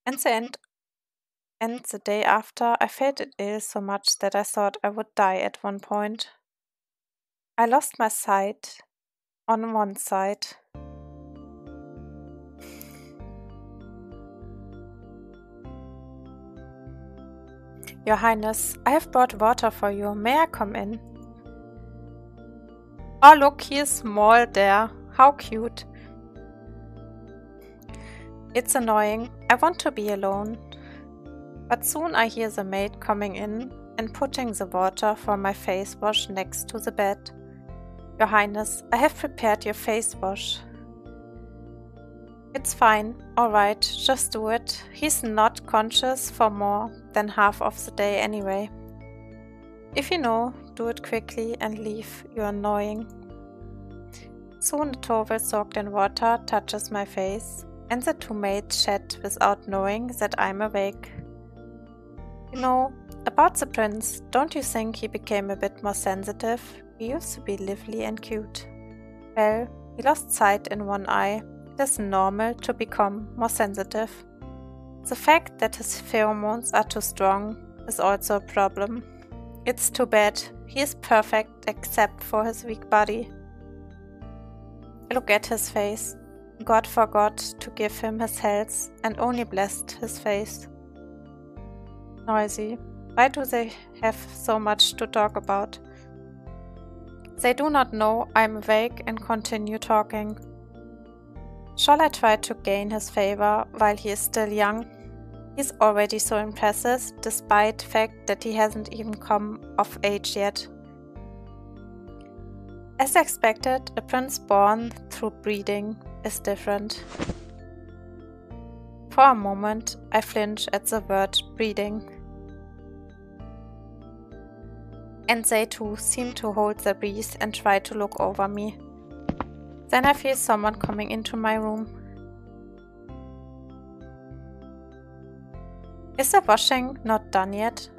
And the day after, I felt ill so much that I thought I would die at one point. I lost my sight on one side. Your Highness, I have brought water for you. May I come in? Oh, look, he is small there. How cute. It's annoying. I want to be alone. But soon I hear the maid coming in and putting the water for my face wash next to the bed. Your Highness, I have prepared your face wash. It's fine. Alright, just do it. He's not conscious for more than half of the day anyway. If you know, do it quickly and leave. You're annoying. Soon a towel soaked in water touches my face, and the two maids chat without knowing that I'm awake. You know, about the prince, don't you think he became a bit more sensitive? He used to be lively and cute. Well, he lost sight in one eye. It is normal to become more sensitive. The fact that his pheromones are too strong is also a problem. It's too bad. He is perfect except for his weak body. Look at his face. God forgot to give him his health and only blessed his face. Noisy. Why do they have so much to talk about? They do not know I'm awake and continue talking. Shall I try to gain his favor while he is still young? He's already so impressive, despite the fact that he hasn't even come of age yet. As expected, a prince born through breeding is different. For a moment, I flinch at the word breeding. And they too seem to hold their breath and try to look over me. Then I feel someone coming into my room. Is the washing not done yet?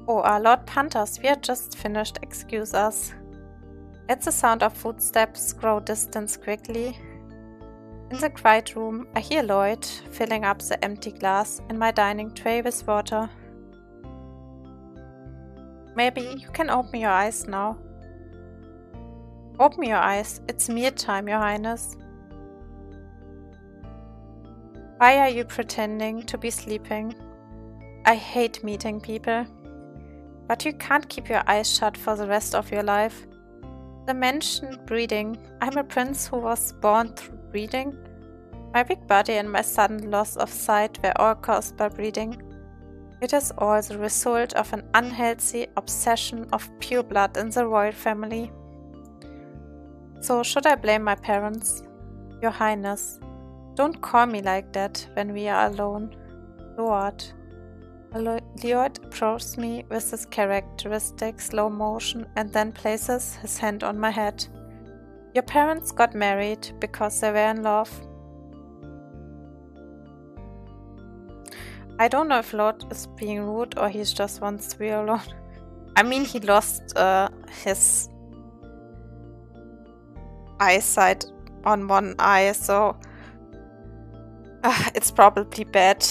Oh, our Lord Panthers, we are just finished, excuse us. At the sound of footsteps grow distance quickly. In the quiet room, I hear Lloyd filling up the empty glass in my dining tray with water. Maybe you can open your eyes now. Open your eyes, it's meal time, Your Highness. Why are you pretending to be sleeping? I hate meeting people. But you can't keep your eyes shut for the rest of your life. The mentioned breeding. I'm a prince who was born through breeding. My weak body and my sudden loss of sight were all caused by breeding. It is all the result of an unhealthy obsession of pure blood in the royal family. So should I blame my parents? Your Highness, don't call me like that when we are alone. Lord. Lloyd approaches me with his characteristic slow motion and then places his hand on my head. Your parents got married because they were in love. I don't know if Lloyd is being rude or he just wants to be alone. I mean, he lost his eyesight on one eye, so it's probably bad.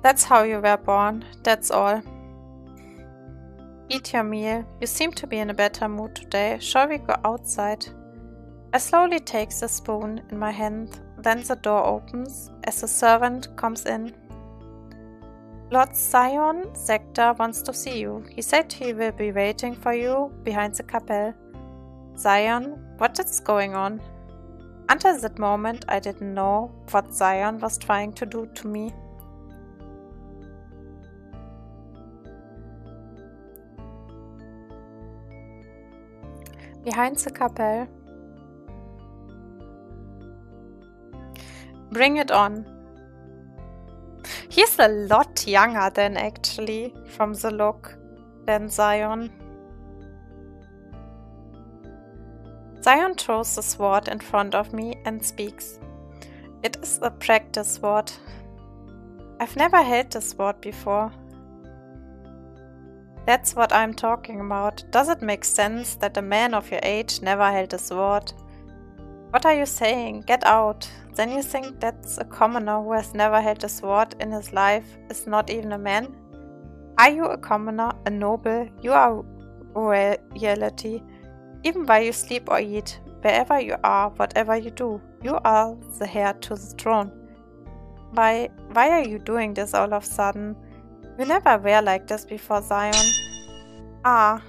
That's how you were born, that's all. Eat your meal. You seem to be in a better mood today. Shall we go outside? I slowly take the spoon in my hand, then the door opens as a servant comes in. Lord Zion Sector wants to see you. He said he will be waiting for you behind the Kapelle. Zion, what is going on? Until that moment, I didn't know what Zion was trying to do to me. Behind the Kapelle. Bring it on. He's a lot younger than actually, from the look, than Zion. Zion throws the sword in front of me and speaks. It is a practice sword. I've never held this sword before. That's what I'm talking about. Does it make sense that a man of your age never held a sword? What are you saying? Get out. Then you think that's a commoner who has never held a sword in his life is not even a man? Are you a commoner, a noble? You are royalty. Even while you sleep or eat, wherever you are, whatever you do, you are the heir to the throne. Why are you doing this all of a sudden? You never were like this before, Zion. Ah.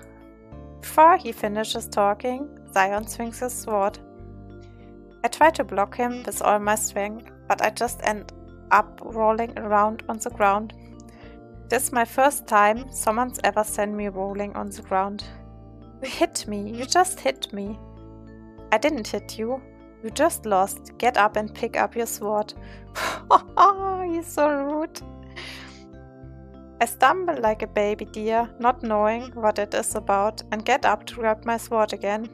Before he finishes talking, Zion swings his sword. I try to block him with all my strength, but I just end up rolling around on the ground. This is my first time someone's ever sent me rolling on the ground. You hit me. You just hit me. I didn't hit you. You just lost. Get up and pick up your sword. He's so rude. I stumble like a baby deer, not knowing what it is about, and get up to grab my sword again.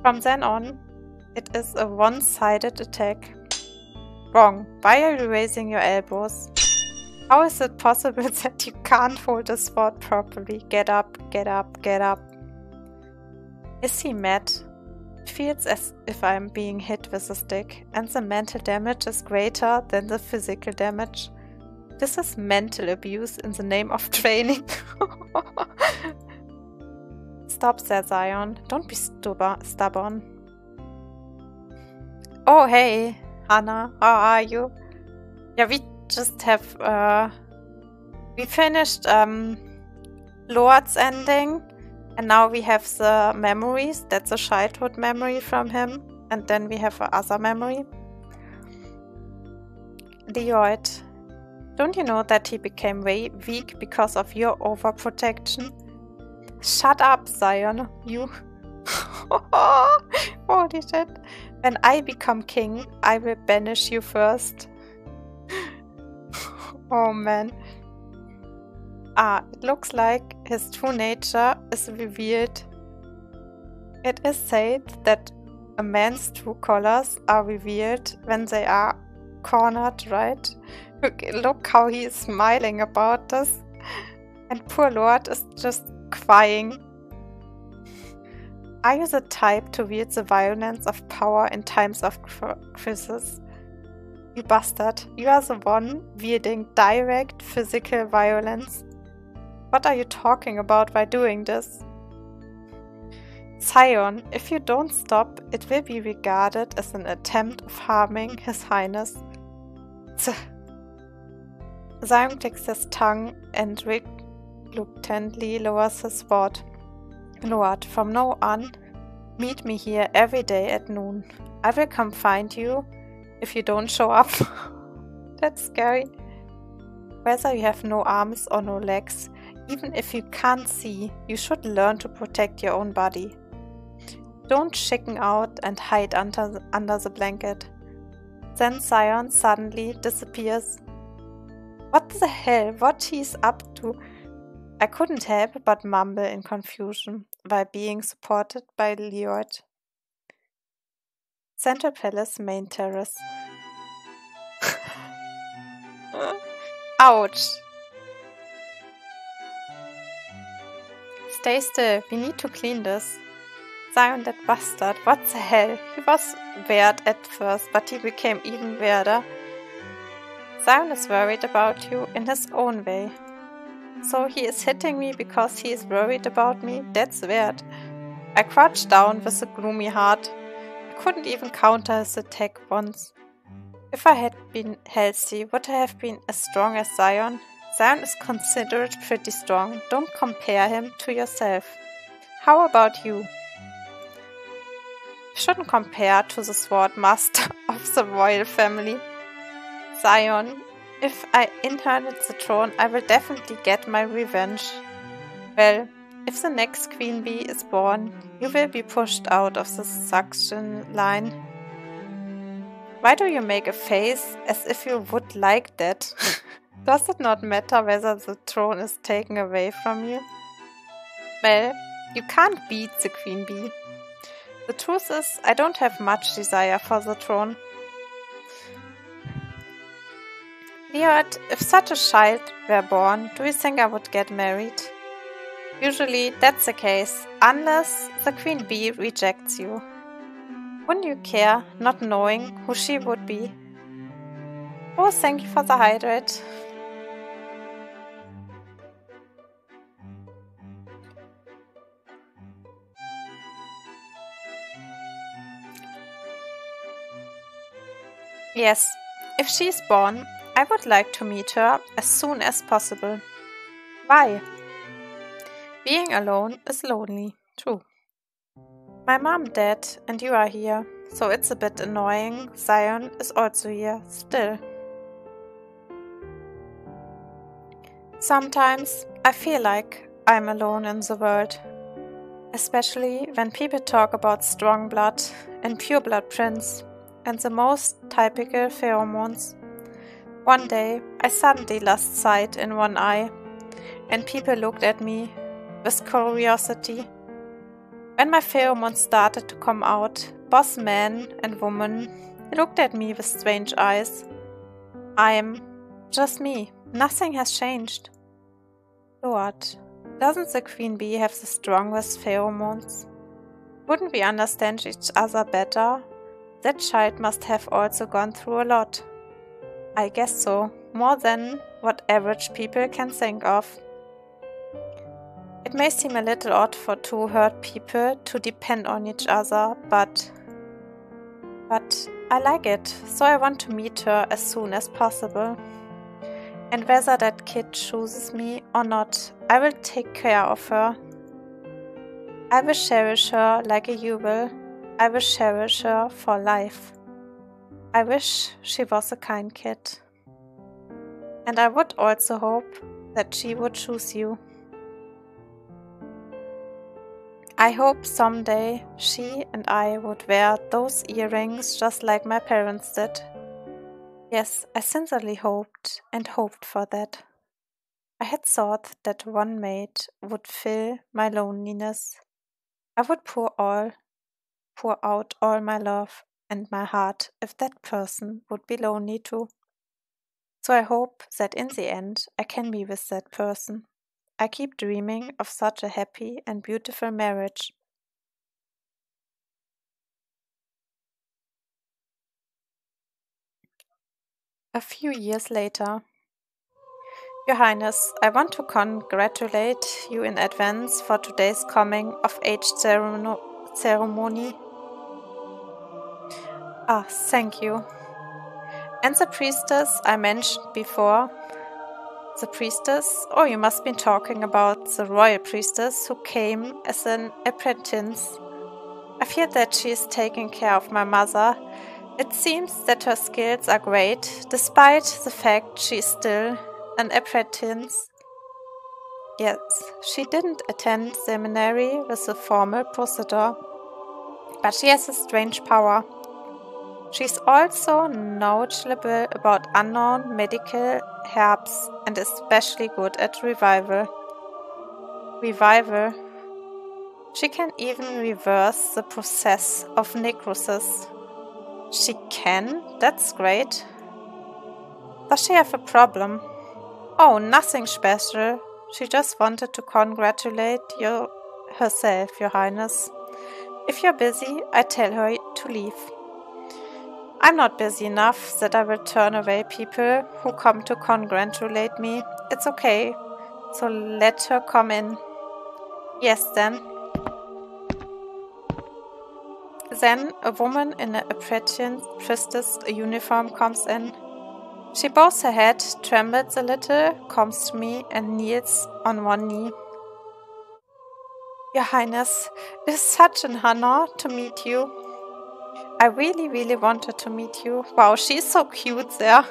From then on, it is a one-sided attack. Wrong. Why are you raising your elbows? How is it possible that you can't hold a sword properly? Get up, get up, get up. Is he mad? It feels as if I'm being hit with a stick, and the mental damage is greater than the physical damage. This is mental abuse in the name of training. Stop there, Zion. Don't be stubborn. Oh, hey, Hannah. How are you? Yeah, we just have, we finished Lord's ending. And now we have the memories. That's a childhood memory from him. And then we have another memory. Lloyd. Don't you know that he became weak because of your overprotection? Shut up, Zion. You. Holy shit. When I become king, I will banish you first. Oh man. It looks like his true nature is revealed. It is said that a man's true colors are revealed when they are cornered, right? Look how he is smiling about this. And poor Lord is just crying. Are you the type to wield the violence of power in times of crisis? You bastard, you are the one wielding direct physical violence. What are you talking about by doing this? Zion, if you don't stop, it will be regarded as an attempt of harming His Highness. Zion clicks his tongue and reluctantly lowers his sword. Lord, from now on, meet me here every day at noon. I will come find you if you don't show up. That's scary. Whether you have no arms or no legs, even if you can't see, you should learn to protect your own body. Don't chicken out and hide under the blanket. Then Zion suddenly disappears. What the hell? What he's up to? I couldn't help but mumble in confusion while being supported by Lloyd. Central Palace main terrace. Ouch! Stay still, we need to clean this. Zion, that bastard, what the hell? He was weird at first, but he became even weirder. Zion is worried about you in his own way. So he is hitting me because he is worried about me? That's weird. I crouched down with a gloomy heart. I couldn't even counter his attack once. If I had been healthy, would I have been as strong as Zion? Zion is considered pretty strong. Don't compare him to yourself. How about you? Shouldn't compare to the sword master of the royal family. Zion, if I inherit the throne, I will definitely get my revenge. Well, if the next queen bee is born, you will be pushed out of the suction line. Why do you make a face as if you would like that? Does it not matter whether the throne is taken away from you? Well, you can't beat the queen bee. The truth is, I don't have much desire for the throne. Leod, if such a child were born, do you think I would get married? Usually that's the case, unless the queen bee rejects you. Wouldn't you care, not knowing who she would be? Oh, thank you for the hydrate. Yes, if she is born, I would like to meet her as soon as possible. Why? Being alone is lonely, true. My mom dead and you are here, so it's a bit annoying. Zion is also here, still. Sometimes I feel like I'm alone in the world. Especially when people talk about strong blood and pure blood prince and the most typical pheromones. One day I suddenly lost sight in one eye and people looked at me with curiosity. When my pheromones started to come out, both men and women looked at me with strange eyes. I'm just me. Nothing has changed. Lord, doesn't the queen bee have the strongest pheromones? Wouldn't we understand each other better? That child must have also gone through a lot. I guess so, more than what average people can think of. It may seem a little odd for two hurt people to depend on each other, but I like it, so I want to meet her as soon as possible. And whether that kid chooses me or not, I will take care of her. I will cherish her like a jewel. I will cherish her for life. I wish she was a kind kid. And I would also hope that she would choose you. I hope someday she and I would wear those earrings just like my parents did. Yes, I sincerely hoped and hoped for that. I had thought that one mate would fill my loneliness. I would pour out all my love and my heart if that person would be lonely too. So I hope that in the end I can be with that person. I keep dreaming of such a happy and beautiful marriage. A few years later. Your Highness, I want to congratulate you in advance for today's coming of age ceremony. Ah, thank you. And the priestess I mentioned before. The priestess? Oh, you must be talking about the royal priestess who came as an apprentice. I fear that she is taking care of my mother. It seems that her skills are great, despite the fact she is still an apprentice. Yes, she didn't attend seminary with a formal procedure, but she has a strange power. She's also knowledgeable about unknown medical herbs and especially good at revival. Revival? She can even reverse the process of necrosis. She can? That's great. Does she have a problem? Oh, nothing special. She just wanted to congratulate herself, Your Highness. If you're busy, I tell her to leave. I'm not busy enough that I will turn away people who come to congratulate me. It's okay, so let her come in. Yes, then. Then a woman in a apprentice priestess uniform comes in. She bows her head, trembles a little, comes to me, and kneels on one knee. Your Highness, it is such an honor to meet you. I really, really wanted to meet you. Wow, she's so cute there.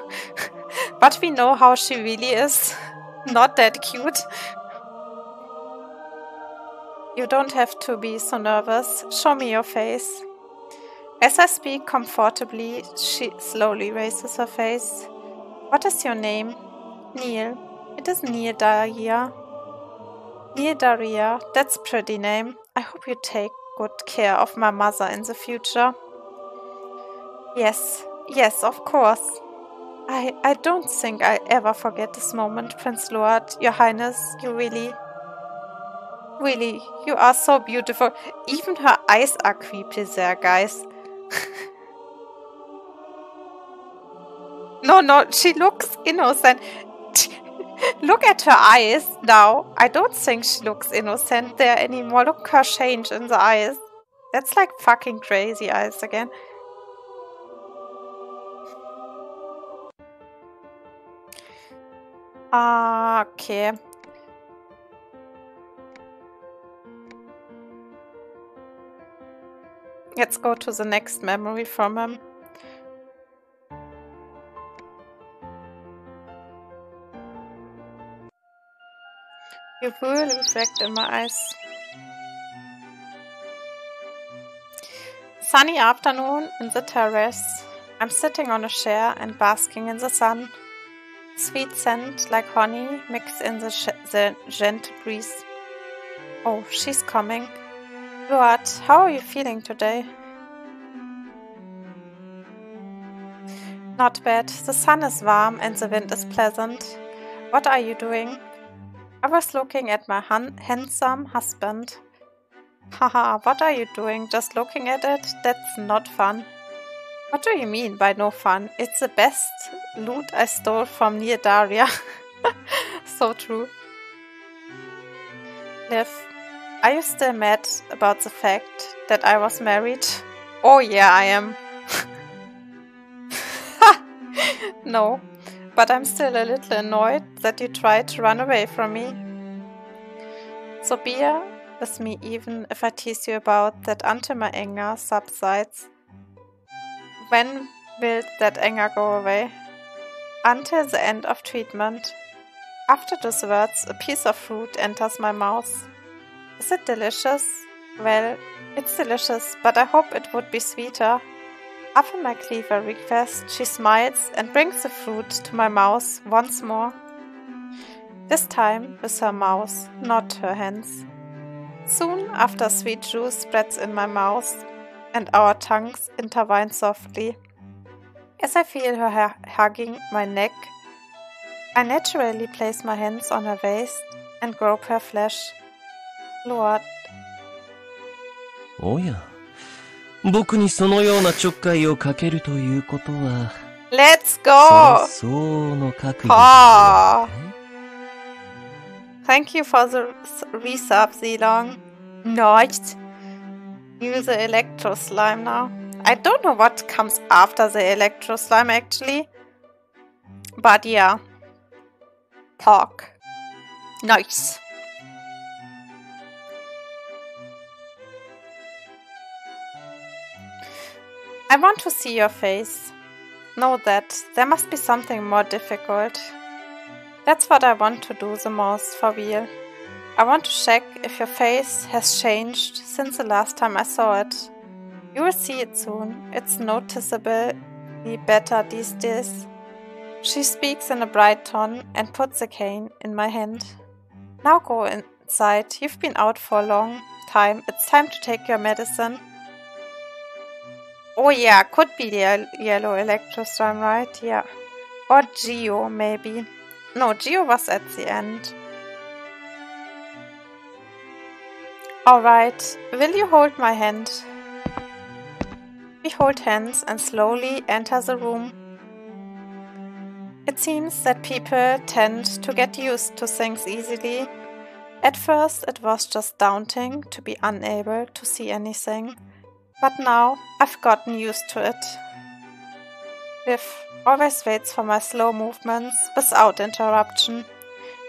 But we know how she really is. Not that cute. You don't have to be so nervous. Show me your face. As I speak comfortably, she slowly raises her face. What is your name? Neil. It is Neil Daria. Neil Daria, that's a pretty name. I hope you take good care of my mother in the future. Yes, of course. I don't think I ever forget this moment, Prince Luard. Your Highness, you really, you are so beautiful. Even her eyes are creepy there, guys. No, she looks innocent. Look at her eyes now. I don't think she looks innocent there anymore. Look her change in the eyes. That's like fucking crazy eyes again. Okay. Let's go to the next memory from him. You will reflect in my eyes. Sunny afternoon in the terrace. I'm sitting on a chair and basking in the sun. Sweet scent like honey mixed in the gentle breeze. Oh, she's coming. Luard, how are you feeling today? Not bad. The sun is warm and the wind is pleasant. What are you doing? I was looking at my handsome husband. Haha, what are you doing? Just looking at it? That's not fun. What do you mean by no fun? It's the best loot I stole from Neil Daria. So true. Liv, are you still mad about the fact that I was married? Oh yeah, I am. No, but I'm still a little annoyed that you tried to run away from me. So bear with me even if I tease you about that until my anger subsides. When will that anger go away? Until the end of treatment. After those words, a piece of fruit enters my mouth. Is it delicious? Well, it's delicious, but I hope it would be sweeter. After my clever request, she smiles and brings the fruit to my mouth once more. This time with her mouth, not her hands. Soon after, sweet juice spreads in my mouth and our tongues intertwine softly. As I feel her hugging my neck, I naturally place my hands on her waist and grope her flesh. Luard. おや、僕にそのようなちょっかいをかけるということは、Let's go! それ相応の覚悟ですね。Thank you for the resub, Zilong. Nice. Use the electro slime now. I don't know what comes after the electro slime actually. But yeah. Talk. Nice. I want to see your face. Know that there must be something more difficult. That's what I want to do the most, for real. I want to check if your face has changed since the last time I saw it. You will see it soon. It's noticeably better these days. She speaks in a bright tone and puts a cane in my hand. Now go inside. You've been out for a long time. It's time to take your medicine. Oh yeah, could be the yellow electro slime, right? Yeah. Or Geo, maybe. No, Geo was at the end. Alright, will you hold my hand? We hold hands and slowly enter the room. It seems that people tend to get used to things easily. At first it was just daunting to be unable to see anything, but now I've gotten used to it. Liv always waits for my slow movements without interruption.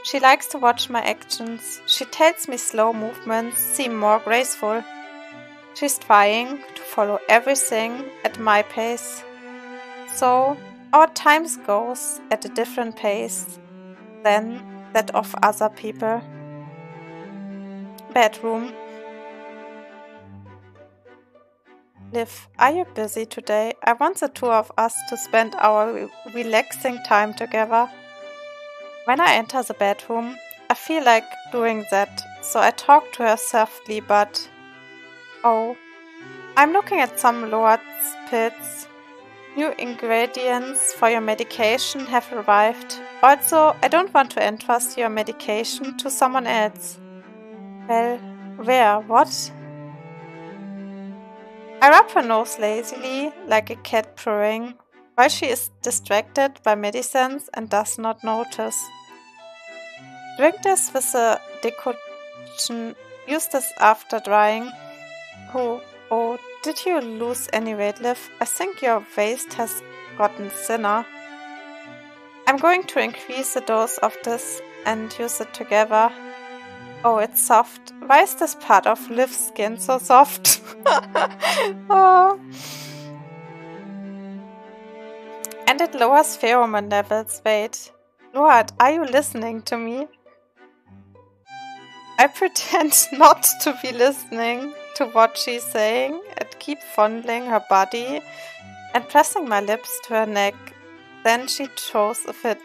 She likes to watch my actions. She tells me slow movements seem more graceful. She's trying to follow everything at my pace. So our time goes at a different pace than that of other people. Bedroom. Liv, are you busy today? I want the two of us to spend our relaxing time together. When I enter the bedroom, I feel like doing that, so I talk to her softly, but... Oh, I'm looking at some Load's pills. New ingredients for your medication have arrived. Also, I don't want to entrust your medication to someone else. Well, where? What? I rub her nose lazily, like a cat purring, while she is distracted by medicines and does not notice. Drink this with a decoction. Use this after drying. Oh, did you lose any weight, Liv? I think your waist has gotten thinner. I'm going to increase the dose of this and use it together. Oh, it's soft. Why is this part of Liv's skin so soft? Oh. And it lowers pheromone levels. Wait. Lord, are you listening to me? I pretend not to be listening to what she's saying and keep fondling her body and pressing my lips to her neck. Then she throws a fit.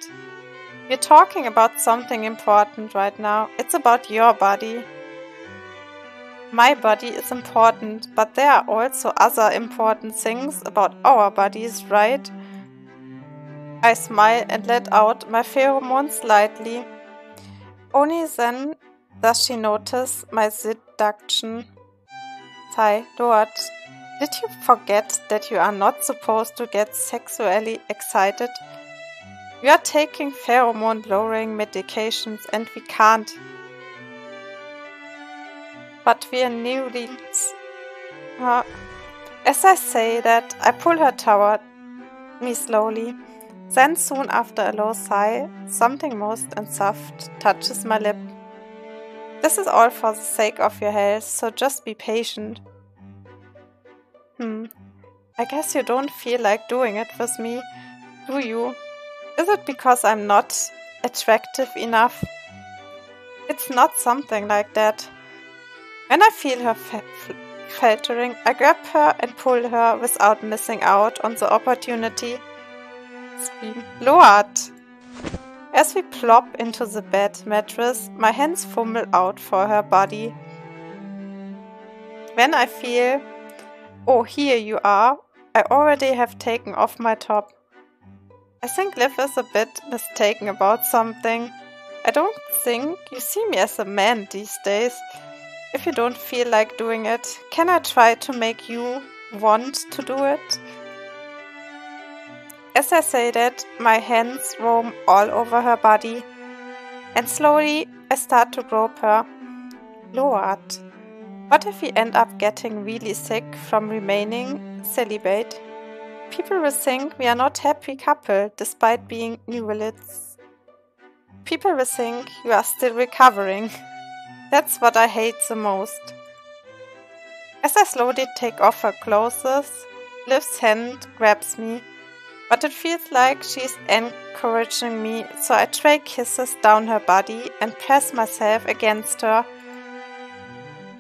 We're talking about something important right now. It's about your body. My body is important, but there are also other important things about our bodies, right? I smile and let out my pheromones lightly. Only then does she notice my seduction. Sigh, Lord, did you forget that you are not supposed to get sexually excited? We are taking pheromone-lowering medications and we can't. But we are newlyweds. As I say that, I pull her toward me slowly. Then soon after a low sigh, something moist and soft touches my lip. This is all for the sake of your health, so just be patient. I guess you don't feel like doing it with me, do you? Is it because I'm not attractive enough? It's not something like that. When I feel her faltering, I grab her and pull her without missing out on the opportunity. Scream, Lord! As we plop into the bed mattress, my hands fumble out for her body. When I feel, oh, here you are, I already have taken off my top. I think Liv is a bit mistaken about something. I don't think you see me as a man these days. If you don't feel like doing it, can I try to make you want to do it? As I say that, my hands roam all over her body, and slowly I start to grope her. Lord, what if we end up getting really sick from remaining celibate? People will think we are not a happy couple despite being newlyweds. People will think you are still recovering. That's what I hate the most. As I slowly take off her clothes, Liv's hand grabs me. But it feels like she's encouraging me, so I trade kisses down her body and press myself against her.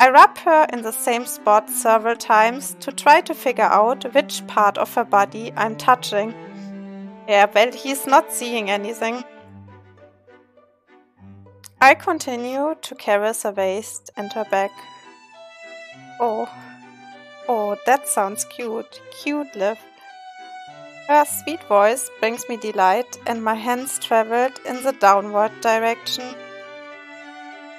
I rub her in the same spot several times to try to figure out which part of her body I'm touching. Yeah, well, he's not seeing anything. I continue to caress her waist and her back. Oh, that sounds cute. Cute, Liv. Her sweet voice brings me delight and my hands traveled in the downward direction.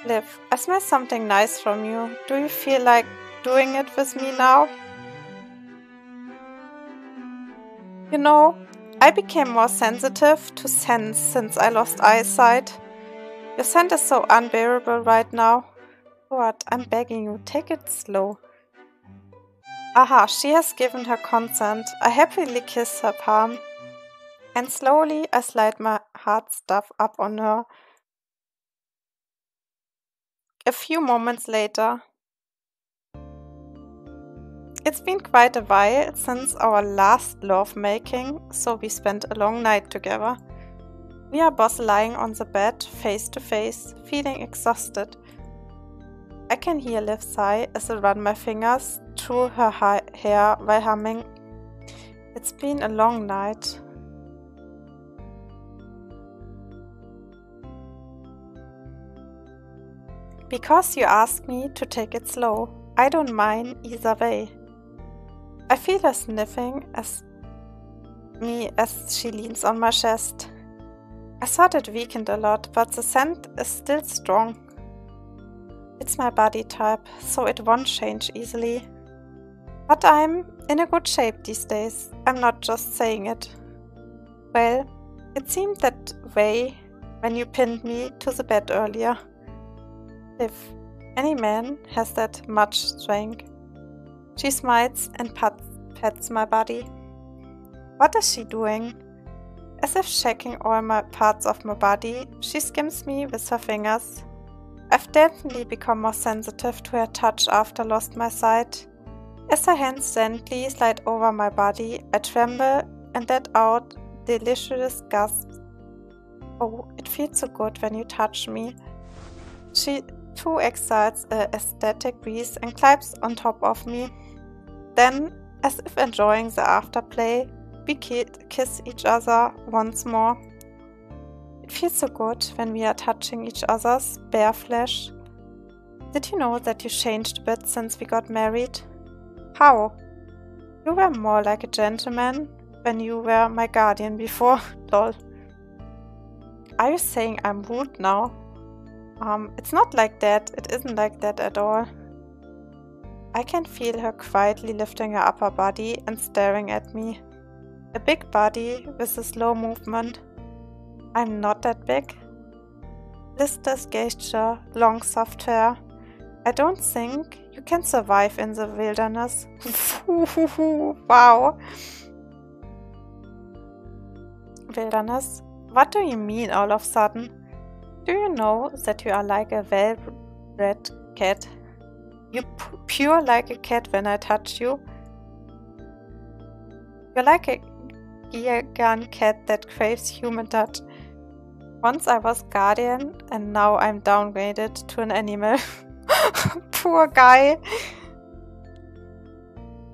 Liv, I smell something nice from you. Do you feel like doing it with me now? You know, I became more sensitive to scents since I lost eyesight. Your scent is so unbearable right now. What? I'm begging you, take it slow. Aha, she has given her consent. I happily kiss her palm. and slowly I slide my hard stuff up on her. A few moments later. It's been quite a while since our last lovemaking, so we spent a long night together. We are both lying on the bed, face to face, feeling exhausted. I can hear Liv sigh as I run my fingers through her hair while humming. It's been a long night. Because you asked me to take it slow, I don't mind either way. I feel her sniffing as she leans on my chest. I thought it weakened a lot, but the scent is still strong. It's my body type, so it won't change easily. But I'm in a good shape these days. I'm not just saying it. Well, it seemed that way when you pinned me to the bed earlier. If any man has that much strength. She smiles and pats my body. What is she doing? As if checking all my parts of my body, she skims me with her fingers. I've definitely become more sensitive to her touch after lost my sight. As her hands gently slide over my body, I tremble and let out delicious gasps. Oh, it feels so good when you touch me. She too exhales an ecstatic breeze and climbs on top of me. Then, as if enjoying the afterplay, we kiss each other once more. It feels so good when we are touching each other's bare flesh. Did you know that you changed a bit since we got married? How? You were more like a gentleman when you were my guardian before, lol. Are you saying I'm rude now? It's not like that. It isn't like that at all. I can feel her quietly lifting her upper body and staring at me. A big body with a slow movement. I'm not that big. Listless gesture, long soft hair. I don't think you can survive in the wilderness. Wow. Wilderness? What do you mean all of a sudden? Do you know that you are like a well-bred cat? You pure like a cat when I touch you. You're like a gear-gun cat that craves human touch. Once I was guardian and now I'm downgraded to an animal. Poor guy.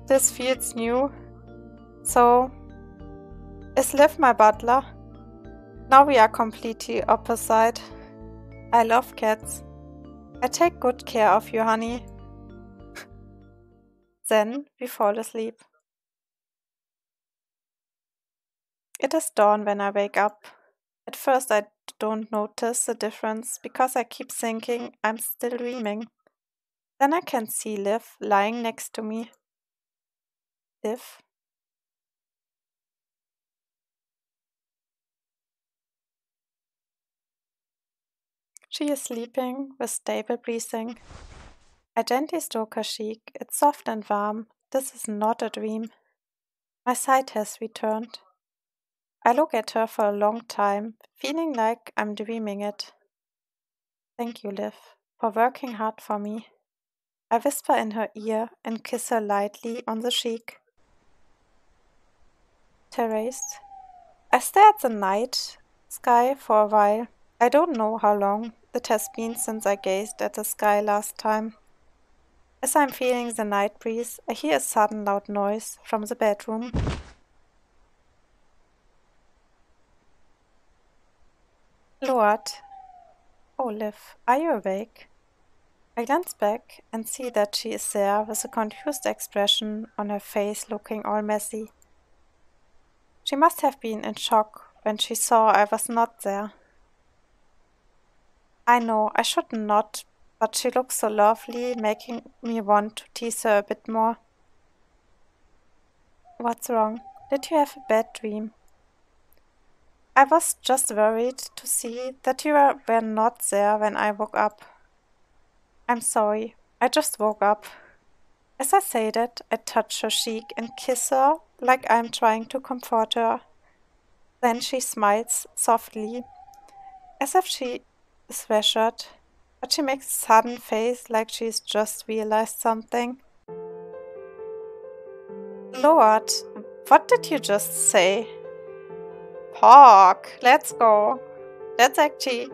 This feels new. So, is Liv my butler? Now we are completely opposite. I love cats. I take good care of you, honey. Then we fall asleep. It is dawn when I wake up. At first I don't notice the difference because I keep thinking I'm still dreaming. Then I can see Liv lying next to me. Liv? She is sleeping with stable breathing. I gently stroke her cheek. It's soft and warm. This is not a dream. My sight has returned. I look at her for a long time, feeling like I'm dreaming it. Thank you, Liv, for working hard for me. I whisper in her ear and kiss her lightly on the cheek. Terrace. I stare at the night sky for a while. I don't know how long it has been since I gazed at the sky last time. As I'm feeling the night breeze, I hear a sudden loud noise from the bedroom. Lord. Oh, Liv, are you awake? I glance back and see that she is there with a confused expression on her face looking all messy. She must have been in shock when she saw I was not there. I know I should not, but she looks so lovely, making me want to tease her a bit more. What's wrong? Did you have a bad dream? I was just worried to see that you were not there when I woke up. I'm sorry, I just woke up. As I say that, I touch her cheek and kiss her like I'm trying to comfort her. Then she smiles softly, as if she is reassured, but she makes a sudden face like she's just realized something. Lord, what did you just say? Pork, let's go. That's actually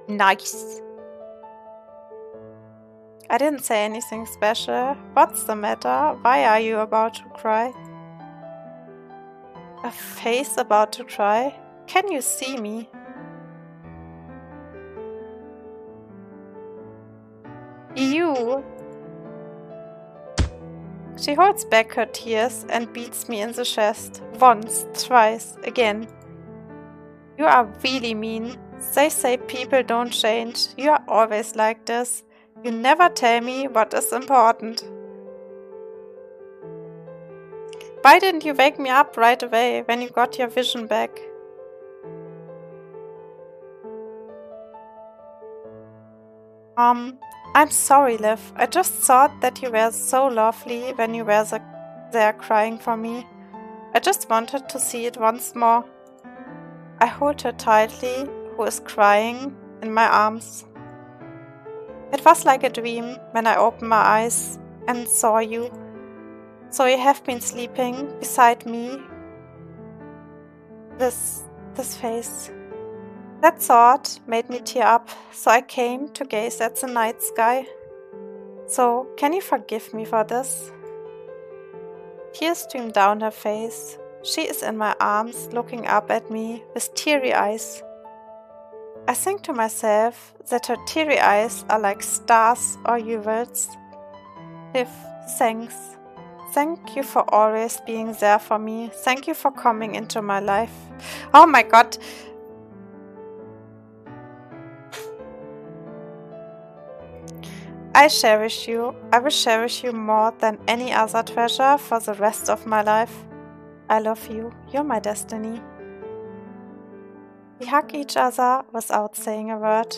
nice. I didn't say anything special. What's the matter? Why are you about to cry? A face about to cry? Can you see me? You! She holds back her tears and beats me in the chest. Once, twice, again. You are really mean. They say people don't change. You are always like this. You never tell me what is important. Why didn't you wake me up right away when you got your vision back? I'm sorry, Liv. I just thought that you were so lovely when you were there crying for me. I just wanted to see it once more. I hold her tightly, who is crying, in my arms. It was like a dream when I opened my eyes and saw you. So you have been sleeping beside me. This face. That thought made me tear up, so I came to gaze at the night sky. So, can you forgive me for this? Tears streamed down her face. She is in my arms, looking up at me with teary eyes. I think to myself that her teary eyes are like stars or jewels. Liv, thanks. Thank you for always being there for me. Thank you for coming into my life. Oh my god! I cherish you. I will cherish you more than any other treasure for the rest of my life. I love you. You're my destiny. We hug each other without saying a word.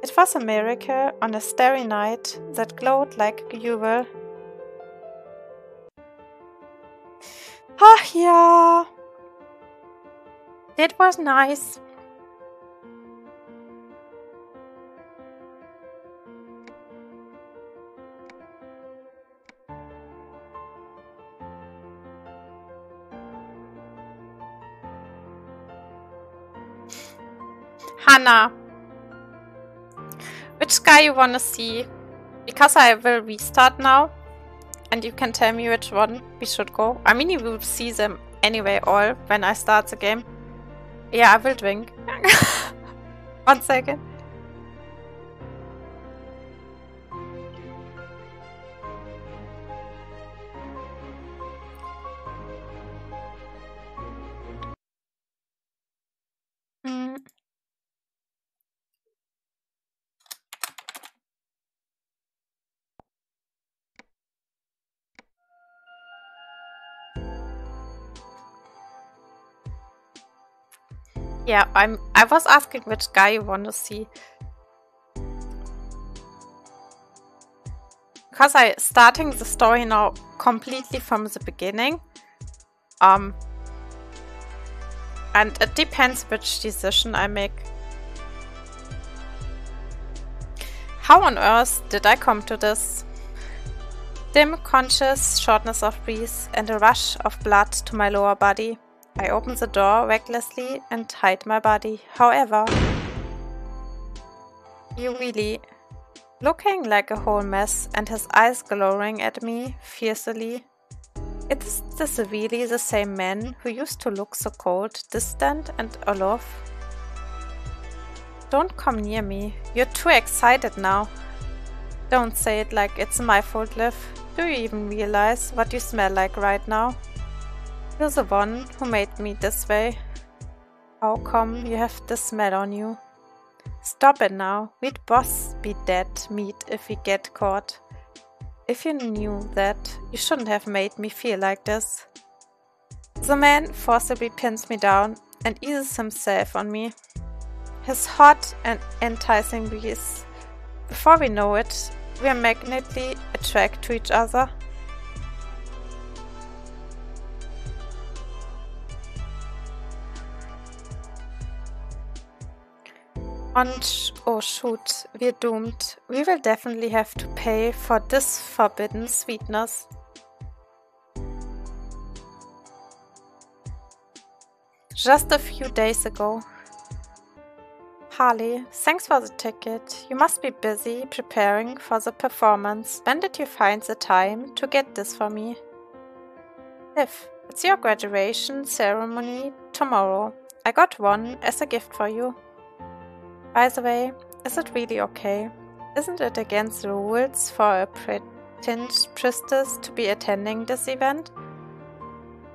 It was a miracle on a starry night that glowed like a jewel. Ah, yeah. It was nice. Hannah, which guy you wanna see? Because I will restart now, and you can tell me which one we should go. I mean, you will see them anyway all when I start the game. Yeah, I will drink. 1 second. Yeah, I was asking which guy you want to see. Because I'm starting the story now completely from the beginning. And it depends which decision I make. How on earth did I come to this? Dim, conscious shortness of breath and a rush of blood to my lower body. I open the door recklessly and hide my body. However, you really looking like a whole mess and his eyes glowering at me fiercely. Is this really the same man who used to look so cold, distant and aloof? Don't come near me. You're too excited now. Don't say it like it's my fault, Liv. Do you even realize what you smell like right now? You're the one who made me this way. How come you have this smell on you? Stop it now. We'd both be dead meat if we get caught. If you knew that, you shouldn't have made me feel like this. The man forcibly pins me down and eases himself on me. His hot and enticing breeze. Before we know it, we are magnetically attracted to each other. Und oh shoot, we're doomed. We will definitely have to pay for this forbidden sweetness. Just a few days ago. Harley, thanks for the ticket. You must be busy preparing for the performance. When did you find the time to get this for me? Liv, it's your graduation ceremony tomorrow. I got one as a gift for you. By the way, is it really okay? Isn't it against the rules for a pretend priestess to be attending this event?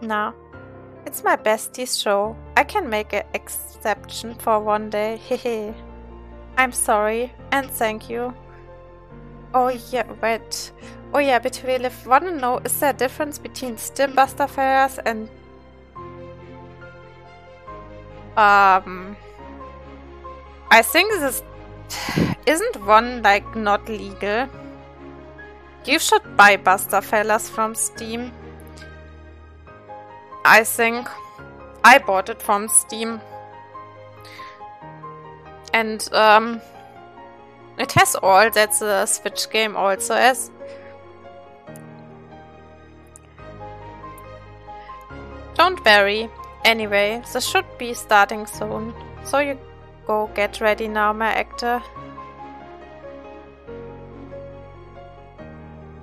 Nah. It's my bestie's show. I can make an exception for one day, hehe. I'm sorry, and thank you. Oh yeah, wait. Oh yeah, between Liv, wanna know, is there a difference between Stimbuster fairs and... I think this... Isn't one, like, not legal? You should buy Buster Fellers from Steam. I think I bought it from Steam. And it has all that the Switch game also has. Don't worry. Anyway, this should be starting soon. So you go get ready now, my actor.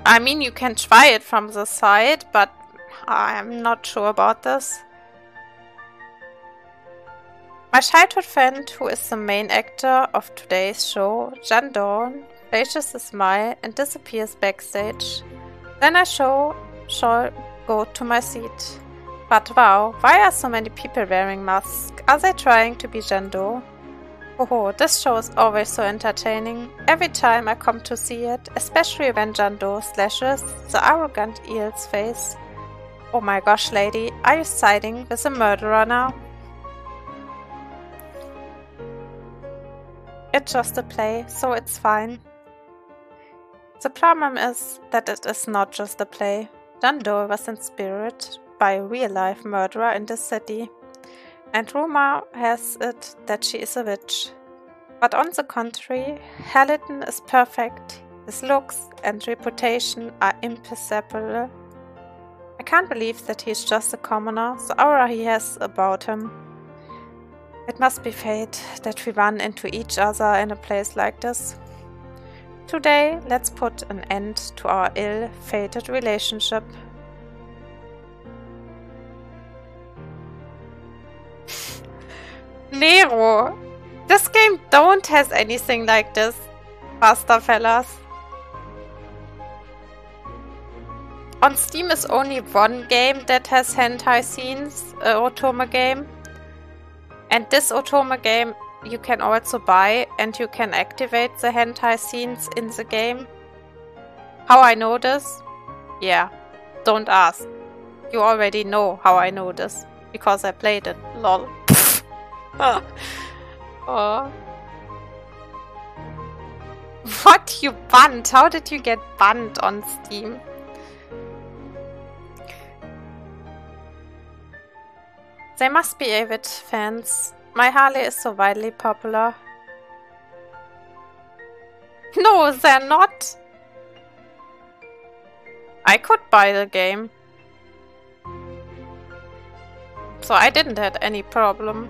I mean, you can try it from the side, but I'm not sure about this. My childhood friend, who is the main actor of today's show, Jan Dawn, flashes a smile and disappears backstage. Then I shall go to my seat. But wow, why are so many people wearing masks? Are they trying to be Jan Dawn? Oh, this show is always so entertaining. Every time I come to see it, especially when Jan Dawn slashes the arrogant eel's face. Oh my gosh, lady, are you siding with a murderer now? It's just a play, so it's fine. The problem is that it is not just a play. Jan Dawn was inspired by a real-life murderer in this city, and rumor has it that she is a witch. But on the contrary, Halliton is perfect. His looks and reputation are impeccable. I can't believe that he's just a commoner, the aura he has about him. It must be fate that we run into each other in a place like this. Today, let's put an end to our ill-fated relationship. Nero! This game don't has anything like this, Buster Fellers. On Steam is only one game that has hentai scenes, Otome game. And this Otome game you can also buy and you can activate the hentai scenes in the game. How I know this? Yeah, don't ask. You already know how I know this, because I played it, lol. Oh. What? You banned? How did you get banned on Steam? They must be Avid fans. My Harley is so widely popular. No, they're not. I could buy the game. So I didn't have any problem.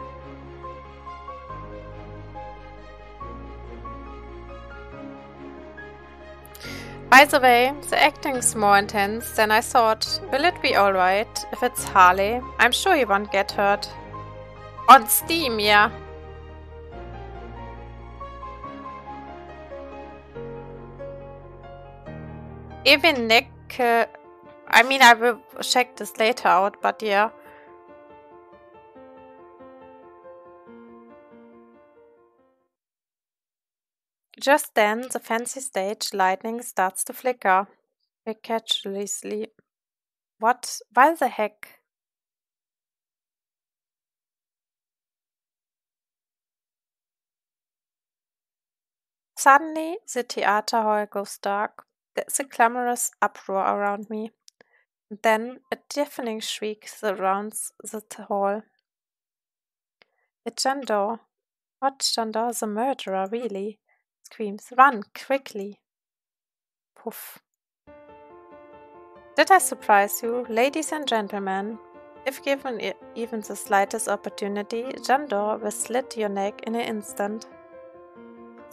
By the way, the acting is more intense than I thought. Will it be alright if it's Harley? I'm sure he won't get hurt. On Steam, yeah. Even Nick... I mean, I will check this later out, but yeah. Just then, the fancy stage lightning starts to flicker. Precariously. What? Why the heck? Suddenly, the theater hall goes dark. There's a clamorous uproar around me. Then, a deafening shriek surrounds the hall. It's Jan Dawn. What, Jandor, the murderer, really? Screams. Run, quickly. Puff. Did I surprise you, ladies and gentlemen? If given even the slightest opportunity, Jandor will slit your neck in an instant.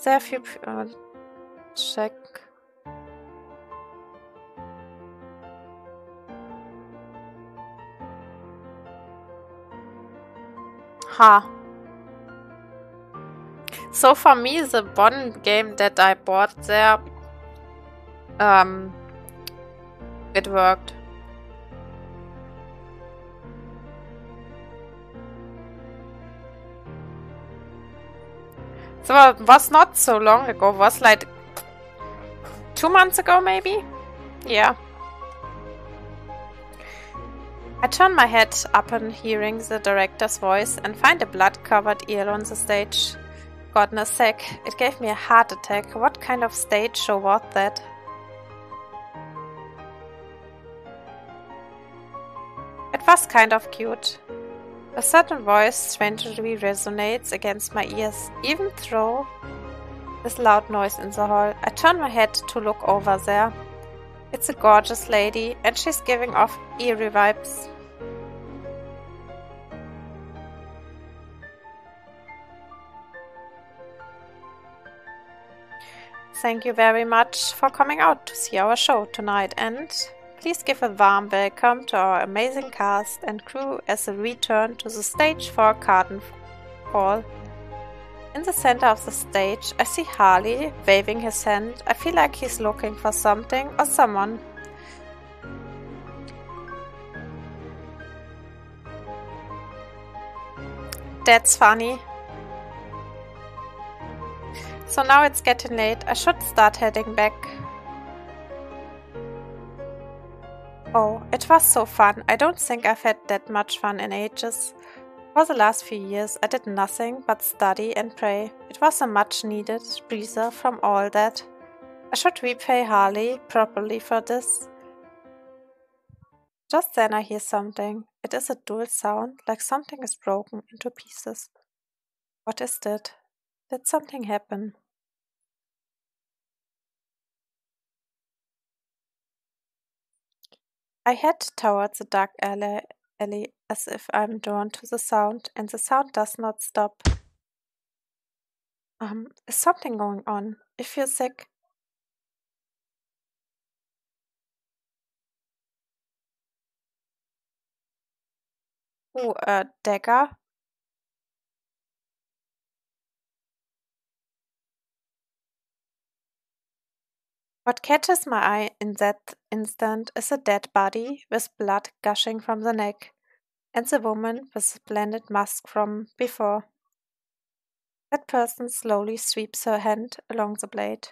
There are few check. Ha. So for me, the Bond game that I bought there, it worked. So it was not so long ago, it was like 2 months ago maybe? Yeah. I turn my head upon hearing the director's voice and find a blood-covered eel on the stage. Goodness sake, it gave me a heart attack. What kind of stage show was that? It was kind of cute. A certain voice strangely resonates against my ears, even through this loud noise in the hall. I turn my head to look over there. It's a gorgeous lady, and she's giving off eerie vibes. Thank you very much for coming out to see our show tonight, and please give a warm welcome to our amazing cast and crew as we return to the stage for a curtain call. In the center of the stage, I see Harley waving his hand. I feel like he's looking for something or someone. That's funny. So now it's getting late. I should start heading back. Oh, it was so fun. I don't think I've had that much fun in ages. For the last few years, I did nothing but study and pray. It was a much-needed breather from all that. I should repay Harley properly for this. Just then I hear something. It is a dull sound, like something is broken into pieces. What is that? Did something happen? I head towards the dark alley as if I'm drawn to the sound, and the sound does not stop. Is something going on? I feel sick. Ooh, a dagger? What catches my eye in that instant is a dead body with blood gushing from the neck, and the woman with the splendid mask from before. That person slowly sweeps her hand along the blade.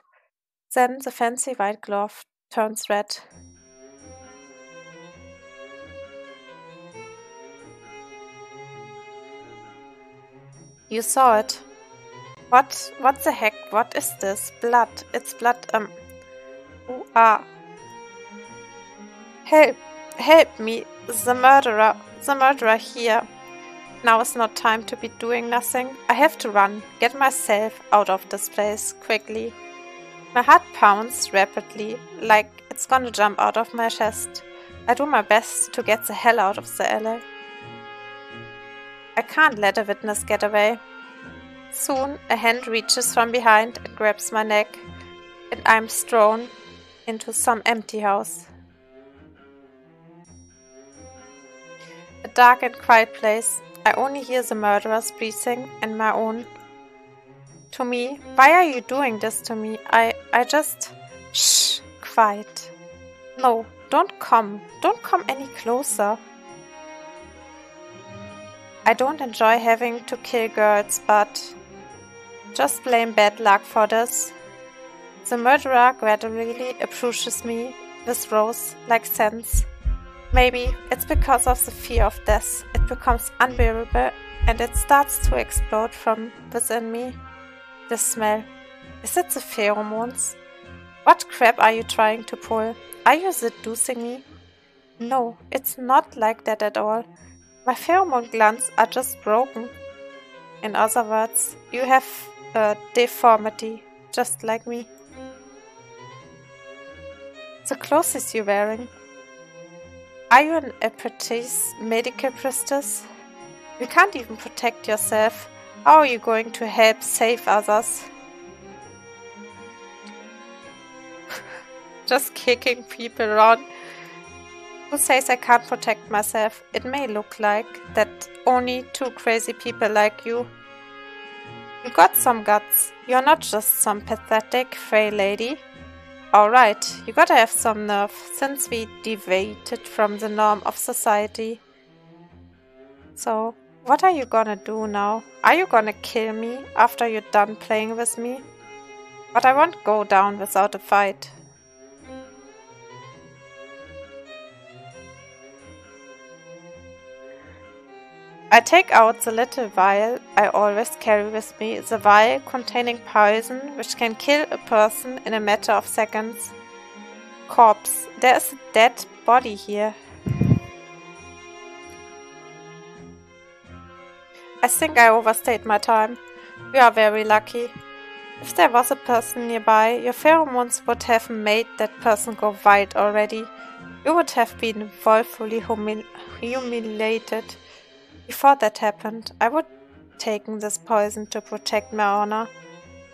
Then the fancy white glove turns red. You saw it. What the heck? What is this? Blood. It's blood. Ooh, ah. Help me. The murderer here. Now is not time to be doing nothing. I have to run. Get myself out of this place quickly. My heart pounds rapidly, like it's gonna jump out of my chest. I do my best to get the hell out of the alley. I can't let a witness get away. Soon, a hand reaches from behind and grabs my neck, and I'm thrown into some empty house. A dark and quiet place. I only hear the murderer's breathing and my own. To me, why are you doing this to me? I just... Shh, quiet. No, don't come. Don't come any closer. I don't enjoy having to kill girls, but just blame bad luck for this. The murderer gradually approaches me with rose-like scents. Maybe it's because of the fear of death. It becomes unbearable and it starts to explode from within me. The smell. Is it the pheromones? What crap are you trying to pull? Are you seducing me? No, it's not like that at all. My pheromone glands are just broken. In other words, you have a deformity, just like me. The clothes you're wearing. Are you an apprentice medical priestess? You can't even protect yourself. How are you going to help save others? Just kicking people around. Who says I can't protect myself? It may look like that only two crazy people like you. You got some guts. You're not just some pathetic, frail lady. Alright, you gotta have some nerve, since we deviated from the norm of society. So, what are you gonna do now? Are you gonna kill me after you're done playing with me? But I won't go down without a fight. I take out the little vial I always carry with me, the vial containing poison which can kill a person in a matter of seconds. Corpse. There is a dead body here. I think I overstayed my time. We are very lucky. If there was a person nearby, your pheromones would have made that person go wild already. You would have been woefully humiliated. Before that happened, I would have taken this poison to protect my honor.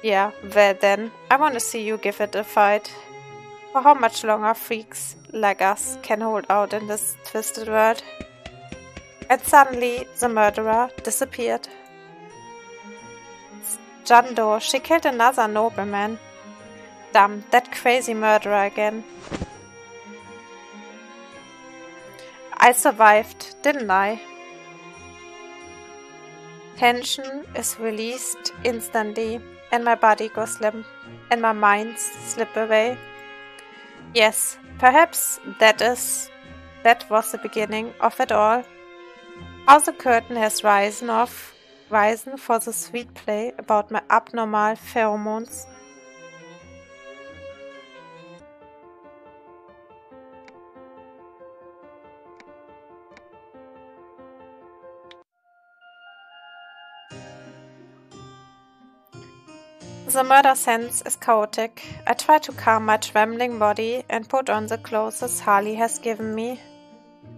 Yeah, well then, I want to see you give it a fight. For how much longer freaks like us can hold out in this twisted world? And suddenly, the murderer disappeared. John Doe, she killed another nobleman. Damn, that crazy murderer again. I survived, didn't I? Tension is released instantly, and my body goes limp, and my mind slips away. Yes, perhaps that was the beginning of it all. How the curtain has risen for the sweet play about my abnormal pheromones. The murder sense is chaotic. I try to calm my trembling body and put on the clothes Harley has given me.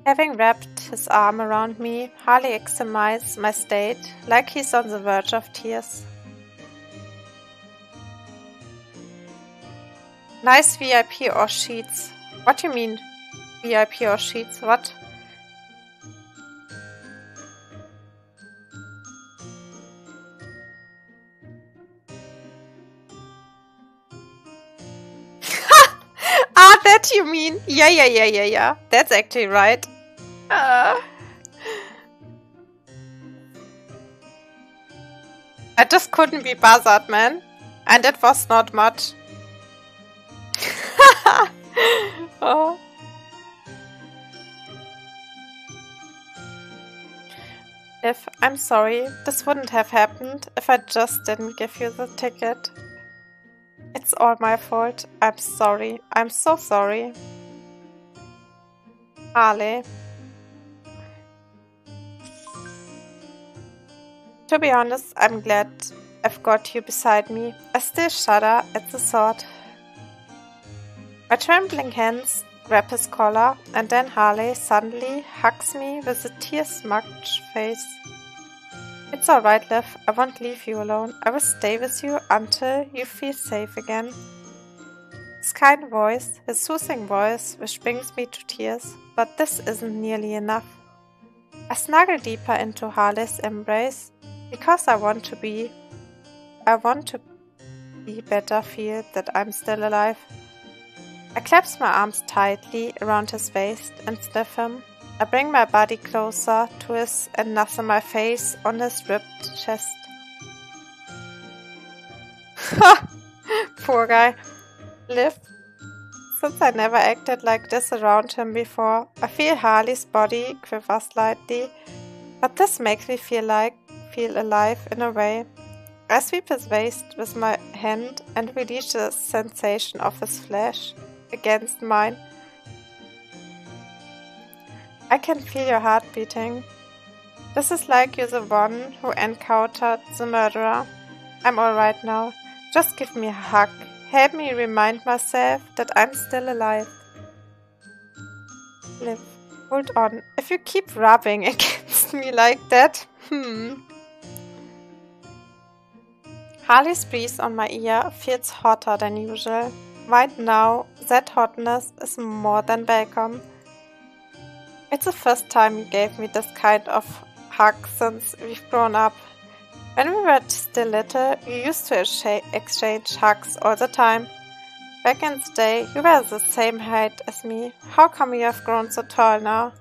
Having wrapped his arm around me, Harley examines my state like he's on the verge of tears. Nice VIP or sheets. What do you mean, VIP or sheets? What? Ah, that you mean? Yeah. That's actually right. I just couldn't be bothered, man. And it was not much. Oh. I'm sorry, this wouldn't have happened if I just didn't give you the ticket. It's all my fault. I'm sorry. I'm so sorry. Harley. To be honest, I'm glad I've got you beside me. I still shudder at the thought. My trembling hands grab his collar, and then Harley suddenly hugs me with a tear-smudged face. It's alright, Liv. I won't leave you alone. I will stay with you until you feel safe again. His kind voice, his soothing voice, which brings me to tears, but this isn't nearly enough. I snuggle deeper into Harley's embrace because I want to be better feel that I'm still alive. I clasp my arms tightly around his waist and sniff him. I bring my body closer to his and nuzzle my face on his ripped chest. Ha! Poor guy. Liv. Since I never acted like this around him before, I feel Harley's body quiver slightly, but this makes me feel alive in a way. I sweep his waist with my hand and release the sensation of his flesh against mine. I can feel your heart beating. This is like you're the one who encountered the murderer. I'm alright now. Just give me a hug. Help me remind myself that I'm still alive. Liv, hold on. If you keep rubbing against me like that, Harley's breeze on my ear feels hotter than usual. Right now, that hotness is more than welcome. It's the first time you gave me this kind of hug since we've grown up. When we were still little, we used to exchange hugs all the time. Back in the day, you were the same height as me. How come you have grown so tall now?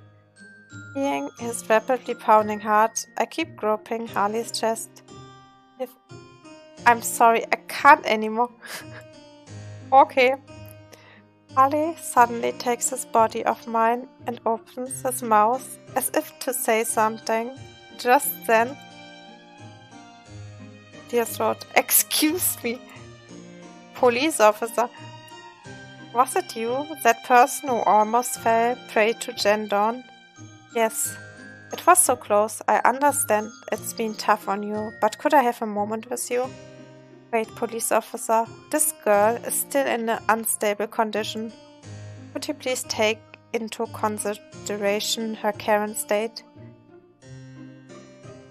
Hearing his rapidly pounding heart, I keep groping Harley's chest. I'm sorry, I can't anymore. Okay. Harley suddenly takes his body off mine and opens his mouth as if to say something. Just then, dear throat, excuse me. Police officer. Was it you, that person who almost fell prey to Jen Dawn? Yes. It was so close. I understand it's been tough on you, but could I have a moment with you? Wait, police officer. This girl is still in an unstable condition. Could you please take into consideration her current state?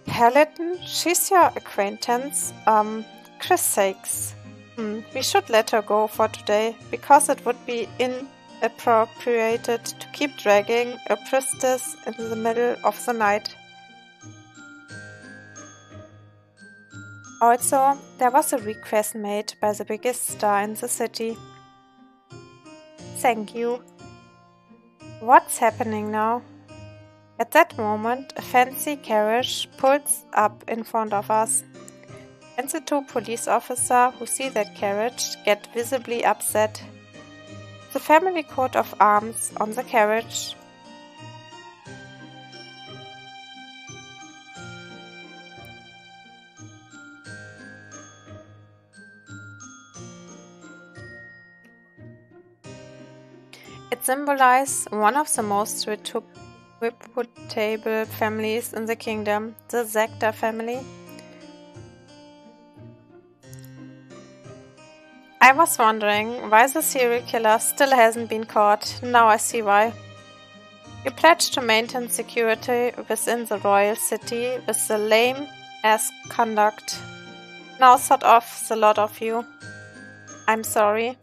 Halliton? She's your acquaintance? Chris sakes. We should let her go for today, because it would be inappropriate to keep dragging a priestess in the middle of the night. Also, there was a request made by the biggest star in the city. Thank you. What's happening now? At that moment, a fancy carriage pulls up in front of us, and the two police officers who see that carriage get visibly upset. The family coat of arms on the carriage. It symbolizes one of the most reputable families in the kingdom, the Zector family. I was wondering why the serial killer still hasn't been caught. Now I see why. You pledged to maintain security within the royal city with the lame-ass conduct. Now sort off the lot of you. I'm sorry.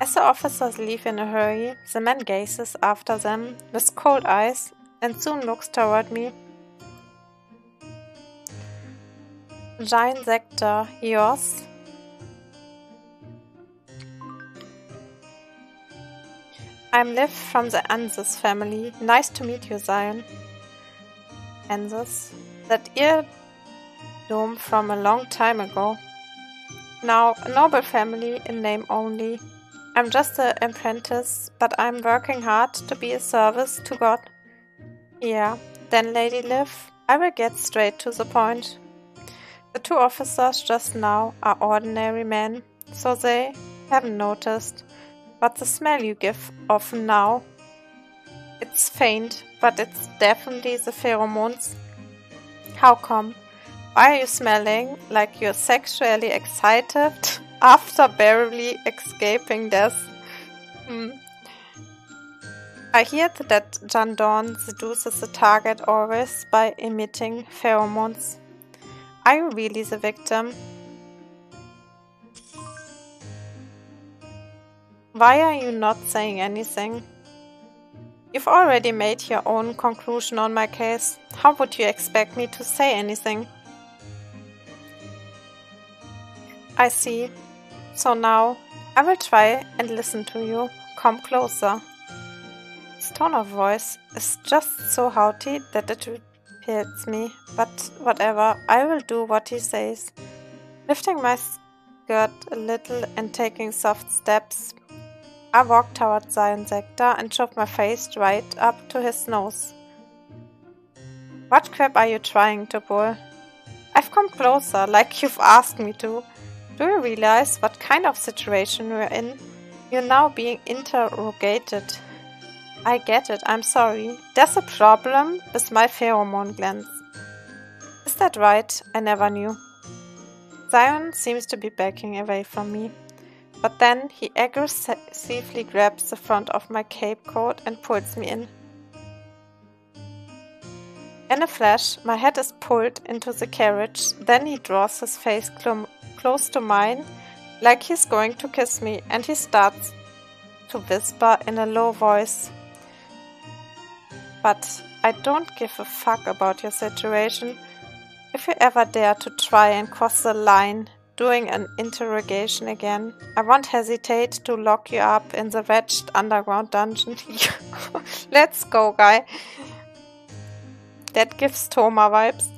As the officers leave in a hurry, the man gazes after them with cold eyes and soon looks toward me. Jane Zector, yours? I'm Liv from the Anzus family. Nice to meet you, Zion. Anzus? That eardome from a long time ago. Now, a noble family in name only. I'm just an apprentice, but I'm working hard to be a service to God. Yeah, then Lady Liv, I will get straight to the point. The two officers just now are ordinary men, so they haven't noticed. But the smell you give off now, it's faint, but it's definitely the pheromones. How come? Why are you smelling like you're sexually excited after barely escaping death? I hear that Jen Dawn seduces the target always by emitting pheromones. Are you really the victim? Why are you not saying anything? You've already made your own conclusion on my case. How would you expect me to say anything? I see. So now, I will try and listen to you. Come closer. His tone of voice is just so haughty that it repels me, but whatever, I will do what he says. Lifting my skirt a little and taking soft steps, I walk towards Zion Zector and shove my face right up to his nose. What crap are you trying to pull? I've come closer, like you've asked me to. Do you realize what kind of situation we're in? You're now being interrogated. I get it, I'm sorry. There's a problem with my pheromone glands. that right? I never knew. Zion seems to be backing away from me, but then he aggressively grabs the front of my cape coat and pulls me in. In a flash, my head is pulled into the carriage, then he draws his face close to mine, like he's going to kiss me, and he starts to whisper in a low voice. But I don't give a fuck about your situation. If you ever dare to try and cross the line during an interrogation again, I won't hesitate to lock you up in the wretched underground dungeon. Let's go, guy. That gives Thoma vibes.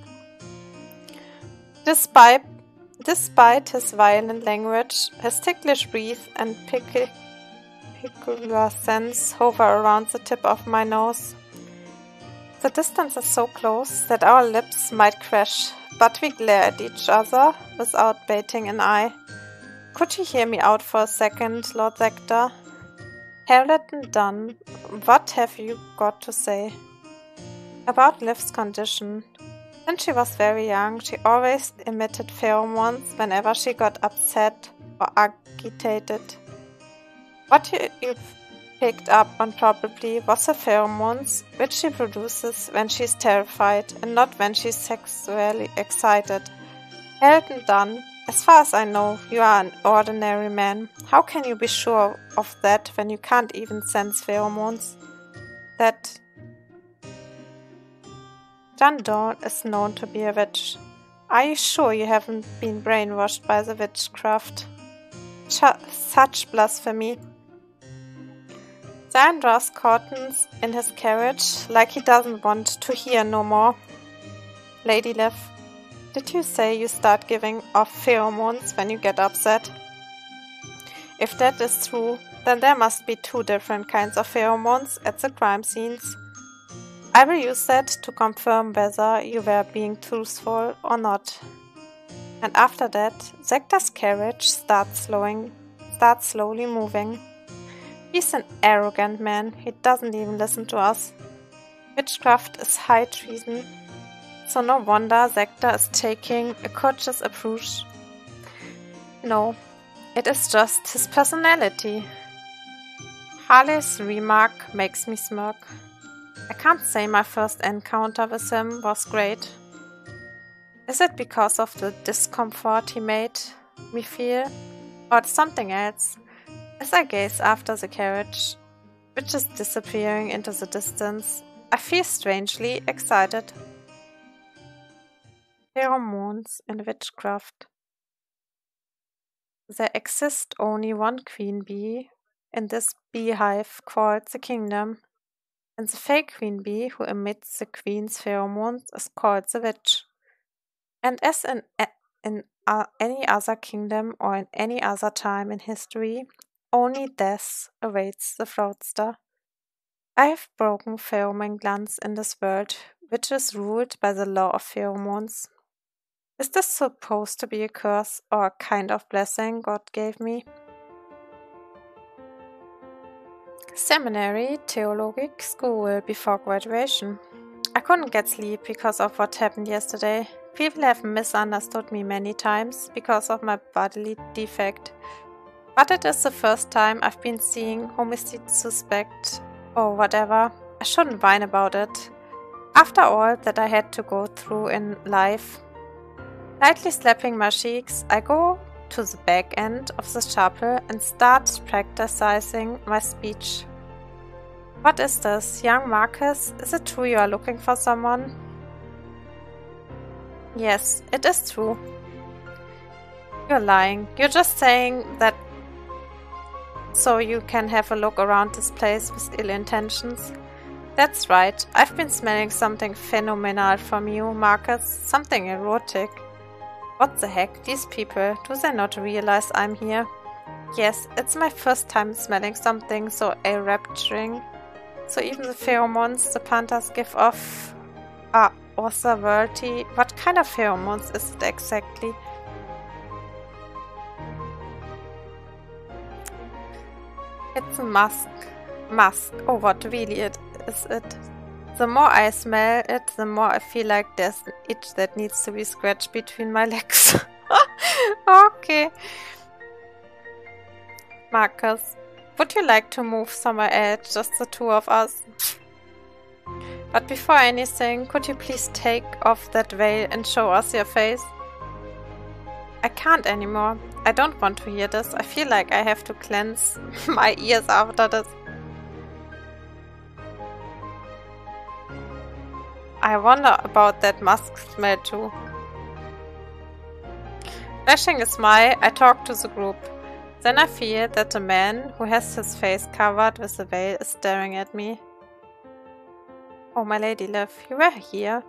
Despite his violent language, his ticklish breath and peculiar scents hover around the tip of my nose. The distance is so close that our lips might crash, but we glare at each other without batting an eye. Could you hear me out for a second, Lord Zector? Harriet Dunn, what have you got to say? About Liv's condition. When she was very young, she always emitted pheromones whenever she got upset or agitated. What you picked up on probably was her pheromones, which she produces when she's terrified and not when she's sexually excited. Harriet Dunn, as far as I know, you are an ordinary man. How can you be sure of that when you can't even sense pheromones? That John Dawn is known to be a witch. Are you sure you haven't been brainwashed by the witchcraft? Such blasphemy. Zion draws curtains in his carriage like he doesn't want to hear no more. Lady Liv, did you say you start giving off pheromones when you get upset? If that is true, then there must be two different kinds of pheromones at the crime scenes. I will use that to confirm whether you were being truthful or not. And after that, Zector's carriage starts slowly moving. He's an arrogant man. He doesn't even listen to us. Witchcraft is high treason, so no wonder Zector is taking a cautious approach. No, it is just his personality. Harley's remark makes me smirk. I can't say my first encounter with him was great. Is it because of the discomfort he made me feel, or something else? As I gaze after the carriage, which is disappearing into the distance, I feel strangely excited. Pheromones in witchcraft. There exists only one queen bee in this beehive called the kingdom, and the fake queen bee who emits the queen's pheromones is called the witch. And as in any other kingdom or in any other time in history, only death awaits the fraudster. I have broken pheromone glands in this world, which is ruled by the law of pheromones. Is this supposed to be a curse or a kind of blessing God gave me? Seminary theologic school before graduation. I couldn't get sleep because of what happened yesterday. People have misunderstood me many times because of my bodily defect. But it is the first time I've been seeing homicide suspect or whatever. I shouldn't whine about it. After all that I had to go through in life. Lightly slapping my cheeks, I go to the back end of the chapel and start practicing my speech. What is this, young Marcus? Is it true you are looking for someone? Yes, it is true. You're lying. You're just saying that so you can have a look around this place with ill intentions. That's right. I've been smelling something phenomenal from you, Marcus. Something erotic. What the heck? These people, do they not realize I'm here? Yes, it's my first time smelling something so enrapturing. So even the pheromones the panthers give off are otherworldly. What kind of pheromones is it exactly? It's a musk. Musk. Oh, what really is it? The more I smell it, the more I feel like there's an itch that needs to be scratched between my legs. Okay. Marcus, would you like to move somewhere else, just the two of us? But before anything, could you please take off that veil and show us your face? I can't anymore. I don't want to hear this. I feel like I have to cleanse my ears after this. I wonder about that musk smell too. Flashing a smile, I talk to the group. Then I feel that the man who has his face covered with a veil is staring at me. Oh, my lady Liv, you were here.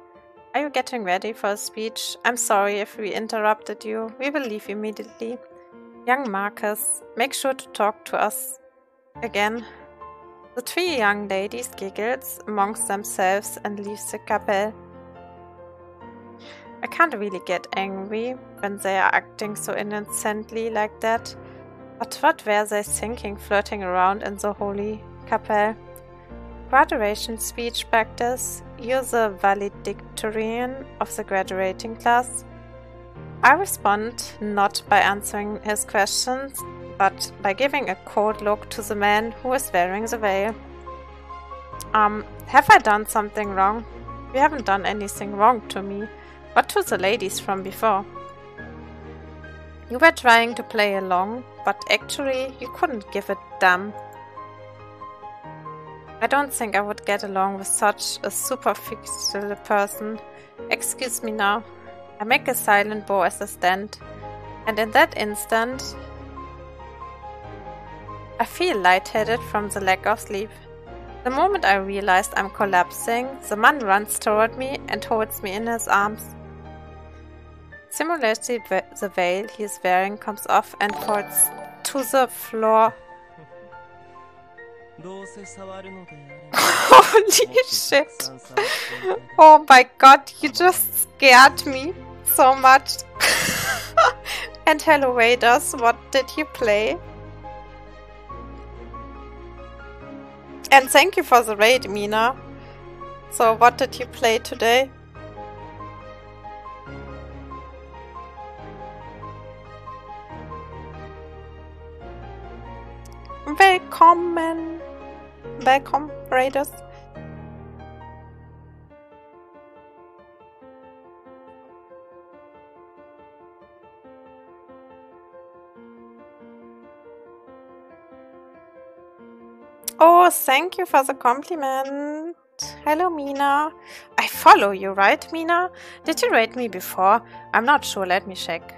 Are you getting ready for a speech? I'm sorry if we interrupted you. We will leave immediately. Young Marcus, make sure to talk to us again. The three young ladies giggles amongst themselves and leaves the couple. I can't really get angry when they are acting so innocently like that. But what were they thinking flirting around in the holy couple? Graduation speech practice. You're the valedictorian of the graduating class. I respond not by answering his questions, but by giving a cold look to the man who is wearing the veil. Have I done something wrong? You haven't done anything wrong to me, but to the ladies from before. You were trying to play along, but actually you couldn't give a damn. I don't think I would get along with such a superficial person. Excuse me now. I make a silent bow as I stand, and in that instant, I feel lightheaded from the lack of sleep. The moment I realized I'm collapsing, the man runs toward me and holds me in his arms. Similarly, the veil he is wearing comes off and falls to the floor. Holy shit! Oh my god, you just scared me so much. And hello Raiders, what did you play? And thank you for the raid, Mina. So what did you play today? Willkommen! Welcome, Raiders. Oh, thank you for the compliment. Hello, Mina. I follow you, right, Mina? Did you rate me before? I'm not sure. Let me check.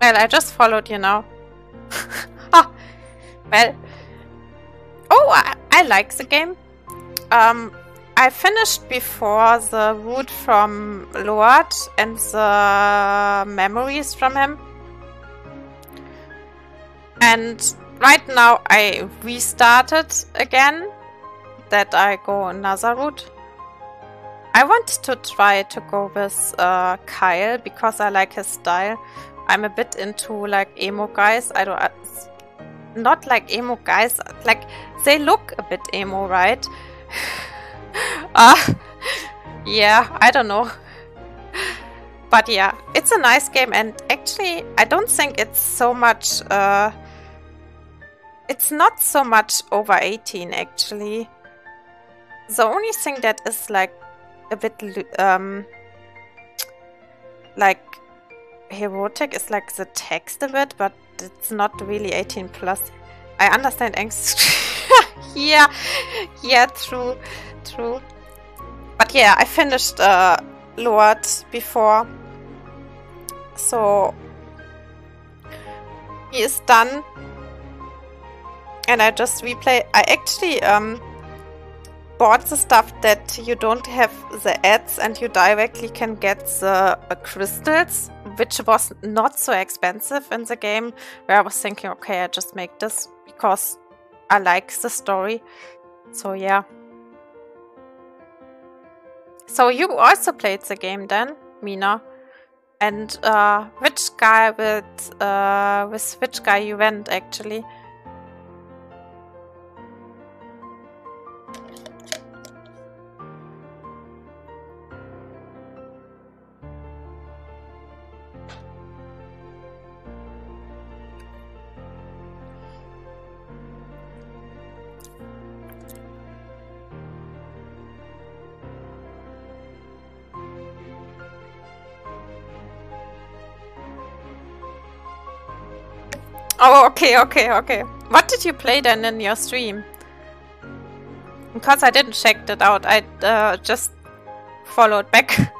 Well, I just followed you now. Ah, well. Oh, I like the game. I finished before the route from Lord and the memories from him. And right now I restarted again, that I go another route. I want to try to go with Kyle because I like his style. I'm a bit into like emo guys. I don't not like emo guys, like they look a bit emo, right? Yeah, I don't know. But yeah, it's a nice game, and actually I don't think it's so much it's not so much over 18 actually. The only thing that is like a bit like erotic is like the text of it, but it's not really 18 plus. I understand angst. Yeah, true. But yeah, I finished Lord before, so he is done, and I just replay. I actually bought the stuff that you don't have the ads and you directly can get the crystals, which was not so expensive in the game, where I was thinking, okay, I just make this because I like the story. So yeah. So you also played the game then, Mina? And which guy with which guy you went actually? Oh, okay. What did you play then in your stream? Because I didn't check that out. I just followed back.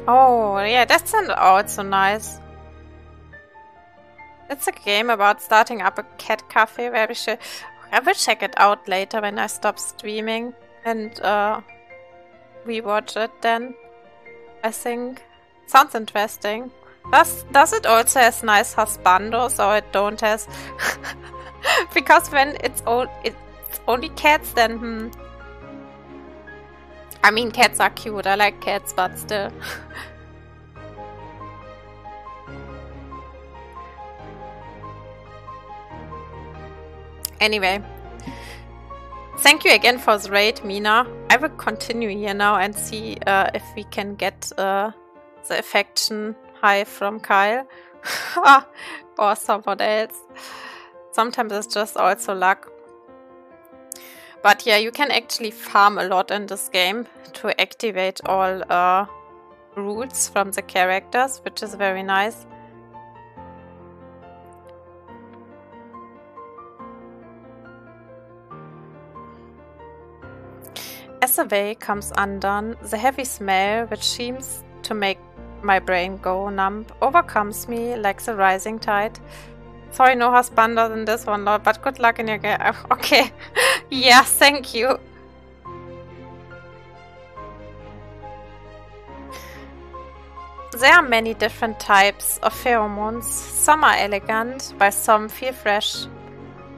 Oh, yeah, that's also nice. It's a game about starting up a cat cafe where I will check it out later when I stop streaming and rewatch it then. I think sounds interesting. Does it also has nice husbandos or it don't has? Because when it's only cats, then I mean, cats are cute. I like cats, but still. Anyway, thank you again for the raid, Mina. I will continue here now and see if we can get the affection high from Kyle or someone else. Sometimes it's just also luck. But yeah, you can actually farm a lot in this game to activate all rules from the characters, which is very nice. As the way comes undone, the heavy smell, which seems to make my brain go numb, overcomes me like the rising tide. Sorry, no husband in this one, Lord, but good luck in your game. Okay. Yeah, thank you. There are many different types of pheromones. Some are elegant, while some feel fresh.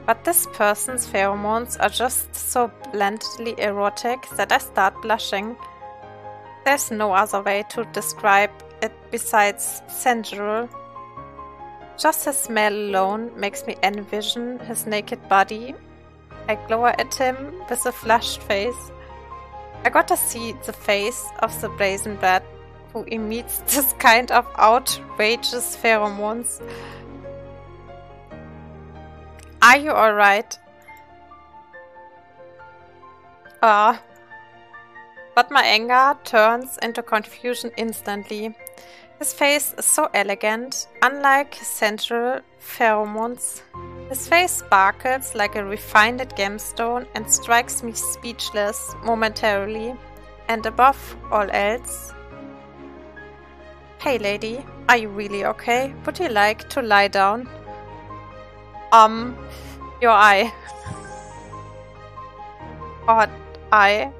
But this person's pheromones are just so blandly erotic that I start blushing. There's no other way to describe it besides sensual. Just his smell alone makes me envision his naked body. I glower at him with a flushed face. I gotta see the face of the brazen brat who emits this kind of outrageous pheromones. Are you alright? But my anger turns into confusion instantly. His face is so elegant, unlike his sensual pheromones. His face sparkles like a refined gemstone and strikes me speechless momentarily. And above all else... Hey lady, are you really okay? Would you like to lie down? Your eye. Odd eye.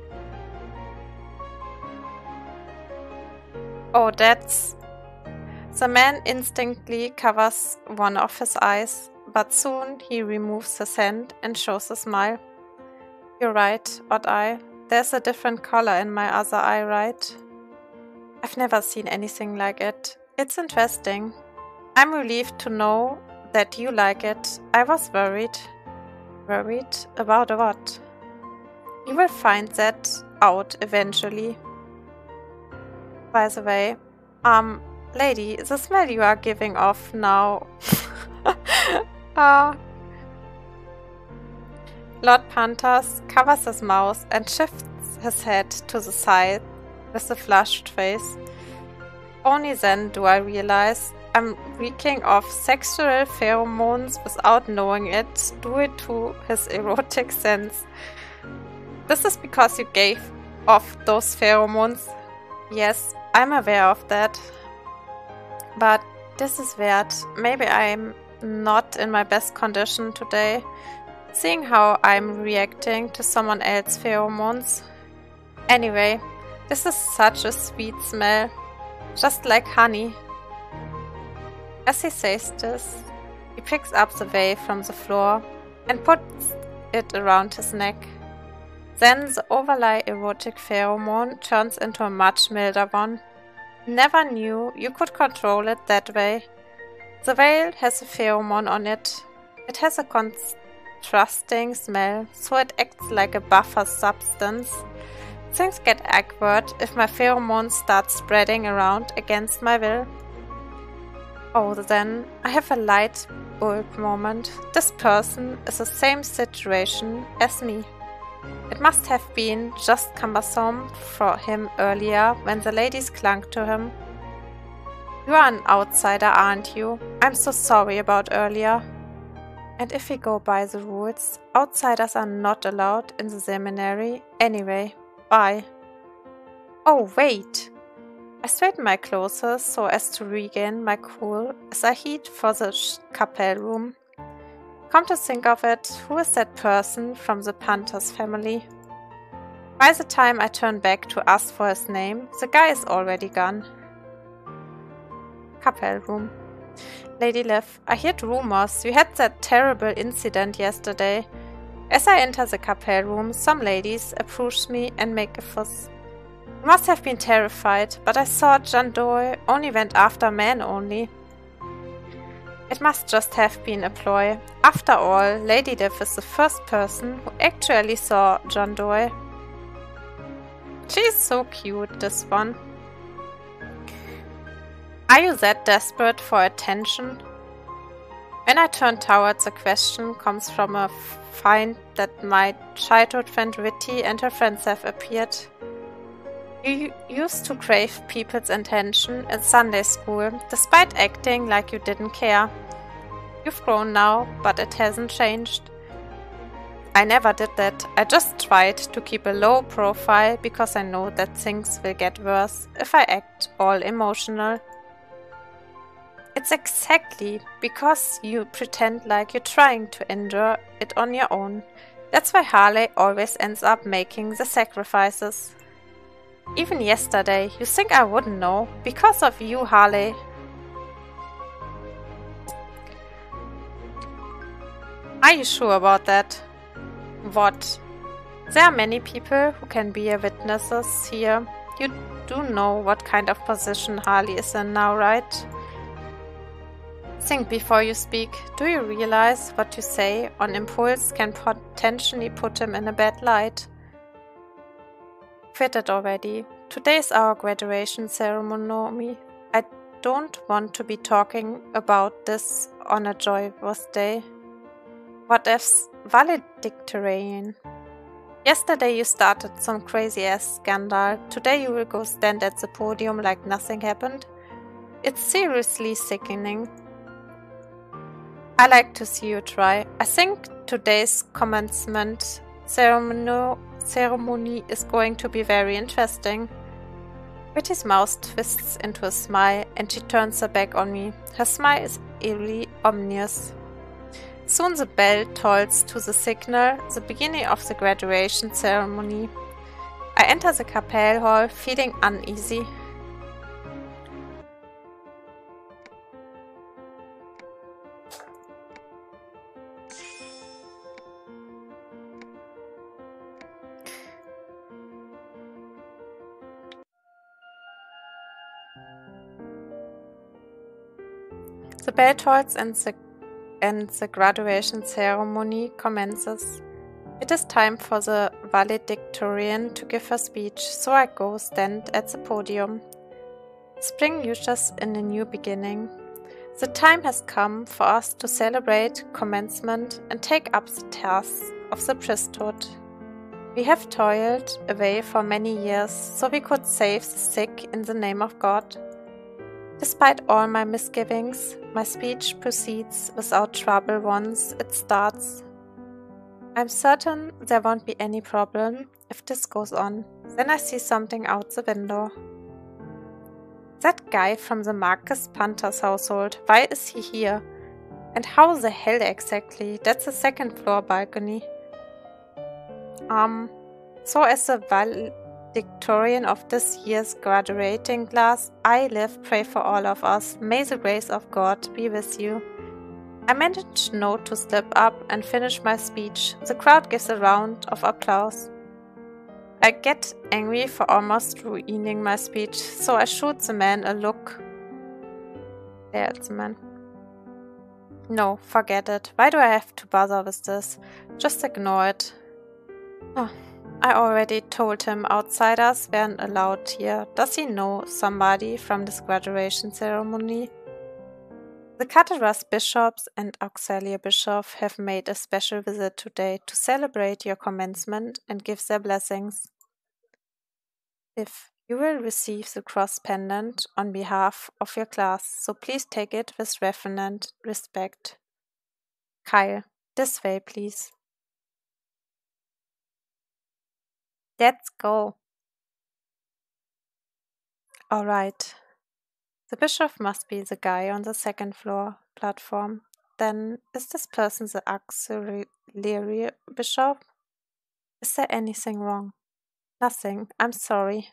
Oh, that's... The man instinctively covers one of his eyes, but soon he removes his hand and shows a smile. You're right, odd eye. There's a different color in my other eye, right? I've never seen anything like it. It's interesting. I'm relieved to know that you like it. I was worried. Worried about what? You will find that out eventually. By the way, lady, the smell you are giving off now. Lord Panthers covers his mouth and shifts his head to the side with a flushed face. Only then do I realize I'm reeking of sexual pheromones without knowing it, due to his erotic sense. This is because you gave off those pheromones. Yes, I'm aware of that. But this is weird. Maybe I'm not in my best condition today, seeing how I'm reacting to someone else's pheromones. Anyway, this is such a sweet smell, just like honey. As he says this, he picks up the veil from the floor and puts it around his neck. Then the overly erotic pheromone turns into a much milder one. Never knew you could control it that way. The veil has a pheromone on it. It has a contrasting smell, so it acts like a buffer substance. Things get awkward if my pheromones start spreading around against my will. Oh, then I have a light bulb moment. This person is the same situation as me. It must have been just cumbersome for him earlier when the ladies clung to him. You are an outsider, aren't you? I'm so sorry about earlier. And if we go by the rules, outsiders are not allowed in the seminary anyway. Bye. Oh, wait! I straighten my clothes so as to regain my cool as I head for the Capel room. Come to think of it, who is that person from the Panthers family? By the time I turn back to ask for his name, the guy is already gone. Capel room. Lady Liv, I heard rumors you had that terrible incident yesterday. As I enter the Capel room, some ladies approach me and make a fuss. I must have been terrified, but I thought John Doe only went after men only. It must just have been a ploy. After all, Lady Liv is the first person who actually saw John Doe. She's so cute, this one. Are you that desperate for attention? When I turn towards, the question comes from a find that my childhood friend Ritty and her friends have appeared. You used to crave people's attention in Sunday school, despite acting like you didn't care. You've grown now, but it hasn't changed. I never did that. I just tried to keep a low profile because I know that things will get worse if I act all emotional. It's exactly because you pretend like you're trying to endure it on your own. That's why Harley always ends up making the sacrifices. Even yesterday, you think I wouldn't know? Because of you, Harley. Are you sure about that? What? There are many people who can be witnesses here. You do know what kind of position Harley is in now, right? Think before you speak. Do you realize what you say on impulse can potentially put him in a bad light? Quit it already. Today is our graduation ceremony. I don't want to be talking about this on a joyous day. What if's valedictorian? Yesterday you started some crazy ass scandal. Today you will go stand at the podium like nothing happened. It's seriously sickening. I like to see you try. I think today's commencement ceremony is going to be very interesting. Ritty's mouth twists into a smile and she turns her back on me. Her smile is eerily ominous. Soon the bell tolls to the signal, the beginning of the graduation ceremony. I enter the Capel hall feeling uneasy. The bell tolls and the graduation ceremony commences. It is time for the valedictorian to give her speech, so I go stand at the podium. Spring ushers in a new beginning. The time has come for us to celebrate commencement and take up the tasks of the priesthood. We have toiled away for many years so we could save the sick in the name of God. Despite all my misgivings, my speech proceeds without trouble once it starts. I'm certain there won't be any problem if this goes on. Then I see something out the window. That guy from the Marcus Panthers household, why is he here? And how the hell exactly? That's a second floor balcony. So as a valedictorian of this year's graduating class, I live, pray for all of us. May the grace of God be with you. I managed not to slip up and finish my speech. The crowd gives a round of applause. I get angry for almost ruining my speech, so I shoot the man a look. There's the man. No, forget it. Why do I have to bother with this? Just ignore it. Oh, I already told him outsiders weren't allowed here. Does he know somebody from this graduation ceremony? The cathedral's bishops and auxiliary bishops have made a special visit today to celebrate your commencement and give their blessings. If you will receive the cross pendant on behalf of your class, so please take it with reverent respect. Kyle, this way, please. Let's go. All right. The bishop must be the guy on the second floor platform. Then, is this person the auxiliary bishop? Is there anything wrong? Nothing. I'm sorry.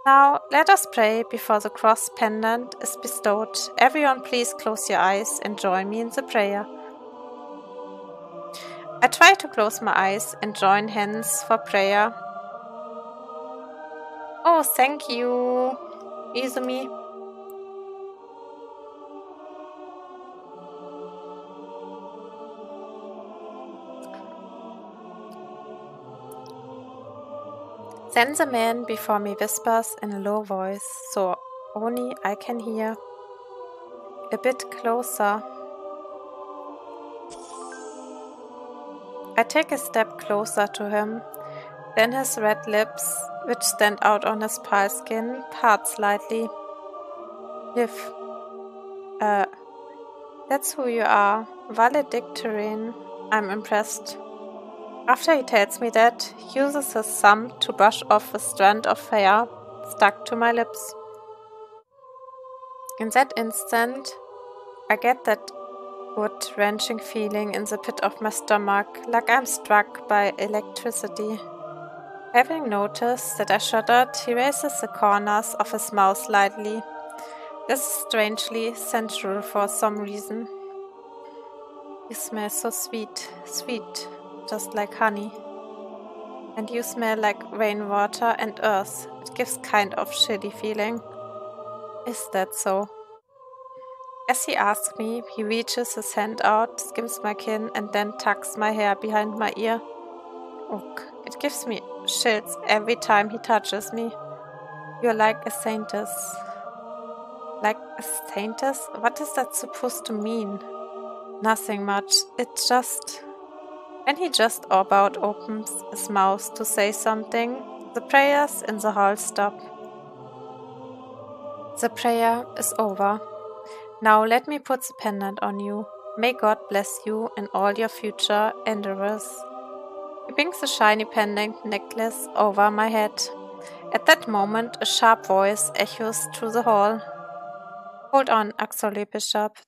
Now, let us pray before the cross pendant is bestowed. Everyone, please close your eyes and join me in the prayer. I try to close my eyes and join hands for prayer. Oh, thank you, Izumi. Then the man before me whispers in a low voice, so only I can hear. A bit closer. I take a step closer to him. Then his red lips, which stand out on his pale skin, part slightly. Liv. That's who you are. Valedictorian. I'm impressed. After he tells me that, he uses his thumb to brush off a strand of hair stuck to my lips. In that instant, I get that gut-wrenching feeling in the pit of my stomach, like I'm struck by electricity. Having noticed that I shuddered, he raises the corners of his mouth slightly. This is strangely sensual for some reason. You smell so sweet, just like honey. And you smell like rainwater and earth. It gives kind of chilly feeling. Is that so? As he asks me, he reaches his hand out, skims my chin, and then tucks my hair behind my ear. Ugh, it gives me chills every time he touches me. You're like a saintess. Like a saintess? What is that supposed to mean? Nothing much. It's just... When he just about opens his mouth to say something, the prayers in the hall stop. The prayer is over. Now let me put the pendant on you. May God bless you in all your future endeavors. He brings the shiny pendant necklace over my head. At that moment, a sharp voice echoes through the hall. Hold on, auxiliary bishop.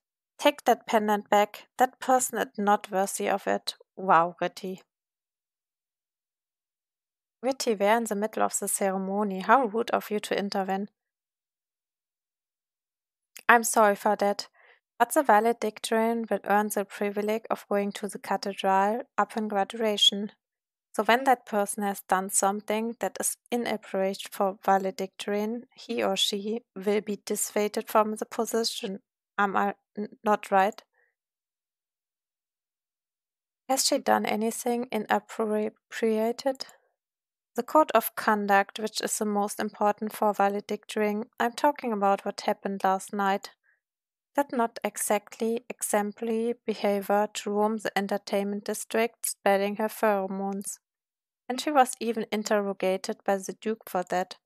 Take that pendant back. That person is not worthy of it. Wow, Ritty. Ritty, we're in the middle of the ceremony. How rude of you to intervene. I'm sorry for that, but the valedictorian will earn the privilege of going to the cathedral upon graduation. So when that person has done something that is inappropriate for valedictorian, he or she will be dissuaded from the position. Am I not right? Has she done anything inappropriate? The code of conduct, which is the most important for valedictorian, I'm talking about what happened last night. That not exactly exemplary behavior to roam the entertainment district spreading her pheromones. And she was even interrogated by the Duke for that.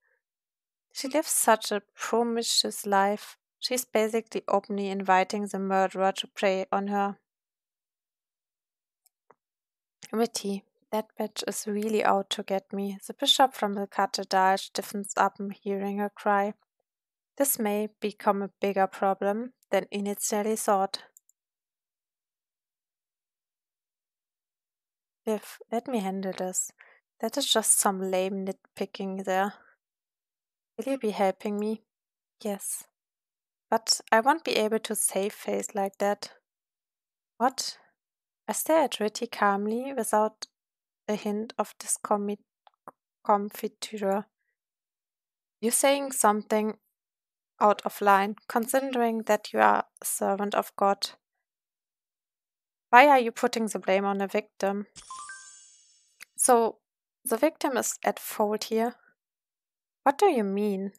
She lives such a promiscuous life. She's basically openly inviting the murderer to prey on her. Ritty, that bitch is really out to get me. The bishop from the cathedral stiffens up hearing her cry. This may become a bigger problem than initially thought. Liv, let me handle this. That is just some lame nitpicking there. Will you be helping me? Yes. But I won't be able to save face like that. What? I stare at Ritty calmly without a hint of discomfiture. You're saying something out of line, considering that you are a servant of God. Why are you putting the blame on a victim? So, the victim is at fault here? What do you mean?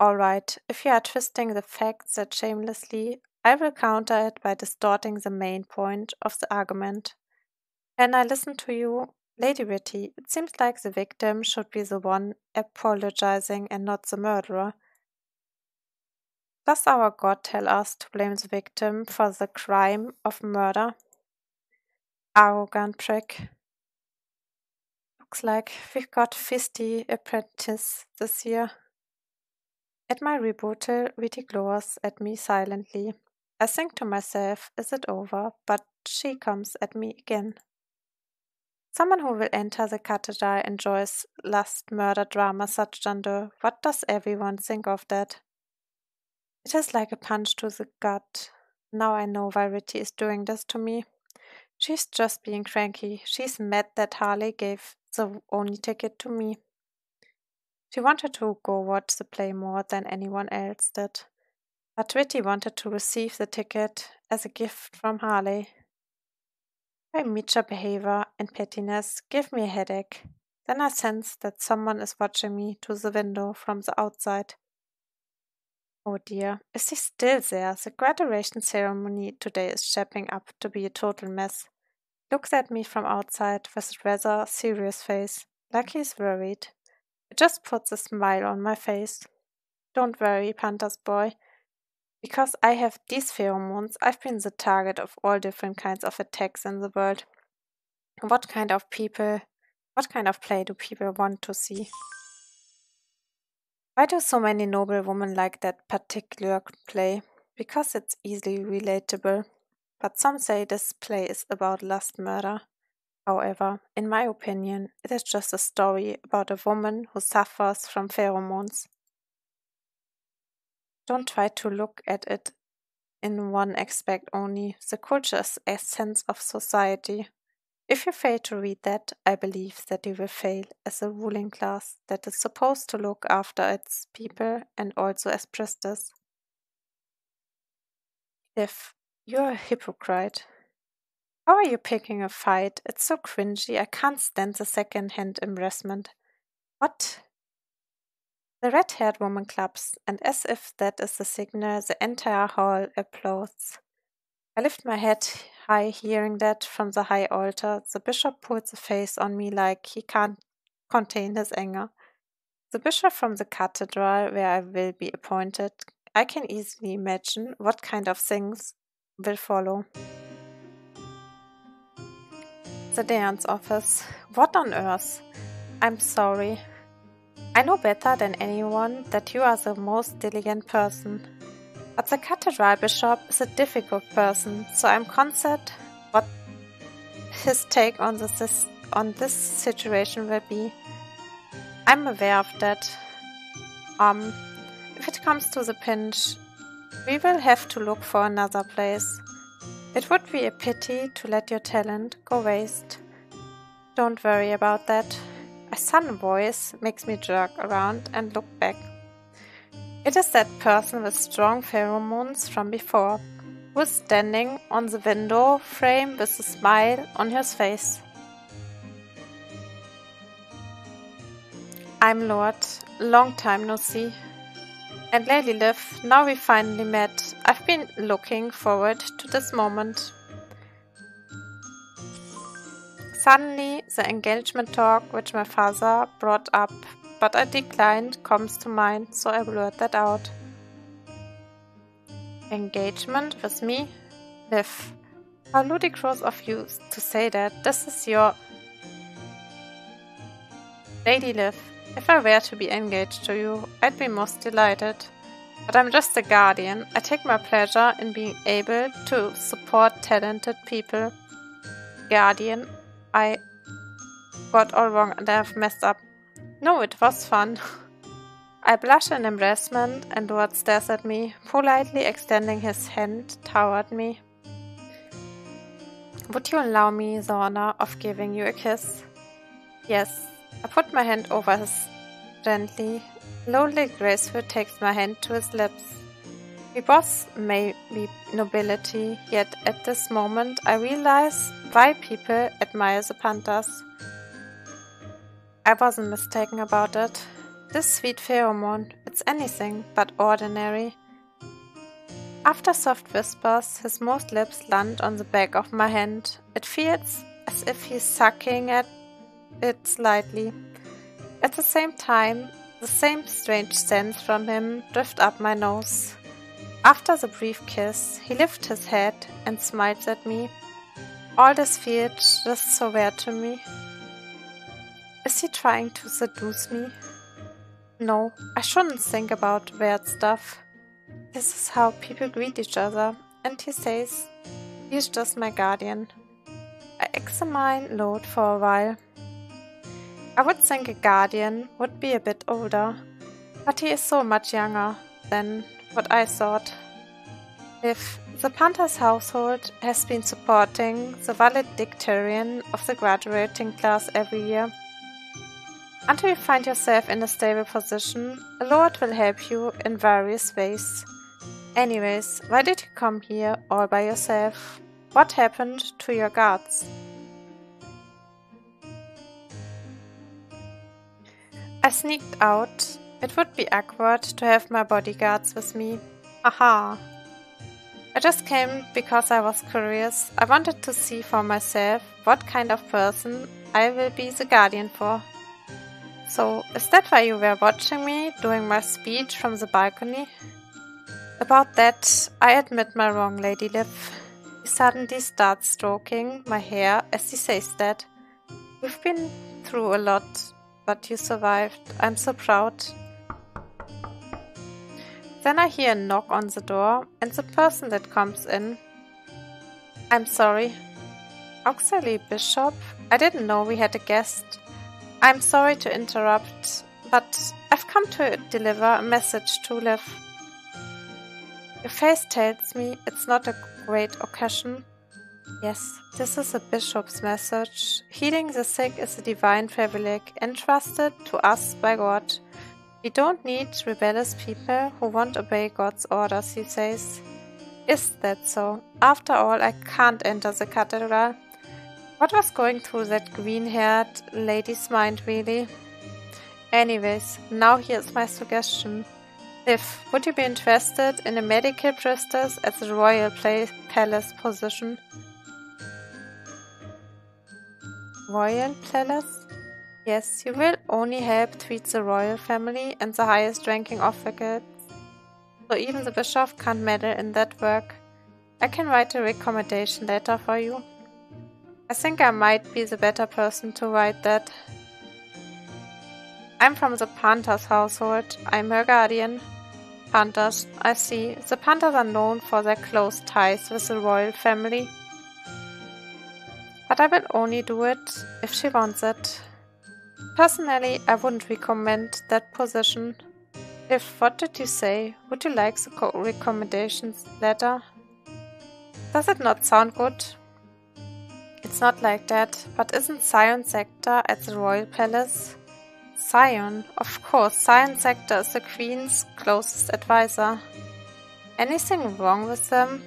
Alright, if you are twisting the facts that shamelessly, I will counter it by distorting the main point of the argument. When I listen to you, Lady Ritty, it seems like the victim should be the one apologizing and not the murderer. Does our God tell us to blame the victim for the crime of murder? Arrogant prick. Looks like we've got 50 apprentices this year. At my rebuttal, Ritty glowers at me silently. I think to myself, is it over? But she comes at me again. Someone who will enter the cathedral enjoys lust murder drama such genre. What does everyone think of that? It is like a punch to the gut. Now I know why Ritty is doing this to me. She's just being cranky. She's mad that Harley gave the only ticket to me. She wanted to go watch the play more than anyone else did. But Ritty wanted to receive the ticket as a gift from Harley. My mature behavior and pettiness give me a headache. Then I sense that someone is watching me through the window from the outside. Oh dear, is he still there? The graduation ceremony today is shaping up to be a total mess. Looks at me from outside with a rather serious face, like he's worried. It just puts a smile on my face. Don't worry, Panthers boy. Because I have these pheromones, I've been the target of all different kinds of attacks in the world. What kind of play do people want to see? Why do so many noble women like that particular play? Because it's easily relatable. But some say this play is about lust murder. However, in my opinion, it is just a story about a woman who suffers from pheromones. Don't try to look at it in one aspect only. The culture is the essence of society. If you fail to read that, I believe that you will fail as a ruling class that is supposed to look after its people and also as priestess. If you're a hypocrite, how are you picking a fight? It's so cringy, I can't stand the second-hand embarrassment. What? The red-haired woman claps, and as if that is the signal, the entire hall applauds. I lift my head high, hearing that from the high altar. The bishop pulls a face on me like he can't contain his anger. The bishop from the cathedral where I will be appointed. I can easily imagine what kind of things will follow. The dance office. What on earth? I'm sorry. I know better than anyone that you are the most diligent person. But the cathedral bishop is a difficult person, so I'm concerned what his take on this situation will be. I'm aware of that. If it comes to the pinch, we will have to look for another place. It would be a pity to let your talent go waste. Don't worry about that. A sudden voice makes me jerk around and look back. It is that person with strong pheromones from before, who is standing on the window frame with a smile on his face. I'm Lord, long time no see. And Lady Liv, now we finally met. I've been looking forward to this moment. Suddenly, the engagement talk which my father brought up, but I declined, comes to mind, so I blurt that out. Engagement with me? Liv, how ludicrous of you to say that. This is your... Lady Liv, if I were to be engaged to you, I'd be most delighted. But I'm just a guardian. I take my pleasure in being able to support talented people. Guardian? I got all wrong and I've messed up. No, it was fun. I blush in embarrassment and Duarte stares at me, politely extending his hand toward me. Would you allow me the honor of giving you a kiss? Yes. I put my hand over his gently. Slowly graceful takes my hand to his lips. We both may be nobility, yet at this moment I realize why people admire the Panthers. I wasn't mistaken about it. This sweet pheromone, it's anything but ordinary. After soft whispers, his smooth lips land on the back of my hand. It feels as if he's sucking at it slightly. At the same time, the same strange scents from him drift up my nose. After the brief kiss, he lifts his head and smiles at me. All this feels just so weird to me. Is he trying to seduce me? No, I shouldn't think about weird stuff. This is how people greet each other, and he says, he's just my guardian. I examine Lode for a while. I would think a guardian would be a bit older, but he is so much younger than what I thought. If the Panthers household has been supporting the valedictorian of the graduating class every year, until you find yourself in a stable position, a Lord will help you in various ways. Anyways, why did you come here all by yourself? What happened to your guards? I sneaked out. It would be awkward to have my bodyguards with me. Haha. I just came because I was curious. I wanted to see for myself what kind of person I will be the guardian for. So, is that why you were watching me doing my speech from the balcony? About that, I admit my wrong, Lady Liv. He suddenly starts stroking my hair as he says that. We've been through a lot, but you survived. I'm so proud. Then I hear a knock on the door, and the person that comes in. I'm sorry. Auxiliary Bishop? I didn't know we had a guest. I'm sorry to interrupt, but I've come to deliver a message to Liv. Your face tells me it's not a great occasion. Yes, this is a bishop's message. Healing the sick is a divine privilege entrusted to us by God. We don't need rebellious people who won't obey God's orders, he says. Is that so? After all, I can't enter the cathedral. What was going through that green-haired lady's mind, really? Anyways, now here's my suggestion. Liv, would you be interested in a medical priestess at the Royal Palace position? Royal Palace? Yes, you will only help treat the royal family and the highest ranking officers, so even the bishop can't meddle in that work. I can write a recommendation letter for you. I think I might be the better person to write that. I'm from the Panthers household. I'm her guardian. Panthers, I see. The Panthers are known for their close ties with the royal family. But I will only do it if she wants it. Personally, I wouldn't recommend that position. What did you say? Would you like the recommendations letter? Does it not sound good? It's not like that, but isn't Sion Sector at the Royal Palace? Sion? Of course, Sion Sector is the Queen's closest advisor. Anything wrong with them?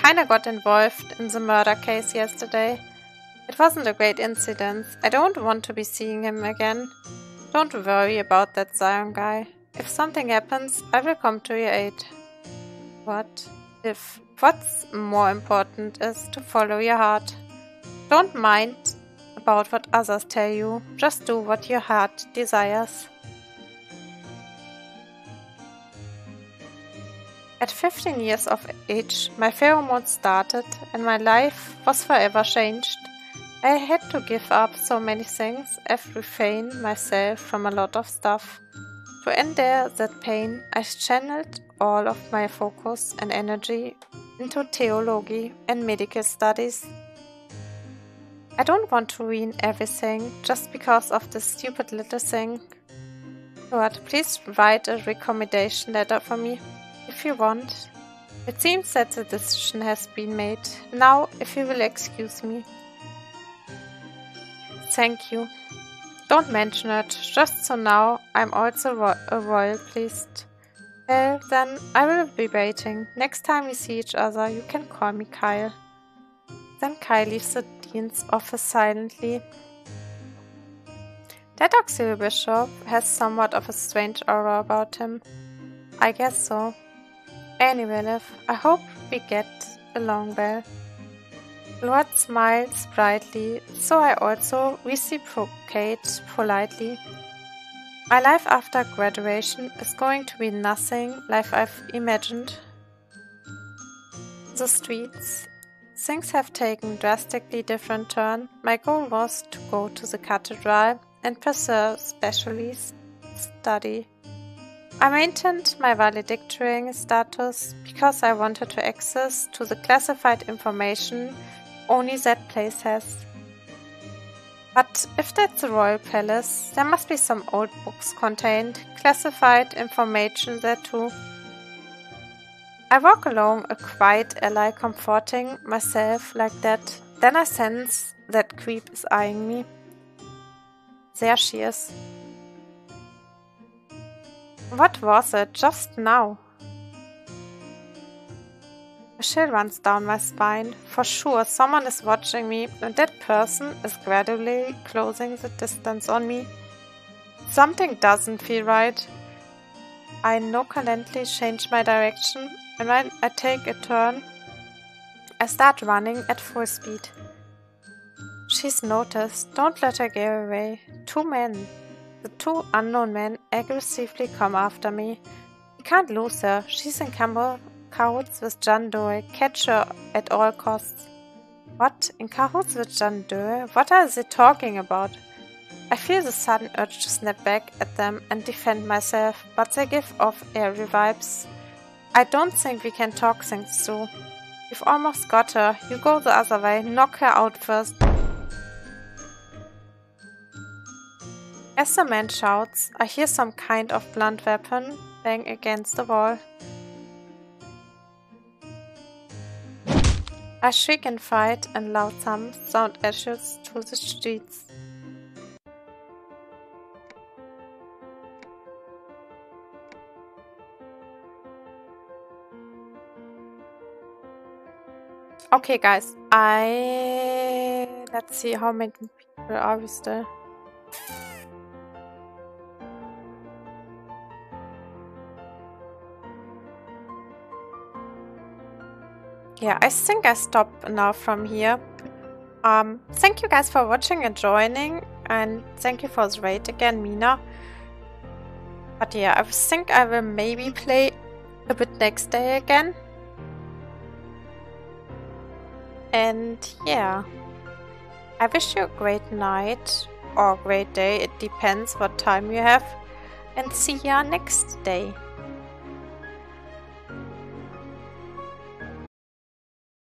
Kinda got involved in the murder case yesterday. It wasn't a great incident. I don't want to be seeing him again. Don't worry about that Sion guy. If something happens, I will come to your aid. What? If what's more important is to follow your heart. Don't mind about what others tell you. Just do what your heart desires. At 15 years of age, my pheromone started and my life was forever changed. I had to give up so many things and refrain myself from a lot of stuff. To endure that pain, I channeled all of my focus and energy into theology and medical studies. I don't want to ruin everything just because of this stupid little thing. Lord, please write a recommendation letter for me, if you want. It seems that the decision has been made. Now, if you will excuse me. Thank you. Don't mention it, just so now I'm also royal pleased. Well, then I will be waiting. Next time we see each other, you can call me Kyle. Then Kyle leaves the dean's office silently. That auxiliary bishop has somewhat of a strange aura about him. I guess so. Anyway, Liv, I hope we get along well. Lord smiles brightly, so I also reciprocate politely. My life after graduation is going to be nothing like I've imagined. The streets. Things have taken a drastically different turn. My goal was to go to the cathedral and pursue specialist study. I maintained my valedictorian status because I wanted to access to the classified information only that place has. But if that's the royal palace, there must be some old books contained classified information there too. I walk along a quiet alley comforting myself like that. Then I sense that creep is eyeing me. There she is. What was it just now? A chill runs down my spine. For sure, someone is watching me, and that person is gradually closing the distance on me. Something doesn't feel right. I nonchalantly change my direction, and when I take a turn, I start running at full speed. She's noticed. Don't let her get away. 2 men. The 2 unknown men aggressively come after me. We can't lose her. She's in cahoots with John Doe. Catch her at all costs. What? In cahoots with John Doe? What are they talking about? I feel the sudden urge to snap back at them and defend myself, but they give off airy vibes. I don't think we can talk things through. You've almost got her. You go the other way. Knock her out first. As the man shouts, I hear some kind of blunt weapon bang against the wall. I shriek in fright and loud sound echoes through the streets. Okay guys, let's see how many people are we still. Yeah, I think I stop now from here. Thank you guys for watching and joining, and thank you for the raid again, Mina. But yeah, I think I will maybe play a bit next day again. And yeah, I wish you a great night or a great day. It depends what time you have. And see ya next day.